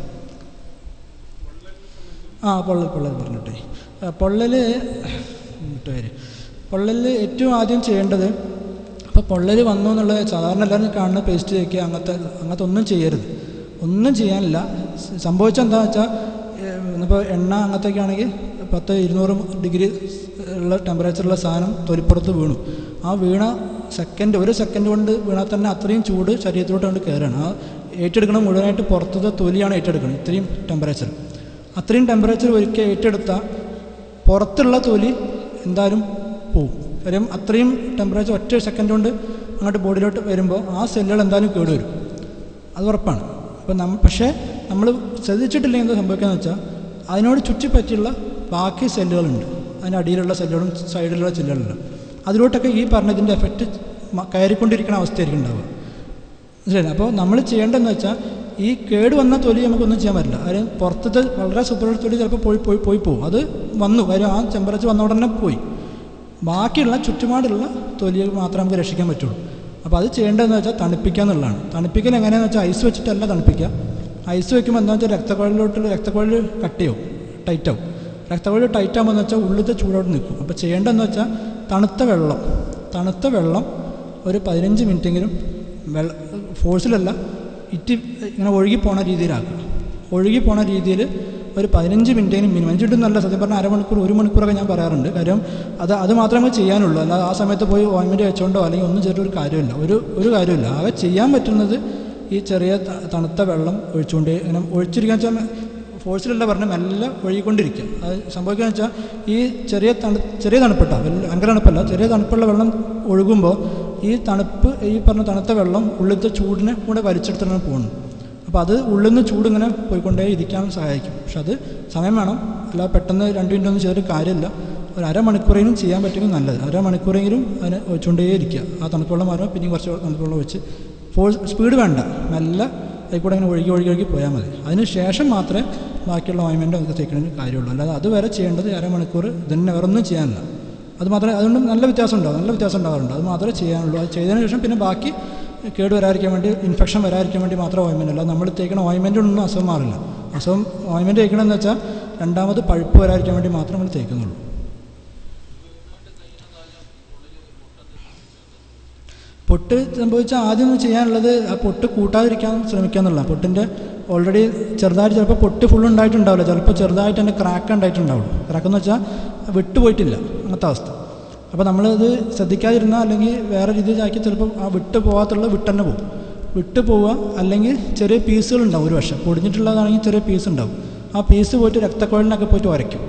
പൊള്ളൽ പറഞ്ഞിട്ടേ പൊള്ളൽ ഏറ്റവും ആദ്യം ചെയ്യേണ്ടത്, അപ്പോൾ പൊള്ളൽ വന്നു എന്നുള്ളത് സാധാരണ എല്ലാവരും കാണുന്ന പേസ്റ്റ് തേക്കുക അങ്ങനത്തെ ഒന്നും ചെയ്യരുത്. ഒന്നും ചെയ്യാനില്ല. സംഭവിച്ചത് എന്താണെന്ന് വെച്ചാൽ ഇപ്പോൾ എണ്ണ അങ്ങനത്തെയൊക്കെ ആണെങ്കിൽ 10-200 ഡിഗ്രി ഉള്ള ടെമ്പറേച്ചറുള്ള സാധനം തൊലിപ്പുറത്ത് വീണു. ആ വീണ ഒരു സെക്കൻഡ് കൊണ്ട് വീണാൽ തന്നെ അത്രയും ചൂട് ശരീരത്തിലോട്ട് കൊണ്ട് കയറുകയാണ്. ഏറ്റെടുക്കണം മുഴുവനായിട്ട് പുറത്തത്തെ തൊലിയാണ് ഏറ്റെടുക്കണം. അത്രയും ടെമ്പറേച്ചർ ഒരിക്കൽ ഏറ്റെടുത്താൽ പുറത്തുള്ള തൊലി എന്തായാലും പോവും. കാര്യം അത്രയും ടെമ്പറേച്ചർ ഒറ്റ സെക്കൻഡ് കൊണ്ട് അങ്ങോട്ട് ബോഡിയിലോട്ട് വരുമ്പോൾ ആ സെല്ലുകൾ എന്തായാലും കേടുവരും, അത് ഉറപ്പാണ്. അപ്പോൾ പക്ഷേ നമ്മൾ ശ്രദ്ധിച്ചിട്ടില്ലെങ്കിൽ എന്താ സംഭവിക്കുകയെന്ന് വെച്ചാൽ അതിനോട് ചുറ്റിപ്പറ്റിയുള്ള ബാക്കി സെല്ലുകളുണ്ട്, അതിൻ്റെ അടിയിലുള്ള സെല്ലുകളും സൈഡിലുള്ള സെല്ലുകളുണ്ട്. അതിലോട്ടൊക്കെ ഈ പറഞ്ഞതിൻ്റെ എഫക്റ്റ് കയറിക്കൊണ്ടിരിക്കുന്ന അവസ്ഥയായിരിക്കും ഉണ്ടാവുക. മനസ്സിലായില്ല? അപ്പോൾ നമ്മൾ ചെയ്യേണ്ടതെന്ന് വെച്ചാൽ ഈ കേട് വന്ന തൊലി നമുക്കൊന്നും ചെയ്യാൻ പറ്റില്ല. കാര്യം പുറത്തത്തെ വളരെ സൂപ്പർ തൊലി ചിലപ്പോൾ പോയി പോകും. അത് വന്നു, കാര്യം ആ ടെമ്പറേച്ചർ വന്ന ഉടനെ പോയി. ബാക്കിയുള്ള ചുറ്റുപാടുള്ള തൊലിയെ മാത്രമേ നമുക്ക് രക്ഷിക്കാൻ പറ്റുള്ളൂ. അപ്പോൾ അത് ചെയ്യേണ്ടതെന്ന് വെച്ചാൽ തണുപ്പിക്കുക എന്നുള്ളതാണ്. തണുപ്പിക്കൽ എങ്ങനെയാണെന്ന് വെച്ചാൽ ഐസ് വെച്ചിട്ടല്ല തണുപ്പിക്കുക. ഐസ് വെക്കുമ്പോൾ എന്താണെന്ന് വെച്ചാൽ രക്തക്കുഴൽ കട്ടിയാവും, ടൈറ്റാവും. രക്തക്കുഴൽ ടൈറ്റാകുമ്പോൾ വെച്ചാൽ ഉള്ളിലത്തെ ചൂടോട്ട് നിൽക്കും. അപ്പോൾ ചെയ്യേണ്ടതെന്ന് വെച്ചാൽ തണുത്ത വെള്ളം ഒരു 15 മിനിറ്റെങ്കിലും ഫോഴ്സിലല്ല ഇങ്ങനെ ഒഴുകിപ്പോണ രീതിയിലാക്കുക. ഒഴുകിപ്പോണ രീതിയിൽ ഒരു 15 മിനിറ്റെങ്കിലും മിനിമം. 5 മിനിറ്റ് നല്ല, സത്യം പറഞ്ഞാൽ അരമണിക്കൂർ 1 മണിക്കൂറൊക്കെ ഞാൻ പറയാറുണ്ട്. കാര്യം അത് മാത്രമേ ചെയ്യാനുള്ളൂ. അല്ലാതെ ആ സമയത്ത് പോയി ഓയിൻമെൻറ്റ് വെച്ചോണ്ടോ അല്ലെങ്കിൽ ഒന്നും ചെയ്തിട്ട് ഒരു കാര്യമില്ല. ആകെ ചെയ്യാൻ പറ്റുന്നത് ഈ ചെറിയ തണുത്ത വെള്ളം ഒഴിച്ചുകൊണ്ട് ഇങ്ങനെ ഒഴിച്ചിരിക്കുക വെച്ചാൽ ഫോഴ്സിലല്ല പറഞ്ഞ് മെല്ലെ ഒഴുകിക്കൊണ്ടിരിക്കുക. അത് സംഭവിക്കുകയെന്ന് വെച്ചാൽ ഈ ചെറിയ തണുപ്പിട്ട ഭയങ്കര തണുപ്പല്ല, ചെറിയ തണുപ്പുള്ള വെള്ളം ഒഴുകുമ്പോൾ ഈ പറഞ്ഞ തണുത്ത വെള്ളം ഉള്ളിലത്തെ ചൂടിനെ കൂടെ വലിച്ചെടുത്തിട്ടാണ് പോകുന്നത്. അപ്പോൾ അത് ഉള്ളിൽ നിന്ന് ചൂട് ഇങ്ങനെ പോയിക്കൊണ്ടേ ഇരിക്കാൻ സഹായിക്കും. പക്ഷെ അത് സമയം വേണം, അല്ല പെട്ടെന്ന് 2 മിനിറ്റ് ഒന്നും ചെയ്തിട്ട് കാര്യമില്ല. ഒരു അരമണിക്കൂറെങ്കിലും ചെയ്യാൻ പറ്റുമെങ്കിൽ നല്ലത്. അരമണിക്കൂറെങ്കിലും അതിന് ഒഴിച്ചുകൊണ്ടേ ഇരിക്കുക. ആ തണുപ്പ് വെള്ളം മാറുമ്പോൾ പിന്നെയും കുറച്ച് തണുപ്പ് വെള്ളം ഒഴിച്ച് സ്പീഡ് വേണ്ട, മെല്ലെ അതിൽക്കൂടെ ഇങ്ങനെ ഒഴുകി പോയാൽ മതി. അതിന് ശേഷം മാത്രമേ ബാക്കിയുള്ള ഓയിൻമെൻറ്റ് ഒക്കെ തേക്കണമെങ്കിൽ കാര്യമുള്ളൂ. അല്ലാതെ അതുവരെ ചെയ്യേണ്ടത് അരമണിക്കൂർ തന്നെ വേറെ ഒന്നും ചെയ്യാനില്ല. അതുകൊണ്ട് നല്ല വ്യത്യാസം ഉണ്ടാകാറുണ്ട്. അത് മാത്രമേ ചെയ്യാനുള്ളൂ. അത് ചെയ്തതിന് ശേഷം പിന്നെ ബാക്കി കേട് വരാതിരിക്കാൻ വേണ്ടി, ഇൻഫെക്ഷൻ വരാതിരിക്കാൻ വേണ്ടി മാത്രം ഓയിൻമെൻറ്റ്. അല്ല നമ്മൾ തേക്കണ ഓയിൻമെൻറ്റൊന്നും അസുഖം മാറില്ല. ഓയിൻമെൻറ്റ് തേക്കണമെന്ന് വെച്ചാൽ രണ്ടാമത് പഴുപ്പ് വരാതിരിക്കാൻ വേണ്ടി മാത്രം നമ്മൾ തേക്കുന്നുള്ളൂ. പൊട്ട് സംഭവിച്ചാൽ ആദ്യം ചെയ്യാനുള്ളത് ആ പൊട്ട് കൂട്ടാതിരിക്കാൻ ശ്രമിക്കുക എന്നുള്ളതാണ്. പൊട്ടിൻ്റെ ഓൾറെഡി ചെറുതായിട്ട് ചിലപ്പോൾ പൊട്ട് ഫുൾ ഉണ്ടായിട്ടുണ്ടാവില്ല, ചിലപ്പോൾ ചെറുതായിട്ട് തന്നെ ക്രാക്ക് ഉണ്ടായിട്ടുണ്ടാവുള്ളൂ. ക്രാക്കെന്ന് വെച്ചാൽ വിട്ടുപോയിട്ടില്ല, അങ്ങനത്തെ അവസ്ഥ. അപ്പോൾ നമ്മളത് ശ്രദ്ധിക്കാതിരുന്നാൽ അല്ലെങ്കിൽ വേറെ രീതിയിലാക്കി ചിലപ്പോൾ ആ വിട്ട് തന്നെ പോകും. വിട്ട് പോവുക, അല്ലെങ്കിൽ ചെറിയ പീസുകളുണ്ടാവും. ഒരു വശം പൊടിഞ്ഞിട്ടുള്ളതാണെങ്കിൽ ചെറിയ പീസ് ഉണ്ടാവും. ആ പീസ് പോയിട്ട് രക്തക്കുഴലിനൊക്കെ പോയിട്ട് ഉരയ്ക്കും.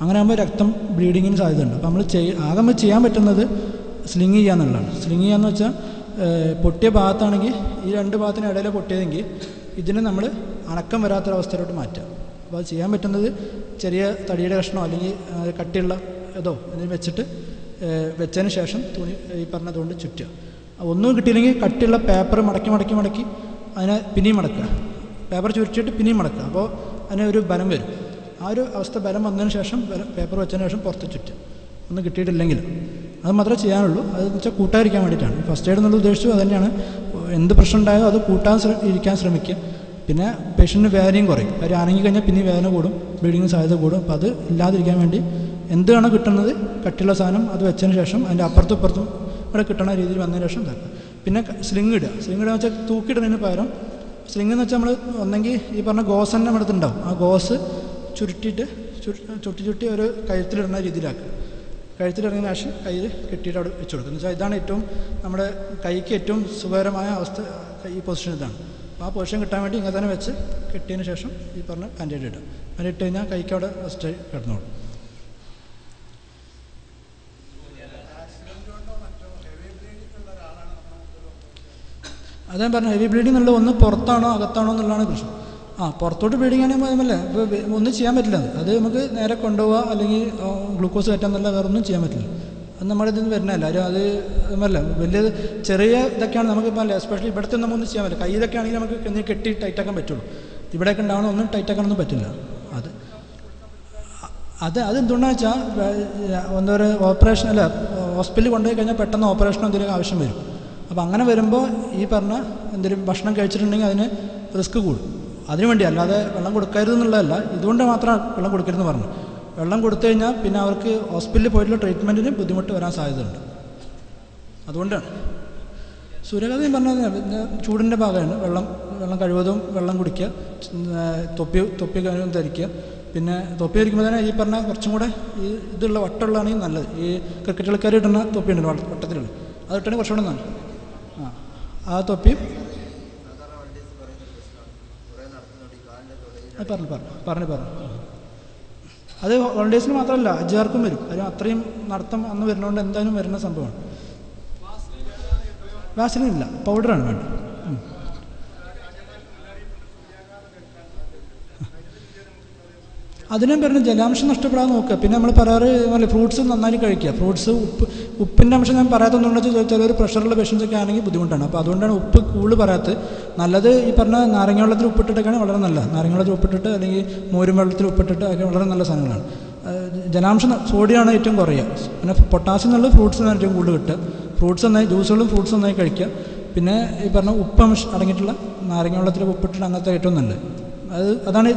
അങ്ങനെ ആകുമ്പോൾ രക്തം ബ്ലീഡിങ്ങിന് സാധ്യതയുണ്ട്. അപ്പോൾ നമ്മൾ ചെയ്യാൻ പറ്റുന്നത് സ്ലിങ് ചെയ്യുക എന്നുള്ളതാണ്. സ്ലിങ് ചെയ്യാന്ന് വെച്ചാൽ പൊട്ടിയ ഭാഗത്താണെങ്കിൽ ഈ 2 ഭാഗത്തിന് ഇടയിൽ പൊട്ടിയതെങ്കിൽ ഇതിനെ നമ്മൾ അണക്കം വരാത്തൊരവസ്ഥയിലോട്ട് മാറ്റുക. അപ്പോൾ അത് ചെയ്യാൻ പറ്റുന്നത് ചെറിയ തടിയുടെ കഷ്ണമോ അല്ലെങ്കിൽ കട്ടിയുള്ള ഇതിന് വെച്ചതിന് ശേഷം തുണി ഈ പറഞ്ഞതുകൊണ്ട് ചുറ്റുക. ഒന്നും കിട്ടിയില്ലെങ്കിൽ കട്ടിയുള്ള പേപ്പർ മടക്കി അതിനെ പിന്നെയും മടക്കുക. പേപ്പർ ചുരുട്ടിയിട്ട് പിന്നെയും മടക്കുക. അപ്പോൾ അതിന് ഒരു ബലം വരും. ആ ഒരു അവസ്ഥ ബലം വന്നതിന് ശേഷം പേപ്പർ വെച്ചതിന് ശേഷം പുറത്ത് ചുറ്റുക. ഒന്നും കിട്ടിയിട്ടില്ലെങ്കിൽ അത് മാത്രമേ ചെയ്യാനുള്ളൂ. അതെന്ന് വെച്ചാൽ കൂട്ടാതിരിക്കാൻ വേണ്ടിയിട്ടാണ്. ഫസ്റ്റ് എയ്ഡ് എന്നുള്ള ഉദ്ദേശിച്ചു അത് തന്നെയാണ്. എന്ത് പ്രശ്നം ഉണ്ടായോ അത് ഇരിക്കാൻ ശ്രമിക്കുക. പിന്നെ പേഷ്യൻറ്റിന് വേദനയും കുറയും. കാര്യം അനങ്ങി കഴിഞ്ഞാൽ പിന്നെ വേദന കൂടും, ബ്ലീഡിങ്ങിന് സാധ്യത കൂടും. അപ്പോൾ അത് ഇല്ലാതിരിക്കാൻ വേണ്ടി എന്താണോ കിട്ടുന്നത് കട്ടിയുള്ള സാധനം അത് വെച്ചതിന് ശേഷം അതിൻ്റെ അപ്പുറത്തും ഇപ്പുറത്തും ഇവിടെ കിട്ടുന്ന രീതിയിൽ വന്നതിന് ശേഷം ഇതാക്കുക. പിന്നെ സ്ലിങ് ഇടുക. സ്ലിങ് ഇടുക വെച്ചാൽ തൂക്കിയിടുന്നതിന് പകരം സ്ലിങ് എന്ന് വെച്ചാൽ നമ്മൾ ഒന്നെങ്കിൽ ഈ പറഞ്ഞ ഗോസ് തന്നെ നമ്മുടെ അടുത്തുണ്ടാവും. ആ ഗോസ് ചുരുട്ടിയിട്ട് ചുട്ടി ഒരു കഴുത്തിലിടുന്ന രീതിയിലാക്കുക. കഴുത്തിലിറങ്ങിയ ശേഷം കയ്യിൽ കെട്ടിയിട്ട് അവിടെ വെച്ച് കൊടുക്കുക. എന്ന് വെച്ചാൽ ഇതാണ് ഏറ്റവും നമ്മുടെ കൈക്ക് ഏറ്റവും സുഖകരമായ അവസ്ഥ. ഈ പൊസിഷൻ ഇതാണ്. ആ പൊസിഷൻ കിട്ടാൻ വേണ്ടി ഇങ്ങനെ തന്നെ വെച്ച് കെട്ടിയതിന് ശേഷം ഈ പറഞ്ഞ ബാൻഡേജ് ഇടുക. അങ്ങനെ ഇട്ട് കഴിഞ്ഞാൽ കൈക്ക് അവിടെ ഫസ്റ്റ് കിടന്നോളും. അതേ പറഞ്ഞ ഹെവി ബ്ലീഡിങ് എന്നുള്ളത് ഒന്ന് പുറത്താണോ അകത്താണോ എന്നുള്ളതാണ് പ്രശ്നം. പുറത്തോട്ട് ബ്ലീഡിങ് ആണെങ്കിൽ അതല്ലേ ഒന്നും ചെയ്യാൻ പറ്റില്ല. അത് നമുക്ക് നേരെ കൊണ്ടുപോവുക അല്ലെങ്കിൽ ഗ്ലൂക്കോസ് കയറ്റാന്നല്ല വേറെ ഒന്നും ചെയ്യാൻ പറ്റില്ല. അത് നമ്മുടെ ഇതിൽ നിന്ന് വരുന്നതല്ല. അത് അല്ല വലിയ ചെറിയ ഇതൊക്കെയാണ് നമുക്കിപ്പോൾ അല്ല. എസ്പെഷ്യലി ഇവിടുത്തെ നമുക്കൊന്നും ചെയ്യാൻ പറ്റില്ല. കയ്യിലൊക്കെ ആണെങ്കിൽ നമുക്ക് എന്തെങ്കിലും കെട്ടി ടൈറ്റാക്കാൻ പറ്റുള്ളൂ. ഇവിടെയൊക്കെ ഉണ്ടാവണം ഒന്നും ടൈറ്റാക്കാനൊന്നും പറ്റില്ല. അതെന്തുകൊണ്ടാണെന്ന് വെച്ചാൽ എന്താ പറയുക ഓപ്പറേഷൻ അല്ല ഹോസ്പിറ്റലിൽ കൊണ്ടുപോയി കഴിഞ്ഞാൽ പെട്ടെന്ന് ഓപ്പറേഷനോ എന്തെങ്കിലും ആവശ്യം വരും. അപ്പോൾ അങ്ങനെ വരുമ്പോൾ ഈ പറഞ്ഞ എന്തെങ്കിലും ഭക്ഷണം കഴിച്ചിട്ടുണ്ടെങ്കിൽ അതിന് റിസ്ക് കൂടും. അതിനുവേണ്ടി അല്ലാതെ വെള്ളം കൊടുക്കരുത് എന്നുള്ളതല്ല. ഇതുകൊണ്ട് മാത്രം വെള്ളം കൊടുക്കരുതെന്ന് പറഞ്ഞു. വെള്ളം കൊടുത്തു കഴിഞ്ഞാൽ പിന്നെ അവർക്ക് ഹോസ്പിറ്റലിൽ പോയിട്ടുള്ള ട്രീറ്റ്മെൻറ്റിന് ബുദ്ധിമുട്ട് വരാൻ സാധ്യതയുണ്ട്. അതുകൊണ്ടാണ് സൂര്യഘാതം പറഞ്ഞാൽ ചൂടിൻ്റെ ഭാഗമാണ്. വെള്ളം കഴിവതും വെള്ളം കുടിക്കുക, തൊപ്പി കഴിവതും ധരിക്കുക. പിന്നെ തൊപ്പി ധരിക്കുമ്പോൾ തന്നെ ഈ പറഞ്ഞ കുറച്ചും കൂടെ ഈ ഇതുള്ള വട്ടമുള്ളതാണെങ്കിൽ നല്ലത്. ഈ ക്രിക്കറ്റ് കളിക്കാർ ഇടുന്ന തൊപ്പിയുണ്ട് വട്ടത്തിലുള്ള, അത് ഇട്ടാണെങ്കിൽ കുറച്ചുകൂടെ നല്ലത്. ആ തൊപ്പി പറഞ്ഞു അത് വോളണ്ടിയേഴ്സിന് മാത്രമല്ല അജാർക്കും വരും. കാര്യം അത്രയും നടത്തം അന്ന് വരുന്നതുകൊണ്ട് എന്തായാലും വരുന്ന സംഭവമാണ്. വാസലിൻ ഇല്ല, പൗഡറാണ് വേണ്ടത്. അതിനും പറഞ്ഞ് ജലാംശം നഷ്ടപ്പെടാതെ നോക്കുക. പിന്നെ നമ്മൾ പറയാറ് ഫ്രൂട്ട്സ് നന്നായി കഴിക്കുക. ഫ്രൂട്ട്സ് ഉപ്പിൻ്റെ അംശം ഞാൻ പറയാത്തതുകൊണ്ടെന്ന് ചോദിച്ചാൽ ഒരു പ്രഷറുള്ള പേഷ്യൻസ് ഒക്കെ ആണെങ്കിൽ ബുദ്ധിമുട്ടാണ്. അപ്പോൾ അതുകൊണ്ടാണ് ഉപ്പ് കൂടുതൽ പറയാത്തത്. നല്ലത് ഈ പറഞ്ഞ നാരങ്ങ വെള്ളത്തിൽ ഉപ്പിട്ടിട്ടൊക്കെയാണ് വളരെ നല്ലത്. നാരങ്ങ വെള്ളത്തിൽ ഉപ്പിട്ടിട്ട് അല്ലെങ്കിൽ മോരും വെള്ളത്തിൽ ഉപ്പിട്ടിട്ട് ഒക്കെ വളരെ നല്ല സാധനങ്ങളാണ്. ജലാംശം സോഡിയമാണ് ഏറ്റവും കുറയുക. പിന്നെ പൊട്ടാസ്യം എന്നുള്ളത് ഫ്രൂട്ട്സിനാണ് ഏറ്റവും കൂടുതൽ കിട്ടുക. ഫ്രൂട്ട്സ് നന്നായി ജ്യൂസുകളും ഫ്രൂട്ട്സ് നന്നായി കഴിക്കുക. പിന്നെ ഈ പറഞ്ഞ ഉപ്പംശം അടങ്ങിയിട്ടുള്ള നാരങ്ങ വെള്ളത്തിൽ ഉപ്പിട്ടിട്ട് അങ്ങനത്തെ ഏറ്റവും നല്ലത്. അതാണ്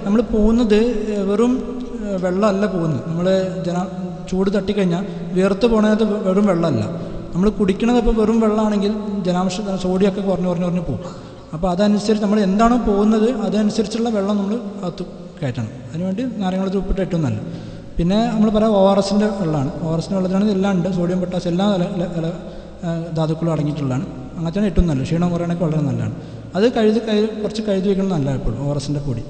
നമ്മൾ പോകുന്നത് വെറും വെള്ളമല്ല പോകുന്നത്. നമ്മൾ ചൂട് തട്ടിക്കഴിഞ്ഞാൽ വിയർത്ത് പോകുന്നത് വെറും വെള്ളമല്ല. നമ്മൾ കുടിക്കണത് ഇപ്പോൾ വെറും വെള്ളമാണെങ്കിൽ ജലാംശം സോഡിയൊക്കെ കുറഞ്ഞ് പോകും. അപ്പോൾ അതനുസരിച്ച് നമ്മൾ എന്താണോ പോകുന്നത് അതനുസരിച്ചുള്ള വെള്ളം നമ്മൾ അകത്ത് കയറ്റണം. അതിനുവേണ്ടി നാരങ്ങ ഉപ്പിട്ട് ഏറ്റവും നല്ലത്. പിന്നെ നമ്മൾ പറയാം ORS വെള്ളമാണ്. ORS വെള്ളത്തിലാണ് എല്ലാം ഉണ്ട്. സോഡിയം പൊട്ടാസ്യം എല്ലാ ധാതുക്കളും അടങ്ങിയിട്ടുള്ളതാണ്. അങ്ങനത്തെയാണ് ഏറ്റവും നല്ലത്. ക്ഷീണം കുറയാനൊക്കെ വളരെ നല്ലതാണ്. അത് കുറച്ച് കഴുതി വയ്ക്കണം നല്ല എപ്പോഴും. ORS പൊടി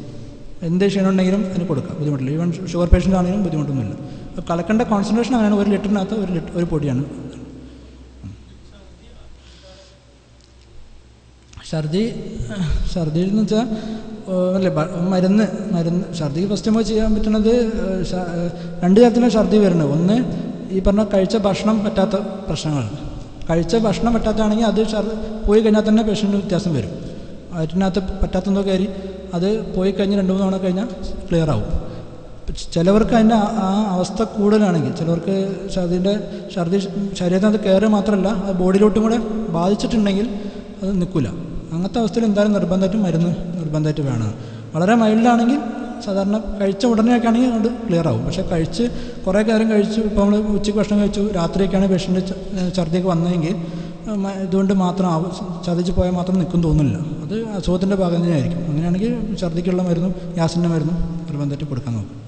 എന്ത് ക്ഷീണം ഉണ്ടെങ്കിലും അതിന് കൊടുക്കുക, ബുദ്ധിമുട്ടില്ല. ഈവൻ ഷുഗർ പേഷ്യൻ്റ് ആണെങ്കിലും ബുദ്ധിമുട്ടൊന്നുമില്ല. അപ്പോൾ കലക്കേണ്ട കോൺസെൻട്രേഷൻ അങ്ങനെയാണ്. 1 ലിറ്ററിനകത്ത് ഒരു പൊടിയാണ്. ഛർദി എന്ന് വെച്ചാൽ അല്ലേ മരുന്ന് ഛർദിക്ക് ഫസ്റ്റ് നമുക്ക് ചെയ്യാൻ പറ്റുന്നത് 2 തരത്തിലാണ് ഛർദി വരുന്നത്. ഒന്ന് ഈ പറഞ്ഞ കഴിച്ച ഭക്ഷണം പറ്റാത്ത പ്രശ്നങ്ങളാണ്. കഴിച്ച ഭക്ഷണം പറ്റാത്തതാണെങ്കിൽ അത് പോയി കഴിഞ്ഞാൽ തന്നെ പേഷ്യൻ്റ് വ്യത്യാസം വരും. അതിനകത്ത് പറ്റാത്തതോ കയറി അത് പോയി കഴിഞ്ഞ് 2-3 തവണ കഴിഞ്ഞാൽ ക്ലിയർ ആവും. ചിലവർക്ക് അതിൻ്റെ ആ അവസ്ഥ കൂടുതലാണെങ്കിൽ ചിലവർക്ക് ഛർദി ശരീരത്തിനകത്ത് കയറുക മാത്രമല്ല അത് ബോഡിയിലോട്ടും കൂടെ ബാധിച്ചിട്ടുണ്ടെങ്കിൽ അത് നിൽക്കില്ല. അങ്ങനത്തെ അവസ്ഥയിൽ എന്തായാലും നിർബന്ധമായിട്ട് വേണം. വളരെ മൈൽഡാണെങ്കിൽ സാധാരണ കഴിച്ച ഉടനെയൊക്കെ ആണെങ്കിൽ അതുകൊണ്ട് ക്ലിയർ ആവും. പക്ഷേ കഴിച്ച് കുറേ കാര്യം കഴിച്ചു, ഇപ്പോൾ നമ്മൾ ഉച്ചയ്ക്ക് ഭക്ഷണം കഴിച്ചു, രാത്രിയൊക്കെയാണ് പേഷ്യൻ്റ് ഛർദിയൊക്കെ വന്നതെങ്കിൽ ഇതുകൊണ്ട് മാത്രം ഛർദിച്ച് പോയാൽ മാത്രം നിൽക്കും തോന്നില്ല. അത് അസുഖത്തിൻ്റെ ഭാഗം തന്നെയായിരിക്കും. അങ്ങനെയാണെങ്കിൽ ഛർദിക്കുള്ള മരുന്നും ഗ്യാസിൻ്റെ മരുന്നും നിർബന്ധമായിട്ട് കൊടുക്കാൻ നോക്കും.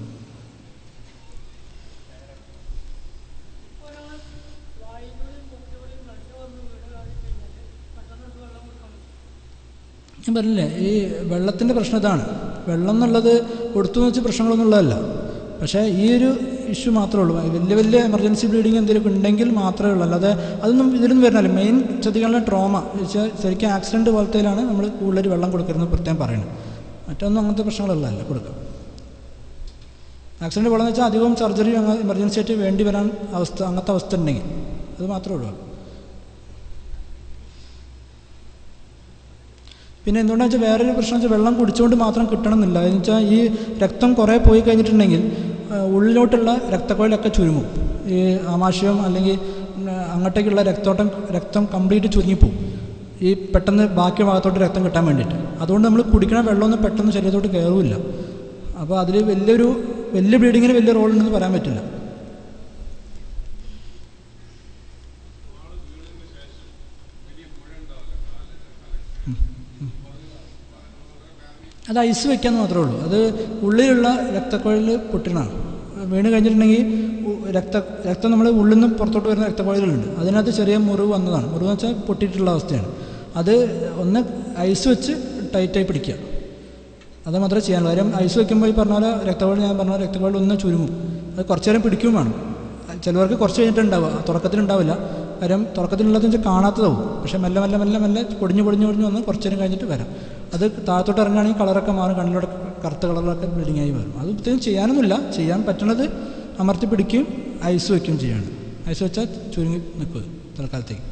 ഞാൻ പറഞ്ഞില്ലേ ഈ വെള്ളത്തിൻ്റെ പ്രശ്നം ഇതാണ്. വെള്ളം എന്നുള്ളത് കൊടുത്തു വെച്ച് പ്രശ്നങ്ങളൊന്നും ഉള്ളതല്ല. പക്ഷേ ഈ ഒരു ഇഷ്യൂ മാത്രമേ ഉള്ളൂ. വലിയ എമർജൻസി ബ്ലീഡിങ് എന്തെങ്കിലും ഉണ്ടെങ്കിൽ മാത്രമേ ഉള്ളൂ. അല്ലാതെ അതൊന്നും ഇതിലൊന്നും വരുന്നില്ല. മെയിൻ ശ്രദ്ധിക്കാനുള്ള ട്രോമ വെച്ചാൽ ശരിക്കും ആക്സിഡൻറ്റ് പോലത്തേലാണ് നമ്മൾ കൂടുതൽ വെള്ളം കൊടുക്കരുതെന്ന് പ്രത്യേകം പറയുന്നത്. മറ്റൊന്നും അങ്ങനത്തെ പ്രശ്നങ്ങളുള്ളതല്ല കൊടുക്കുക. ആക്സിഡൻറ്റ് പോലെന്ന് വെച്ചാൽ അധികവും സർജറി എമർജൻസി ആയിട്ട് വേണ്ടി വരാൻ അങ്ങനത്തെ അവസ്ഥ ഉണ്ടെങ്കിൽ അത് മാത്രമേ ഉള്ളൂ. പിന്നെ എന്തുകൊണ്ടാണെന്ന് വെച്ചാൽ വേറൊരു പ്രശ്നം വെച്ചാൽ വെള്ളം കുടിച്ചുകൊണ്ട് മാത്രം കിട്ടണമെന്നില്ല. എന്ന് വെച്ചാൽ ഈ രക്തം കുറേ പോയി കഴിഞ്ഞിട്ടുണ്ടെങ്കിൽ ഉള്ളിലോട്ടുള്ള രക്തക്കൊഴലൊക്കെ ചുരുങ്ങും. ഈ ആമാശയം അല്ലെങ്കിൽ അങ്ങോട്ടേക്കുള്ള രക്തം കംപ്ലീറ്റ് ചുരുങ്ങിപ്പോവും, ഈ പെട്ടെന്ന് ബാക്കി ഭാഗത്തോട്ട് രക്തം കിട്ടാൻ വേണ്ടിയിട്ട്. അതുകൊണ്ട് നമ്മൾ കുടിക്കുന്ന വെള്ളമൊന്നും പെട്ടെന്ന് ശരീരത്തോട്ട് കയറില്ല. അപ്പോൾ അതിൽ വലിയ ബ്ലീഡിങ്ങിന് വലിയ റോൾ ഉണ്ടെന്ന് പറയാൻ പറ്റില്ല. അത് ഐസ് വയ്ക്കാമെന്ന് മാത്രമേ ഉള്ളൂ. അത് ഉള്ളിലുള്ള രക്തക്കുഴൽ പൊട്ടണമാണ്. വീണ് കഴിഞ്ഞിട്ടുണ്ടെങ്കിൽ രക്തം നമ്മൾ ഉള്ളിൽ നിന്ന് പുറത്തോട്ട് വരുന്ന രക്തക്കുഴലുണ്ട്, അതിനകത്ത് ചെറിയ മുറിവ് വന്നതാണ്. മുറിവ് വെച്ചാൽ പൊട്ടിയിട്ടുള്ള അവസ്ഥയാണ്. അത് ഒന്ന് ഐസ് വെച്ച് ടൈറ്റായി പിടിക്കുക, അത് മാത്രമേ ചെയ്യാനുള്ളൂ. കാര്യം ഐസ് വയ്ക്കുമ്പോൾ ഈ പറഞ്ഞ പോലെ ഞാൻ പറഞ്ഞ രക്തക്കുഴൽ ഒന്ന് ചുരുങ്ങും. അത് കുറച്ച് നേരം പിടിക്കുകയും വേണം. ചിലവർക്ക് കുറച്ച് കഴിഞ്ഞിട്ടുണ്ടാവുക, തുടക്കത്തിലുണ്ടാവില്ല. കാര്യം തുടക്കത്തിലുള്ളതെന്ന് വെച്ചാൽ കാണാത്തതാവും. പക്ഷേ മെല്ലെ മെല്ലെ മെല്ലെ മെല്ലെ പൊടിഞ്ഞ് വന്ന് കുറച്ച് നേരം കഴിഞ്ഞിട്ട് വരാം. അത് താഴത്തോട്ട് ഇറങ്ങുകയാണെങ്കിൽ കളറൊക്കെ മാറും, കണ്ണിലൂടെ കറുത്ത കളറിലൊക്കെ ബ്ലീഡിങ് ആയി വരും. അത് പ്രത്യേകം ചെയ്യാനൊന്നുമില്ല, ചെയ്യാൻ പറ്റണത് അമർത്തി പിടിക്കുകയും ഐസ് വയ്ക്കുകയും ചെയ്യാണ്. ഐസ് വെച്ചാൽ ചുരുങ്ങി നിൽക്കുക തൽക്കാലത്തേക്ക്.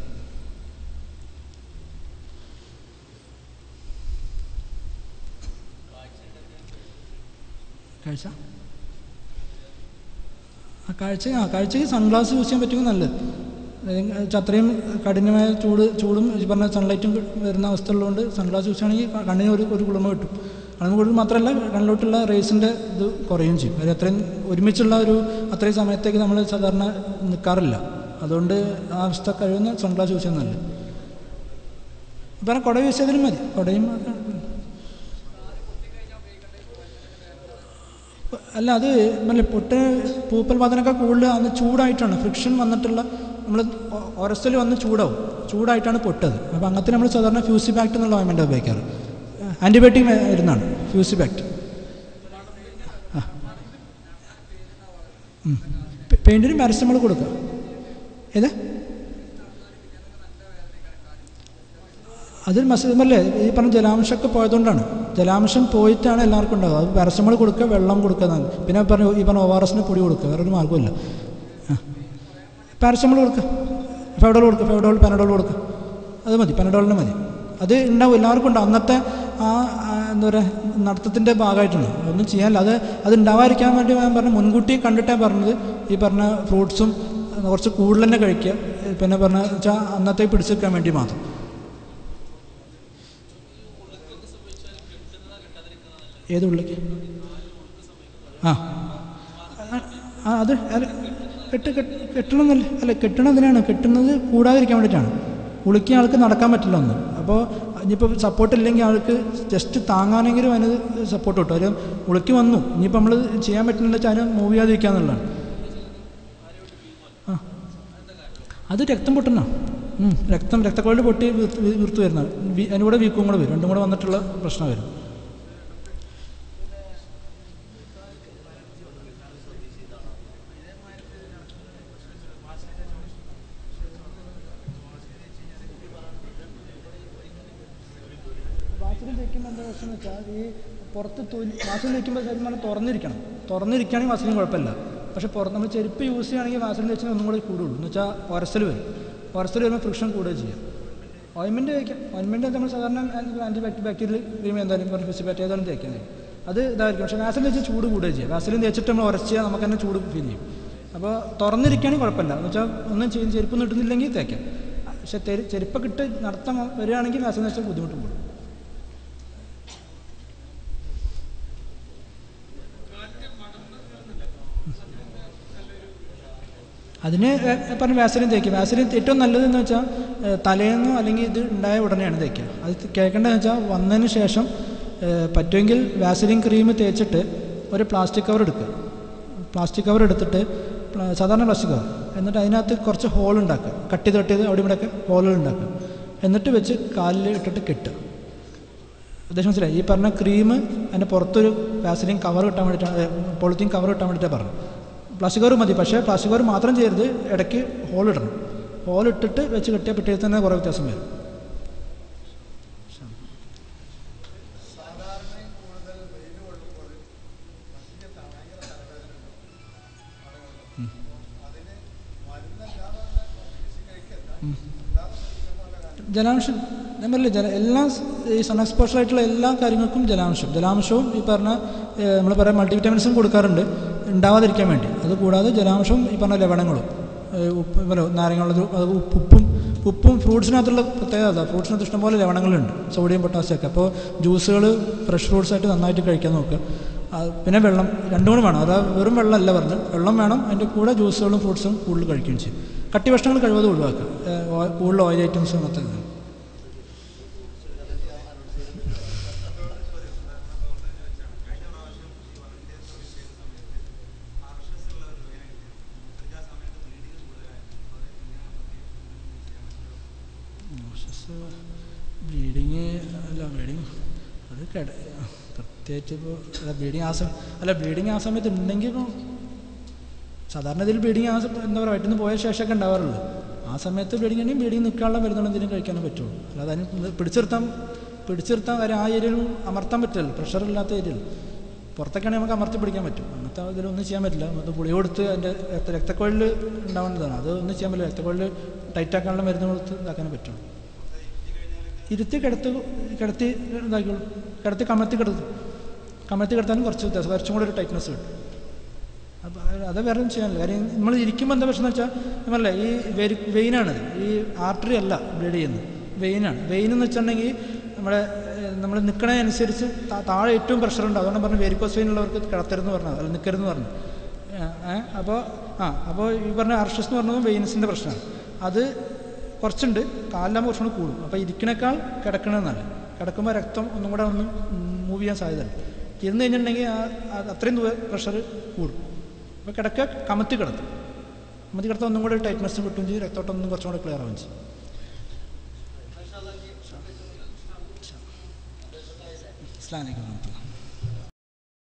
കാഴ്ചയ്ക്ക് സൺഗ്ലാസ് യൂസ് ചെയ്യാൻ പറ്റുമെങ്കിൽ നല്ലത്. അത്രയും കഠിനമായ ചൂടും ഈ പറഞ്ഞ സൺലൈറ്റും വരുന്ന അവസ്ഥ ഉള്ളതുകൊണ്ട് സൺഗ്ലാസ് യൂസ് ചെയ്യണമെങ്കിൽ കണ്ണിന് ഒരു കുളിമ കിട്ടും. കണ്ണിന് കൂടുതൽ മാത്രമല്ല, കണ്ണിലോട്ടുള്ള റേസിൻ്റെ ഇത് കുറയുകയും ചെയ്യും. അത് അത്രയും ഒരുമിച്ചുള്ള അത്രയും സമയത്തേക്ക് നമ്മൾ സാധാരണ നിൽക്കാറില്ല. അതുകൊണ്ട് ആ അവസ്ഥ കഴിയുന്ന സൺഗ്ലാസ് യൂസ് ചെയ്യുന്നത് നല്ലത്. ഇപ്പം കുട യൂസ് ചെയ്താലും മതി. കുടയും അല്ല, അത് പൂപ്പൽ ബാധനൊക്കെ കൂടുതൽ അന്ന് ചൂടായിട്ടാണ്, ഫ്രിക്ഷൻ വന്നിട്ടുള്ള നമ്മൾ ഒരസ്റ്റൽ വന്ന് ചൂടായിട്ടാണ് പൊട്ടത്. അപ്പോൾ അങ്ങനത്തെ നമ്മൾ സാധാരണ ഫ്യൂസിബാക്ട് എന്നുള്ള ഓയിൻമെൻ്റ് ഉപയോഗിക്കാറ്. ആൻറ്റിബയോട്ടിക് മരുന്നാണ് ഫ്യൂസിബാക്ട്. പെയിൻറ്റിന് പാരസെറ്റമോൾ കൊടുക്കുക. ഏതാ അതൊരു മസിലല്ലേ, ഈ പറഞ്ഞ ജലാംശമൊക്കെ പോയതുകൊണ്ടാണ്. ജലാംശം പോയിട്ടാണ് എല്ലാവർക്കും ഉണ്ടാവുക. അത് പാരസെറ്റമോൾ കൊടുക്കുക, വെള്ളം കൊടുക്കുക. പിന്നെ ഈ പറഞ്ഞ ORSന് പൊടി കൊടുക്കുക, വേറൊരു മാർഗ്ഗമില്ല. പാരസെറ്റമോൾ കൊടുക്കുക, ഫെവഡോൾ പാനഡോൾ കൊടുക്കുക, അത് മതി, പാനഡോളിന് മതി. അത് ഉണ്ടാവും, എല്ലാവർക്കും ഉണ്ടാവും. അന്നത്തെ എന്താ പറയുക, നടത്തത്തിൻ്റെ ഭാഗമായിട്ടാണ്. ഒന്നും ചെയ്യാനില്ല. അത് ഉണ്ടാവാതിരിക്കാൻ വേണ്ടി ഞാൻ പറഞ്ഞ മുൻകൂട്ടി കണ്ടിട്ടാണ് പറഞ്ഞത്. ഈ പറഞ്ഞ ഫ്രൂട്ട്സും കുറച്ച് കൂടുതൽ തന്നെ കഴിക്കുക. പിന്നെ പറഞ്ഞ വെച്ചാൽ അന്നത്തേക്ക് പിടിച്ചെടുക്കാൻ വേണ്ടി മാത്രം. ഏത് ഉള്ളിലേക്ക് അത് കെട്ടണമെന്നല്ല, അല്ല കെട്ടണതിനാണ്, കെട്ടുന്നത് കൂടാതിരിക്കാൻ വേണ്ടിയിട്ടാണ്. ഉളിക്കുന്ന ആൾക്ക് നടക്കാൻ പറ്റില്ല ഒന്ന്. അപ്പോൾ ഇനിയിപ്പോൾ സപ്പോർട്ട് ഇല്ലെങ്കിൽ ആൾക്ക് ജസ്റ്റ് താങ്ങാനെങ്കിലും അതിന് സപ്പോർട്ട് കിട്ടും. അതിന് ഉളിക്ക് വന്നു, ഇനിയിപ്പോൾ നമ്മൾ ചെയ്യാൻ പറ്റുന്നില്ല വെച്ചാൽ അതിന് മൂവ് ചെയ്യാതിരിക്കുക എന്നുള്ളതാണ്. അത് രക്തം പൊട്ടുന്ന രക്തക്കുഴൽ പൊട്ടി വീർത്ത് വരുന്നതാണ്. അതിന് കൂടെ വീക്കും കൂടെ വരും, രണ്ടും കൂടെ വന്നിട്ടുള്ള പ്രശ്നം വരും. വാസലിൻ തേക്കുമ്പോൾ എന്താ പ്രശ്നം എന്ന് വെച്ചാൽ, ഈ പുറത്ത് വാസലിൻ തേക്കുമ്പോൾ ശരിക്കും പറഞ്ഞാൽ തുറന്നിരിക്കുകയാണെങ്കിൽ വാസലിൻ കുഴപ്പമില്ല. പക്ഷേ നമ്മൾ ചെരുപ്പ് യൂസ് ചെയ്യുകയാണെങ്കിൽ വാസലിൻ തേച്ചാൽ ഒന്നും കൂടെ കൂടുള്ളൂ. എന്ന് വെച്ചാൽ ഒരസൽ വരുമ്പോൾ ഫ്രിക്ഷൻ കൂടുകയും ചെയ്യാം. ഓയിൻമെൻറ്റ് തേക്കാം. ഓയിൻമെൻറ്റ് നമ്മൾ സാധാരണ ബാക്ടീരിയൽ ക്രീം എന്തായാലും ഫിസിബാക്ട് ഏതായാലും തേക്കാൻ കഴിയും. അത് ഇതായിരിക്കും. പക്ഷേ വാസലിൻ തേച്ച് ചൂട് കൂടുകയും ചെയ്യാം. വാസലിൻ തേച്ചിട്ട് നമ്മൾ ഉരച്ചാൽ നമുക്ക് തന്നെ ചൂട് ഫീൽ ചെയ്യും. അപ്പോൾ തുറന്നിരിക്കുകയാണെങ്കിൽ കുഴപ്പമില്ല. എന്ന് വെച്ചാൽ ഒന്നും ചെരുപ്പൊന്നും ഇട്ടുന്നില്ലെങ്കിൽ തേക്കാം. പക്ഷേ ചെരുപ്പൊക്കെ ഇട്ട് നടത്താൻ വരികയാണെങ്കിൽ വാസലിൻ തേച്ചാൽ ബുദ്ധിമുട്ടും കൂടും. അതിന് പറഞ്ഞ വാസലിൻ തേക്കുക. വാസലിൻ ഏറ്റവും നല്ലതെന്ന് വെച്ചാൽ തലേന്നോ അല്ലെങ്കിൽ ഇത് ഉണ്ടായ ഉടനെയാണ് തേക്കുക. അത് കേൾക്കേണ്ടതെന്ന് വെച്ചാൽ വന്നതിന് ശേഷം പറ്റുമെങ്കിൽ വാസലിൻ ക്രീം തേച്ചിട്ട് ഒരു പ്ലാസ്റ്റിക് കവർ എടുക്കുക. പ്ലാസ്റ്റിക് കവർ എടുത്തിട്ട് സാധാരണ പ്ലാസ്റ്റിക് കവർ, എന്നിട്ട് അതിനകത്ത് കുറച്ച് ഹോൾ ഉണ്ടാക്കുക. കട്ട് ചെയ്ത് അവിടെ ഇവിടെയൊക്കെ ഹോളുകൾ ഉണ്ടാക്കുക. എന്നിട്ട് വെച്ച് കാലിൽ ഇട്ടിട്ട് കെട്ടുക. ഉദ്ദേശം മനസ്സിലായി? ഈ പറഞ്ഞ ക്രീം അതിൻ്റെ പുറത്തൊരു വാസലിൻ കവർ കിട്ടാൻ വേണ്ടിയിട്ടാണ്, പോളിത്തീൻ കവർ കിട്ടാൻ വേണ്ടിയിട്ടാണ് പറഞ്ഞത്. പ്ലാസ്റ്റിക് കവർ മതി, പക്ഷേ പ്ലാസ്റ്റിക് കവർ മാത്രം ചെയ്യരുത്, ഇടയ്ക്ക് ഹോളിടണം. ഹോളിട്ടിട്ട് വെച്ച് കെട്ടിയാൽ പിറ്റേന്ന് തന്നെ കുറേ വ്യത്യാസം വരും. ജലാംശം ഞാൻ പറയില്ല, എല്ലാ ഈ സൺ എക്സ്പോഷറായിട്ടുള്ള എല്ലാ കാര്യങ്ങൾക്കും ജലാംശവും ഈ പറഞ്ഞ നമ്മൾ പറയാം മൾട്ടിവിറ്റാമിൻസും കൊടുക്കാറുണ്ട്. ഉണ്ടാവാതിരിക്കാൻ വേണ്ടി. അത് കൂടാതെ ജലാംശം ഈ പറഞ്ഞ ലവണങ്ങളും ഉപ്പ് നാരങ്ങളുള്ളത് അത് ഉപ്പും ഫ്രൂട്ട്സിനകത്തുള്ള പ്രത്യേകത അതാണ്. ഫ്രൂട്ട്സിനകത്ത് ഇഷ്ടംപോലെ ലവണങ്ങളുണ്ട്, സോഡിയം പൊട്ടാസ്യം ഒക്കെ. അപ്പോൾ ജ്യൂസുകൾ ഫ്രഷ് ഫ്രൂട്ട്സായിട്ട് നന്നായിട്ട് കഴിക്കാൻ നോക്കുക. പിന്നെ വെള്ളം രണ്ടും കൂടെ വേണം. അതായത് വെറും വെള്ളമല്ല പറഞ്ഞ്, വെള്ളം വേണം, അതിൻ്റെ കൂടെ ജ്യൂസുകളും ഫ്രൂട്ട്സും കൂടുതൽ കഴിക്കുകയും ചെയ്യും. കട്ടി ഭക്ഷണങ്ങൾ കഴിവതും ഒഴിവാക്കുക, കൂടുതൽ ഓയിൽ ഐറ്റംസ് അങ്ങനത്തെ. ബ്ലീഡിങ് അത് പ്രത്യേകിച്ച് ഇപ്പോൾ ബ്ലീഡിങ് ആ സമയത്ത് ഉണ്ടെങ്കിൽ ഇപ്പോൾ സാധാരണ ഇതിൽ ബ്ലീഡിങ് എന്താ പറയുക വയറ്റിൽ നിന്ന് പോയ ശേഷമൊക്കെ ഉണ്ടാവാറുള്ളൂ. ആ സമയത്ത് ബ്ലീഡിങ് ആണെങ്കിൽ ബ്ലീഡിങ് നിൽക്കാനുള്ള മരുന്നുകൾ എന്തെങ്കിലും കഴിക്കാനേ പറ്റുള്ളൂ. അല്ലാതെ അതിന് പിടിച്ചിർത്താൻ കാര്യം ആ ഏരിയയിൽ അമർത്താൻ പറ്റില്ല. പ്രഷറില്ലാത്ത ഏരിയയിൽ പുറത്തൊക്കെയാണെങ്കിൽ നമുക്ക് അമർത്തി പിടിക്കാൻ പറ്റും. അങ്ങനത്തെ ഇതിലൊന്നും ചെയ്യാൻ പറ്റില്ല. അത് ഗുളിക കൊടുത്ത് അതിൻ്റെ രക്തക്കൊഴലിൽ ഉണ്ടാവേണ്ടതാണ്. അത് ഒന്നും ചെയ്യാൻ പറ്റില്ല. രക്തക്കൊഴലിൽ ടൈറ്റാക്കാനുള്ള മരുന്ന് കൊടുത്ത് ഇതാക്കാനേ പറ്റുള്ളൂ. ഇരുത്തി കിടത്തി ഇതാക്കിയുള്ളൂ. കമഴ്ത്തി കിടത്താനും കുറച്ചും കൂടെ ഒരു ടൈറ്റ്നസ് കിട്ടും. അപ്പോൾ അത് വേറെ ഒന്നും ചെയ്യാനില്ല. കാര്യം നമ്മൾ ഇരിക്കുമ്പോൾ എന്താ പ്രശ്നം എന്ന് വെച്ചാൽ നമ്മളല്ലേ ഈ വെയിനാണ്, ഈ ആർട്ടറി അല്ല ബ്ലീഡ് ചെയ്യുന്നത്, വെയിനാണ്. വെയിൻ എന്ന് വെച്ചിട്ടുണ്ടെങ്കിൽ നമ്മൾ നിൽക്കണതനുസരിച്ച് താഴെ ഏറ്റവും പ്രഷർ ഉണ്ട്. അതുകൊണ്ട് പറഞ്ഞു വെരിക്കോസ് വെയിൻ ഉള്ളവർക്ക് കിടത്തരുതെന്ന് പറഞ്ഞത്, അല്ല നിൽക്കരുതെന്ന് പറഞ്ഞു. അപ്പോൾ ഈ പറഞ്ഞ ആർഷസ് എന്ന് പറഞ്ഞതും വെയിൻസിൻ്റെ പ്രശ്നമാണ്. അത് കുറച്ചുണ്ട്, കാലിലാകുമ്പോൾ കുറച്ചുകൂടി കൂടും. അപ്പോൾ ഇരിക്കണേക്കാൾ കിടക്കണമെന്നല്ല. കിടക്കുമ്പോൾ രക്തം ഒന്നും കൂടെ മൂവ് ചെയ്യാൻ സാധ്യതയുണ്ട്. ഇരുന്ന് കഴിഞ്ഞിട്ടുണ്ടെങ്കിൽ അത്രയും പ്രഷർ കൂടും. അപ്പോൾ കമത്തി കിടത്താൻ ഒന്നും കൂടെ ടൈറ്റ്നസ് കിട്ടുകയും ചെയ്യും, രക്തോട്ടം ഒന്നും കുറച്ചും കൂടെ ക്ലിയർ ആവുകയും ചെയ്യും. അസ്സലാമു അലൈക്കും.